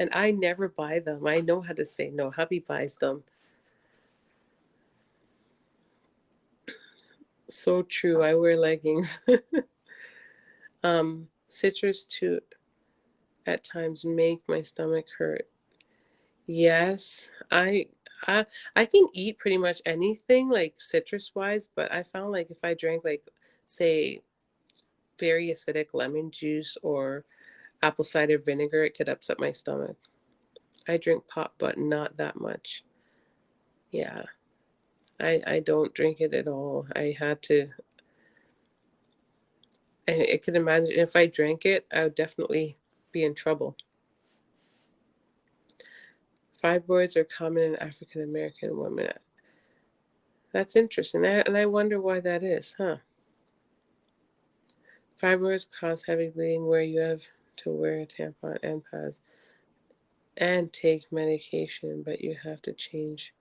And I never buy them. I know how to say no. Hubby buys them. So true. I wear leggings. Citrus too at times make my stomach hurt. Yes, I I can eat pretty much anything like citrus wise, but I found like if I drank like say very acidic lemon juice or apple cider vinegar, it could upset my stomach. I drink pop, but not that much. Yeah, I don't drink it at all. I had to. I could imagine if I drank it, I would definitely be in trouble. Fibroids are common in African American women. That's interesting, and I wonder why that is, huh? Fibroids cause heavy bleeding where you have to wear a tampon and pads and take medication, but you have to change.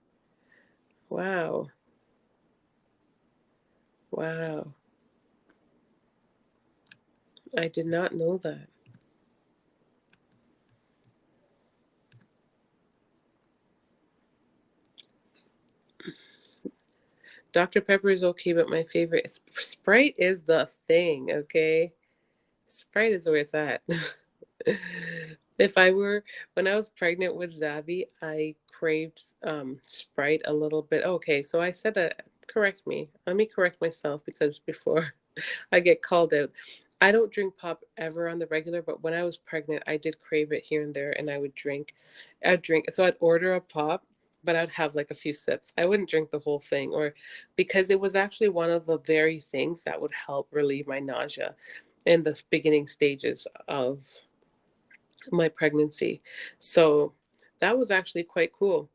Wow, wow. I did not know that. Dr. Pepper is okay, but my favorite Sprite is the thing, okay? Sprite is where it's at. If I were, when I was pregnant with Zavi, I craved Sprite a little bit. Okay, so I said, correct me. Let me correct myself because before I get called out, I don't drink pop ever on the regular, but when I was pregnant, I did crave it here and there, and I would drink. I'd drink, so I'd order a pop, but I'd have like a few sips. I wouldn't drink the whole thing, or because it was actually one of the very things that would help relieve my nausea in the beginning stages of my pregnancy. So that was actually quite cool.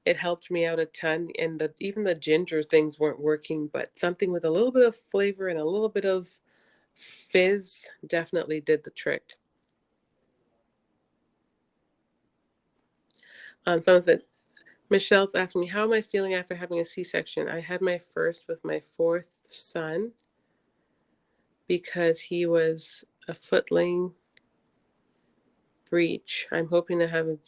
It helped me out a ton, and even the ginger things weren't working, but something with a little bit of flavor and a little bit of fizz definitely did the trick. Someone said, Michelle's asking me, how am I feeling after having a C-section? I had my first with my fourth son because he was a footling breech. I'm hoping to have a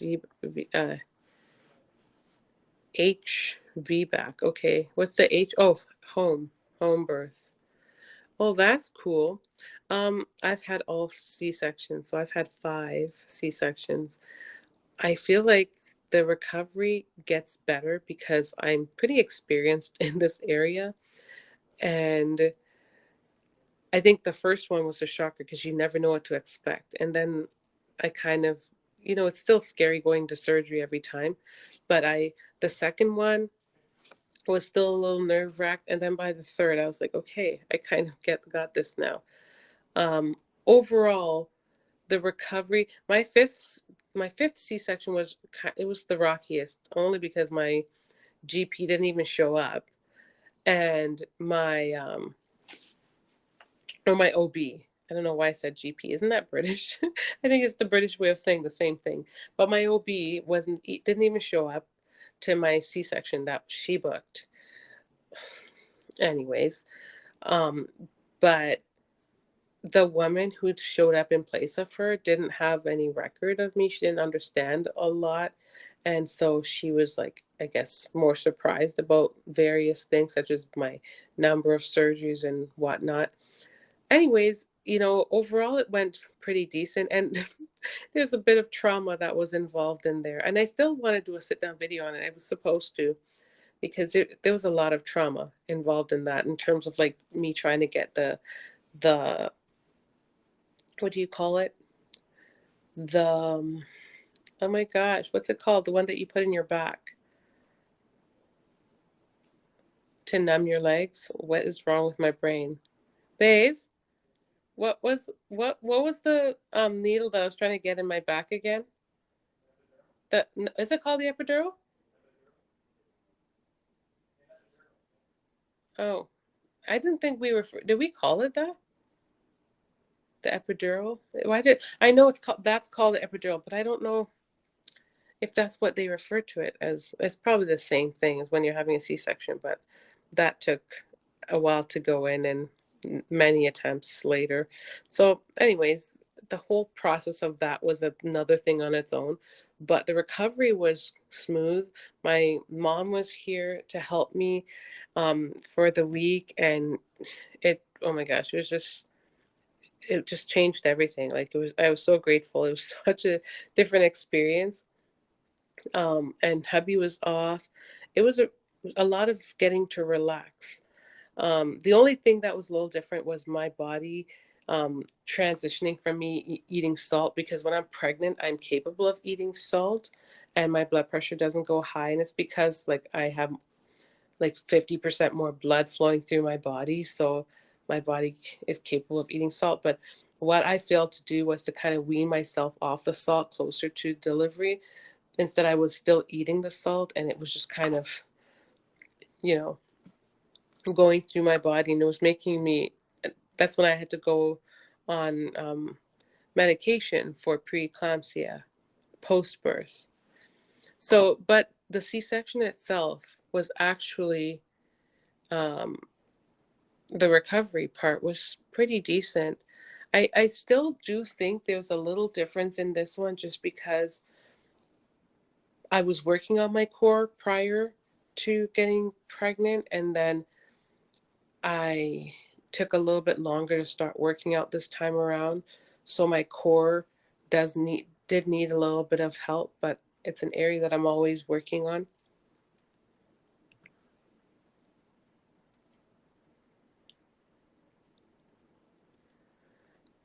HV back. Okay, what's the H? Oh, home birth. Oh, that's cool. I've had all C-sections, so I've had 5 C-sections. I feel like the recovery gets better because I'm pretty experienced in this area. And I think the first one was a shocker because you never know what to expect. And then I kind of, it's still scary going to surgery every time. But the second one, was still a little nerve wracked, and then by the third, I was like, okay, I kind of got this now. Um, Overall, the recovery, my fifth C-section was it was the rockiest, only because my GP didn't even show up, and my OB. I don't know why I said GP. Isn't that British? I think it's the British way of saying the same thing. But my OB didn't even show up to my C-section that she booked. Anyways, um, but the woman who showed up in place of her didn't have any record of me. She didn't understand a lot. And so she was like, I guess, more surprised about various things, such as my number of surgeries and whatnot. Anyways, overall it went pretty decent. And there's a bit of trauma that was involved in there. And I still want to do a sit down video on it. I was supposed to, because there was a lot of trauma involved in that, in terms of like me trying to get the what do you call it? The oh my gosh, what's it called? The one that you put in your back to numb your legs. What is wrong with my brain? Babes, what was the needle that I was trying to get in my back again? The Is it called the epidural? Oh, I didn't think did we call it that? The epidural? Why did I know that's called the epidural, but I don't know if that's what they refer to it as. It's probably the same thing as when you're having a C-section, but that took a while to go in, and many attempts later. So, anyways, the whole process of that was another thing on its own, but the recovery was smooth. My mom was here to help me for the week, and oh my gosh, it just changed everything. Like, I was so grateful. It was such a different experience. And hubby was off. It was a lot of getting to relax. The only thing that was a little different was my body transitioning from me eating salt, because when I'm pregnant, I'm capable of eating salt and my blood pressure doesn't go high. And it's because like I have like 50% more blood flowing through my body. So my body is capable of eating salt. But what I failed to do was to kind of wean myself off the salt closer to delivery. Instead, I was still eating the salt, and it was just kind of, you know, going through my body, and it was making me. That's when I had to go on medication for preeclampsia post birth. So, but the C-section itself was actually, um, the recovery part was pretty decent. I still do think there's a little difference in this one, just because I was working on my core prior to getting pregnant, and then I took a little bit longer to start working out this time around. So my core did need a little bit of help, but it's an area that I'm always working on.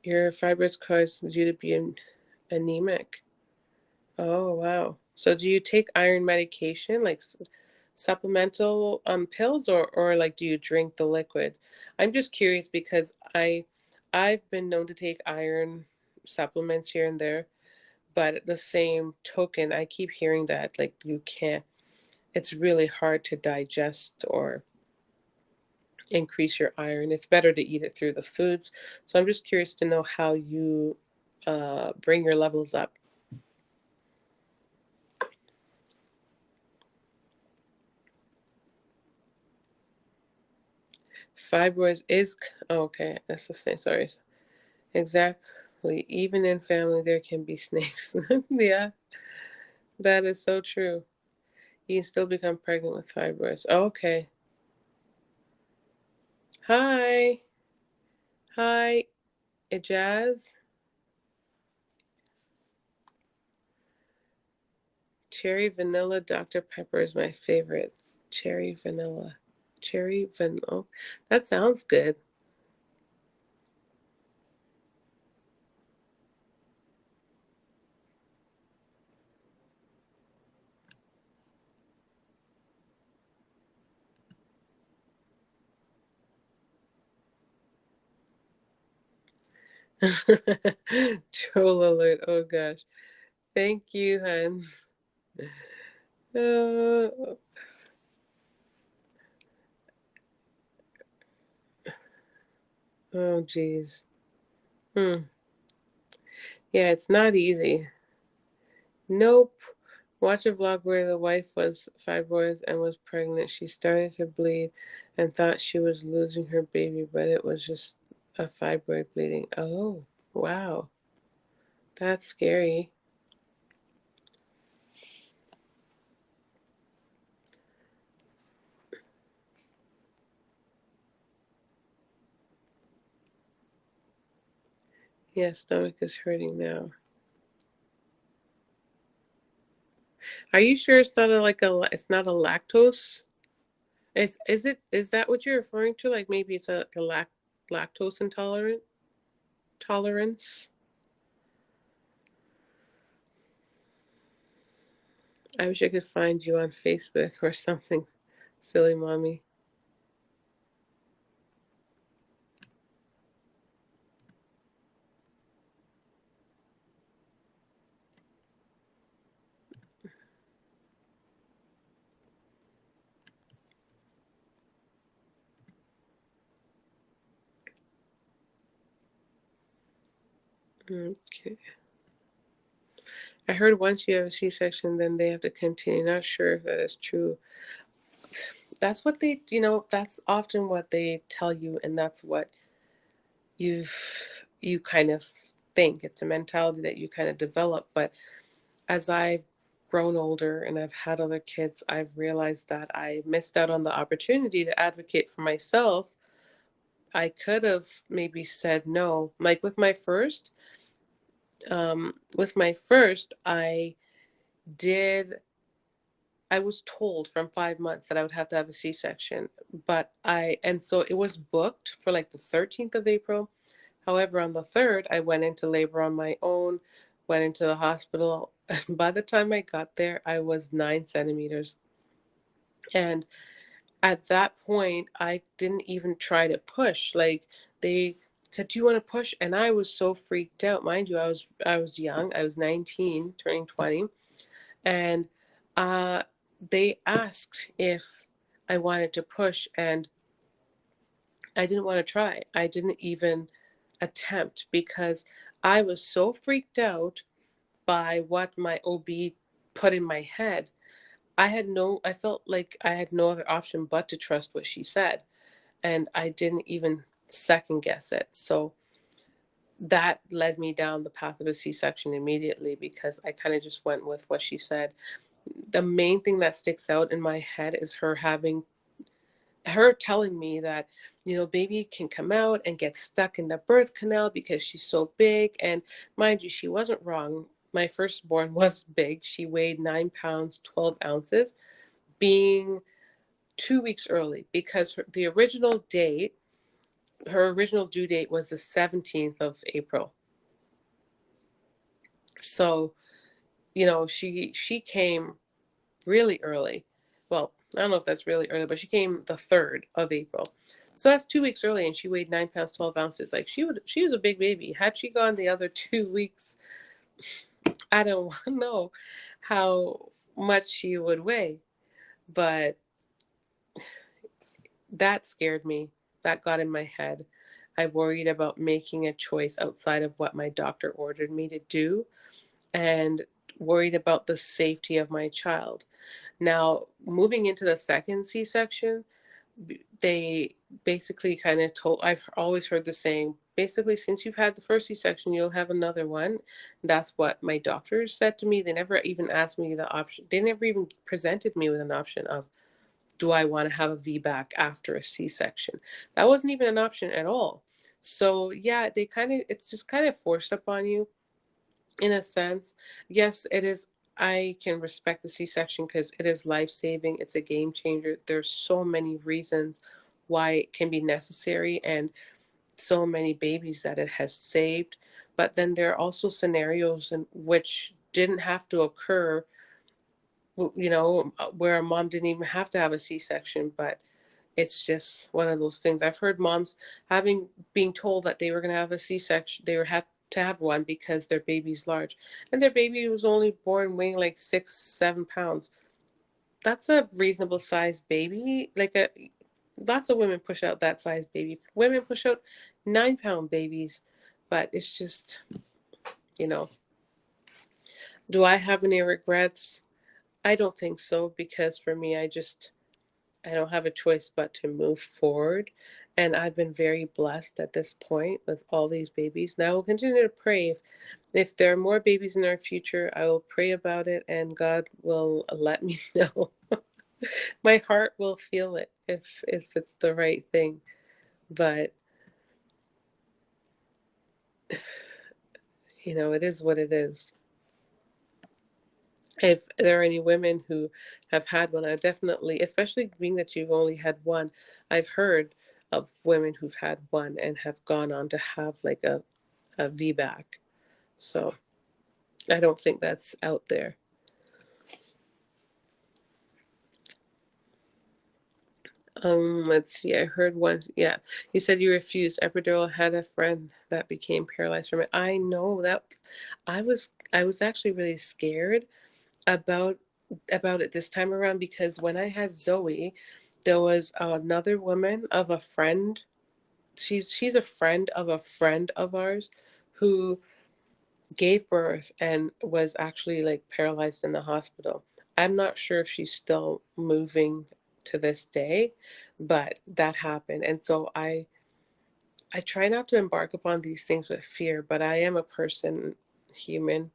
Your fibroids cause you to be anemic. Oh wow. So do you take iron medication, like supplemental pills, or like do you drink the liquid? I'm just curious because I've been known to take iron supplements here and there, but at the same token, I keep hearing that like you can't, it's really hard to digest or increase your iron. It's better to eat it through the foods. So I'm just curious to know how you bring your levels up. Fibroids is, oh, okay, that's the same, sorry. Exactly. Even in family, there can be snakes. Yeah, that is so true. You can still become pregnant with fibroids. Oh, okay. Hi. Hi, Jazz. Cherry vanilla Dr. Pepper is my favorite. Cherry vanilla. Cherry vanilla. Oh, that sounds good. Troll alert. Oh gosh. Thank you, hun. Uh, oh geez. Hmm. Yeah, it's not easy. Nope. Watch a vlog where the wife was fibroids and was pregnant. She started to bleed and thought she was losing her baby, but it was just a fibroid bleeding. Oh, wow. That's scary. Yeah, stomach is hurting now. Are you sure it's not it's not a lactose? Is that what you're referring to? Like maybe it's lactose tolerance? I wish I could find you on Facebook or something, silly mommy. Okay. I heard once you have a C-section, then they have to continue. Not sure if that is true. That's what that's often what they tell you, and that's what you kind of think. It's a mentality that you kind of develop. But as I've grown older and I've had other kids, I've realized that I missed out on the opportunity to advocate for myself. I could have maybe said no. Like with my first, did I was told from 5 months that I would have to have a C-section, and so it was booked for like the 13th of April. However, on the 3rd, I went into labor on my own, went into the hospital. By the time I got there, I was 9 centimeters. And at that point, I didn't even try to push. Like they said, "Do you want to push?" And I was so freaked out. Mind you, I was young. I was 19, turning 20, and uh, they asked if I wanted to push, and I didn't want to try. I didn't even attempt because I was so freaked out by what my OB put in my head. I felt like I had no other option but to trust what she said. And I didn't even second guess it. So that led me down the path of a C-section immediately because I kind of just went with what she said. The main thing that sticks out in my head is her telling me that baby can come out and get stuck in the birth canal because she's so big. And mind you, she wasn't wrong. My firstborn was big. She weighed 9 pounds 12 ounces, being 2 weeks early because her original due date was the 17th of April. So she came really early. Well, I don't know if that's really early, but she came the 3rd of April. So that's 2 weeks early, and she weighed 9 pounds 12 ounces. Like she was a big baby. Had she gone the other 2 weeks, I don't know how much she would weigh. But that scared me. That got in my head. I worried about making a choice outside of what my doctor ordered me to do, and worried about the safety of my child. Now, moving into the second C-section, they basically kind of I've always heard the saying, basically, since you've had the first C-section, you'll have another one. That's what my doctors said to me. They never even asked me the option. They never even presented me with an option of, do I want to have a VBAC after a C-section? That wasn't even an option at all. So yeah, it's just kind of forced upon you in a sense. Yes, it is. I can respect the C-section because it is life-saving. It's a game changer. There's so many reasons why it can be necessary and so many babies that it has saved. But then there are also scenarios in which didn't have to occur, where a mom didn't even have to have a C-section, but it's just one of those things. I've heard moms being told that they were going to have a C-section, they were had to have one because their baby's large, and their baby was only born weighing like 6-7 pounds. That's a reasonable sized baby. Lots of women push out that size baby. Women push out 9-pound babies, but it's just, you know, do I have any regrets? I don't think so, because for me, I don't have a choice but to move forward. And I've been very blessed at this point with all these babies. Now I will continue to pray. If there are more babies in our future, I will pray about it and God will let me know. My heart will feel it if it's the right thing. But it is what it is. If there are any women who have had one, I definitely, especially being that you've only had one, I've heard of women who've had one and have gone on to have like a VBAC. So I don't think that's out there. Let's see. I heard one. Yeah, you said you refused epidural. Had a friend that became paralyzed from it. I know that. I was actually really scared about it this time around, because when I had Zoe, there was another woman of a friend. She's a friend of ours who gave birth and was actually like paralyzed in the hospital. I'm not sure if she's still moving to this day, but that happened. And so I try not to embark upon these things with fear, but I am a person, human.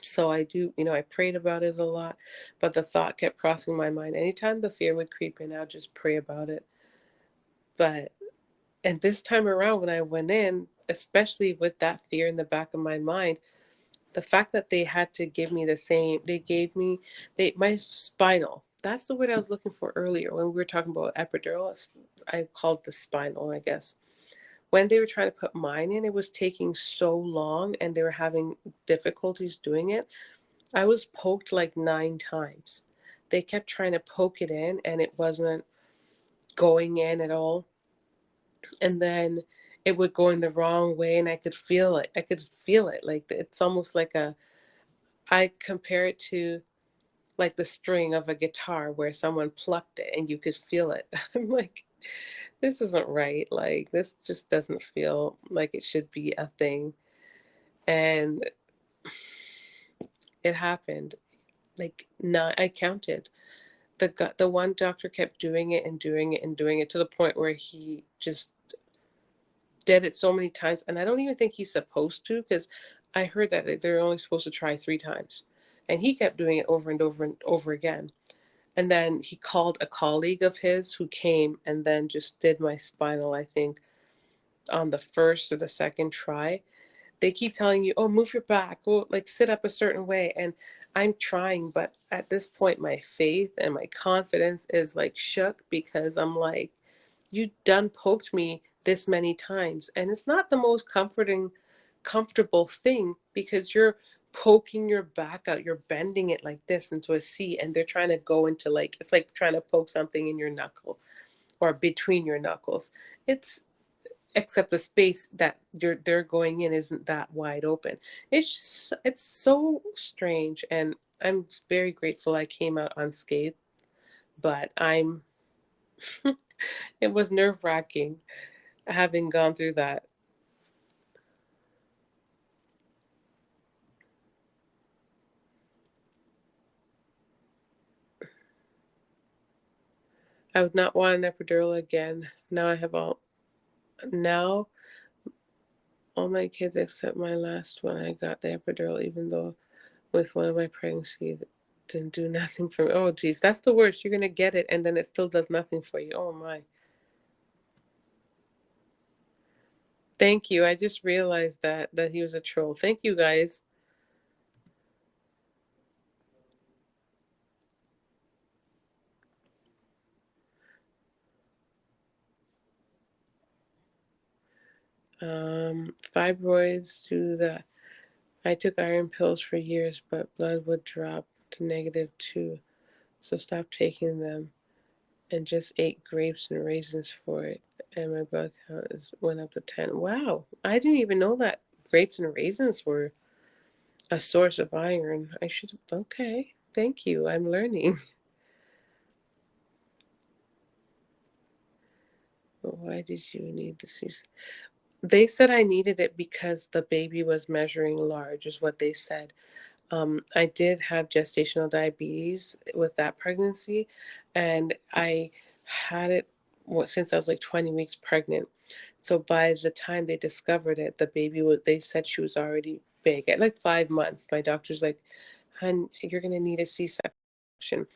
So I do, I prayed about it a lot, but the thought kept crossing my mind. Anytime the fear would creep in, I'd just pray about it. But, and this time around when I went in, especially with that fear in the back of my mind, the fact that they had to give me they gave me, my spinal. That's the word I was looking for earlier when we were talking about epidural. I called it the spinal, I guess. When they were trying to put mine in, it was taking so long and they were having difficulties doing it. I was poked like 9 times. They kept trying to poke it in and it wasn't going in at all. And then it would go in the wrong way and I could feel it. I could feel it. Like it's almost like I compare it to like the string of a guitar where someone plucked it and you could feel it. I'm like, this isn't right. Like, this just doesn't feel like it should be a thing. And it happened. Like, not, I counted. The one doctor kept doing it and doing it and doing it to the point where he just did it so many times. And I don't even think he's supposed to, because I heard that they're only supposed to try 3 times. And he kept doing it over and over and over again. And then he called a colleague of his who came and then just did my spinal, I think, on the first or the second try. They keep telling you, oh, move your back, oh, like sit up a certain way. And I'm trying, but at this point, my faith and my confidence is like shook, because I'm like, you done poked me this many times. And it's not the most comfortable thing, because you're poking your back out, you're bending it like this into a C, and they're trying to go into like, it's like trying to poke something in your knuckle or between your knuckles. It's except the space that they're going in isn't that wide open. It's so strange, and I'm very grateful I came out unscathed, but it was nerve-wracking having gone through that. I would not want an epidural again. Now all my kids except my last one, I got the epidural, even though with one of my pregnancies it didn't do nothing for me. Oh geez, that's the worst. You're gonna get it and then it still does nothing for you. Oh my. Thank you. I just realized that he was a troll. Thank you guys. Fibroids do the I took iron pills for years, but blood would drop to -2, so stopped taking them. and just ate grapes and raisins for it. And my blood count went up to 10. Wow, I didn't even know that grapes and raisins were a source of iron. I should, okay, thank you. I'm learning. But why did you need to see? They said I needed it because the baby was measuring large, is what they said. I did have gestational diabetes with that pregnancy, and I had it since I was like 20 weeks pregnant. So by the time they discovered it, the baby was, they said she was already big. At like 5 months, my doctor's like, "Hun, you're going to need a C-section."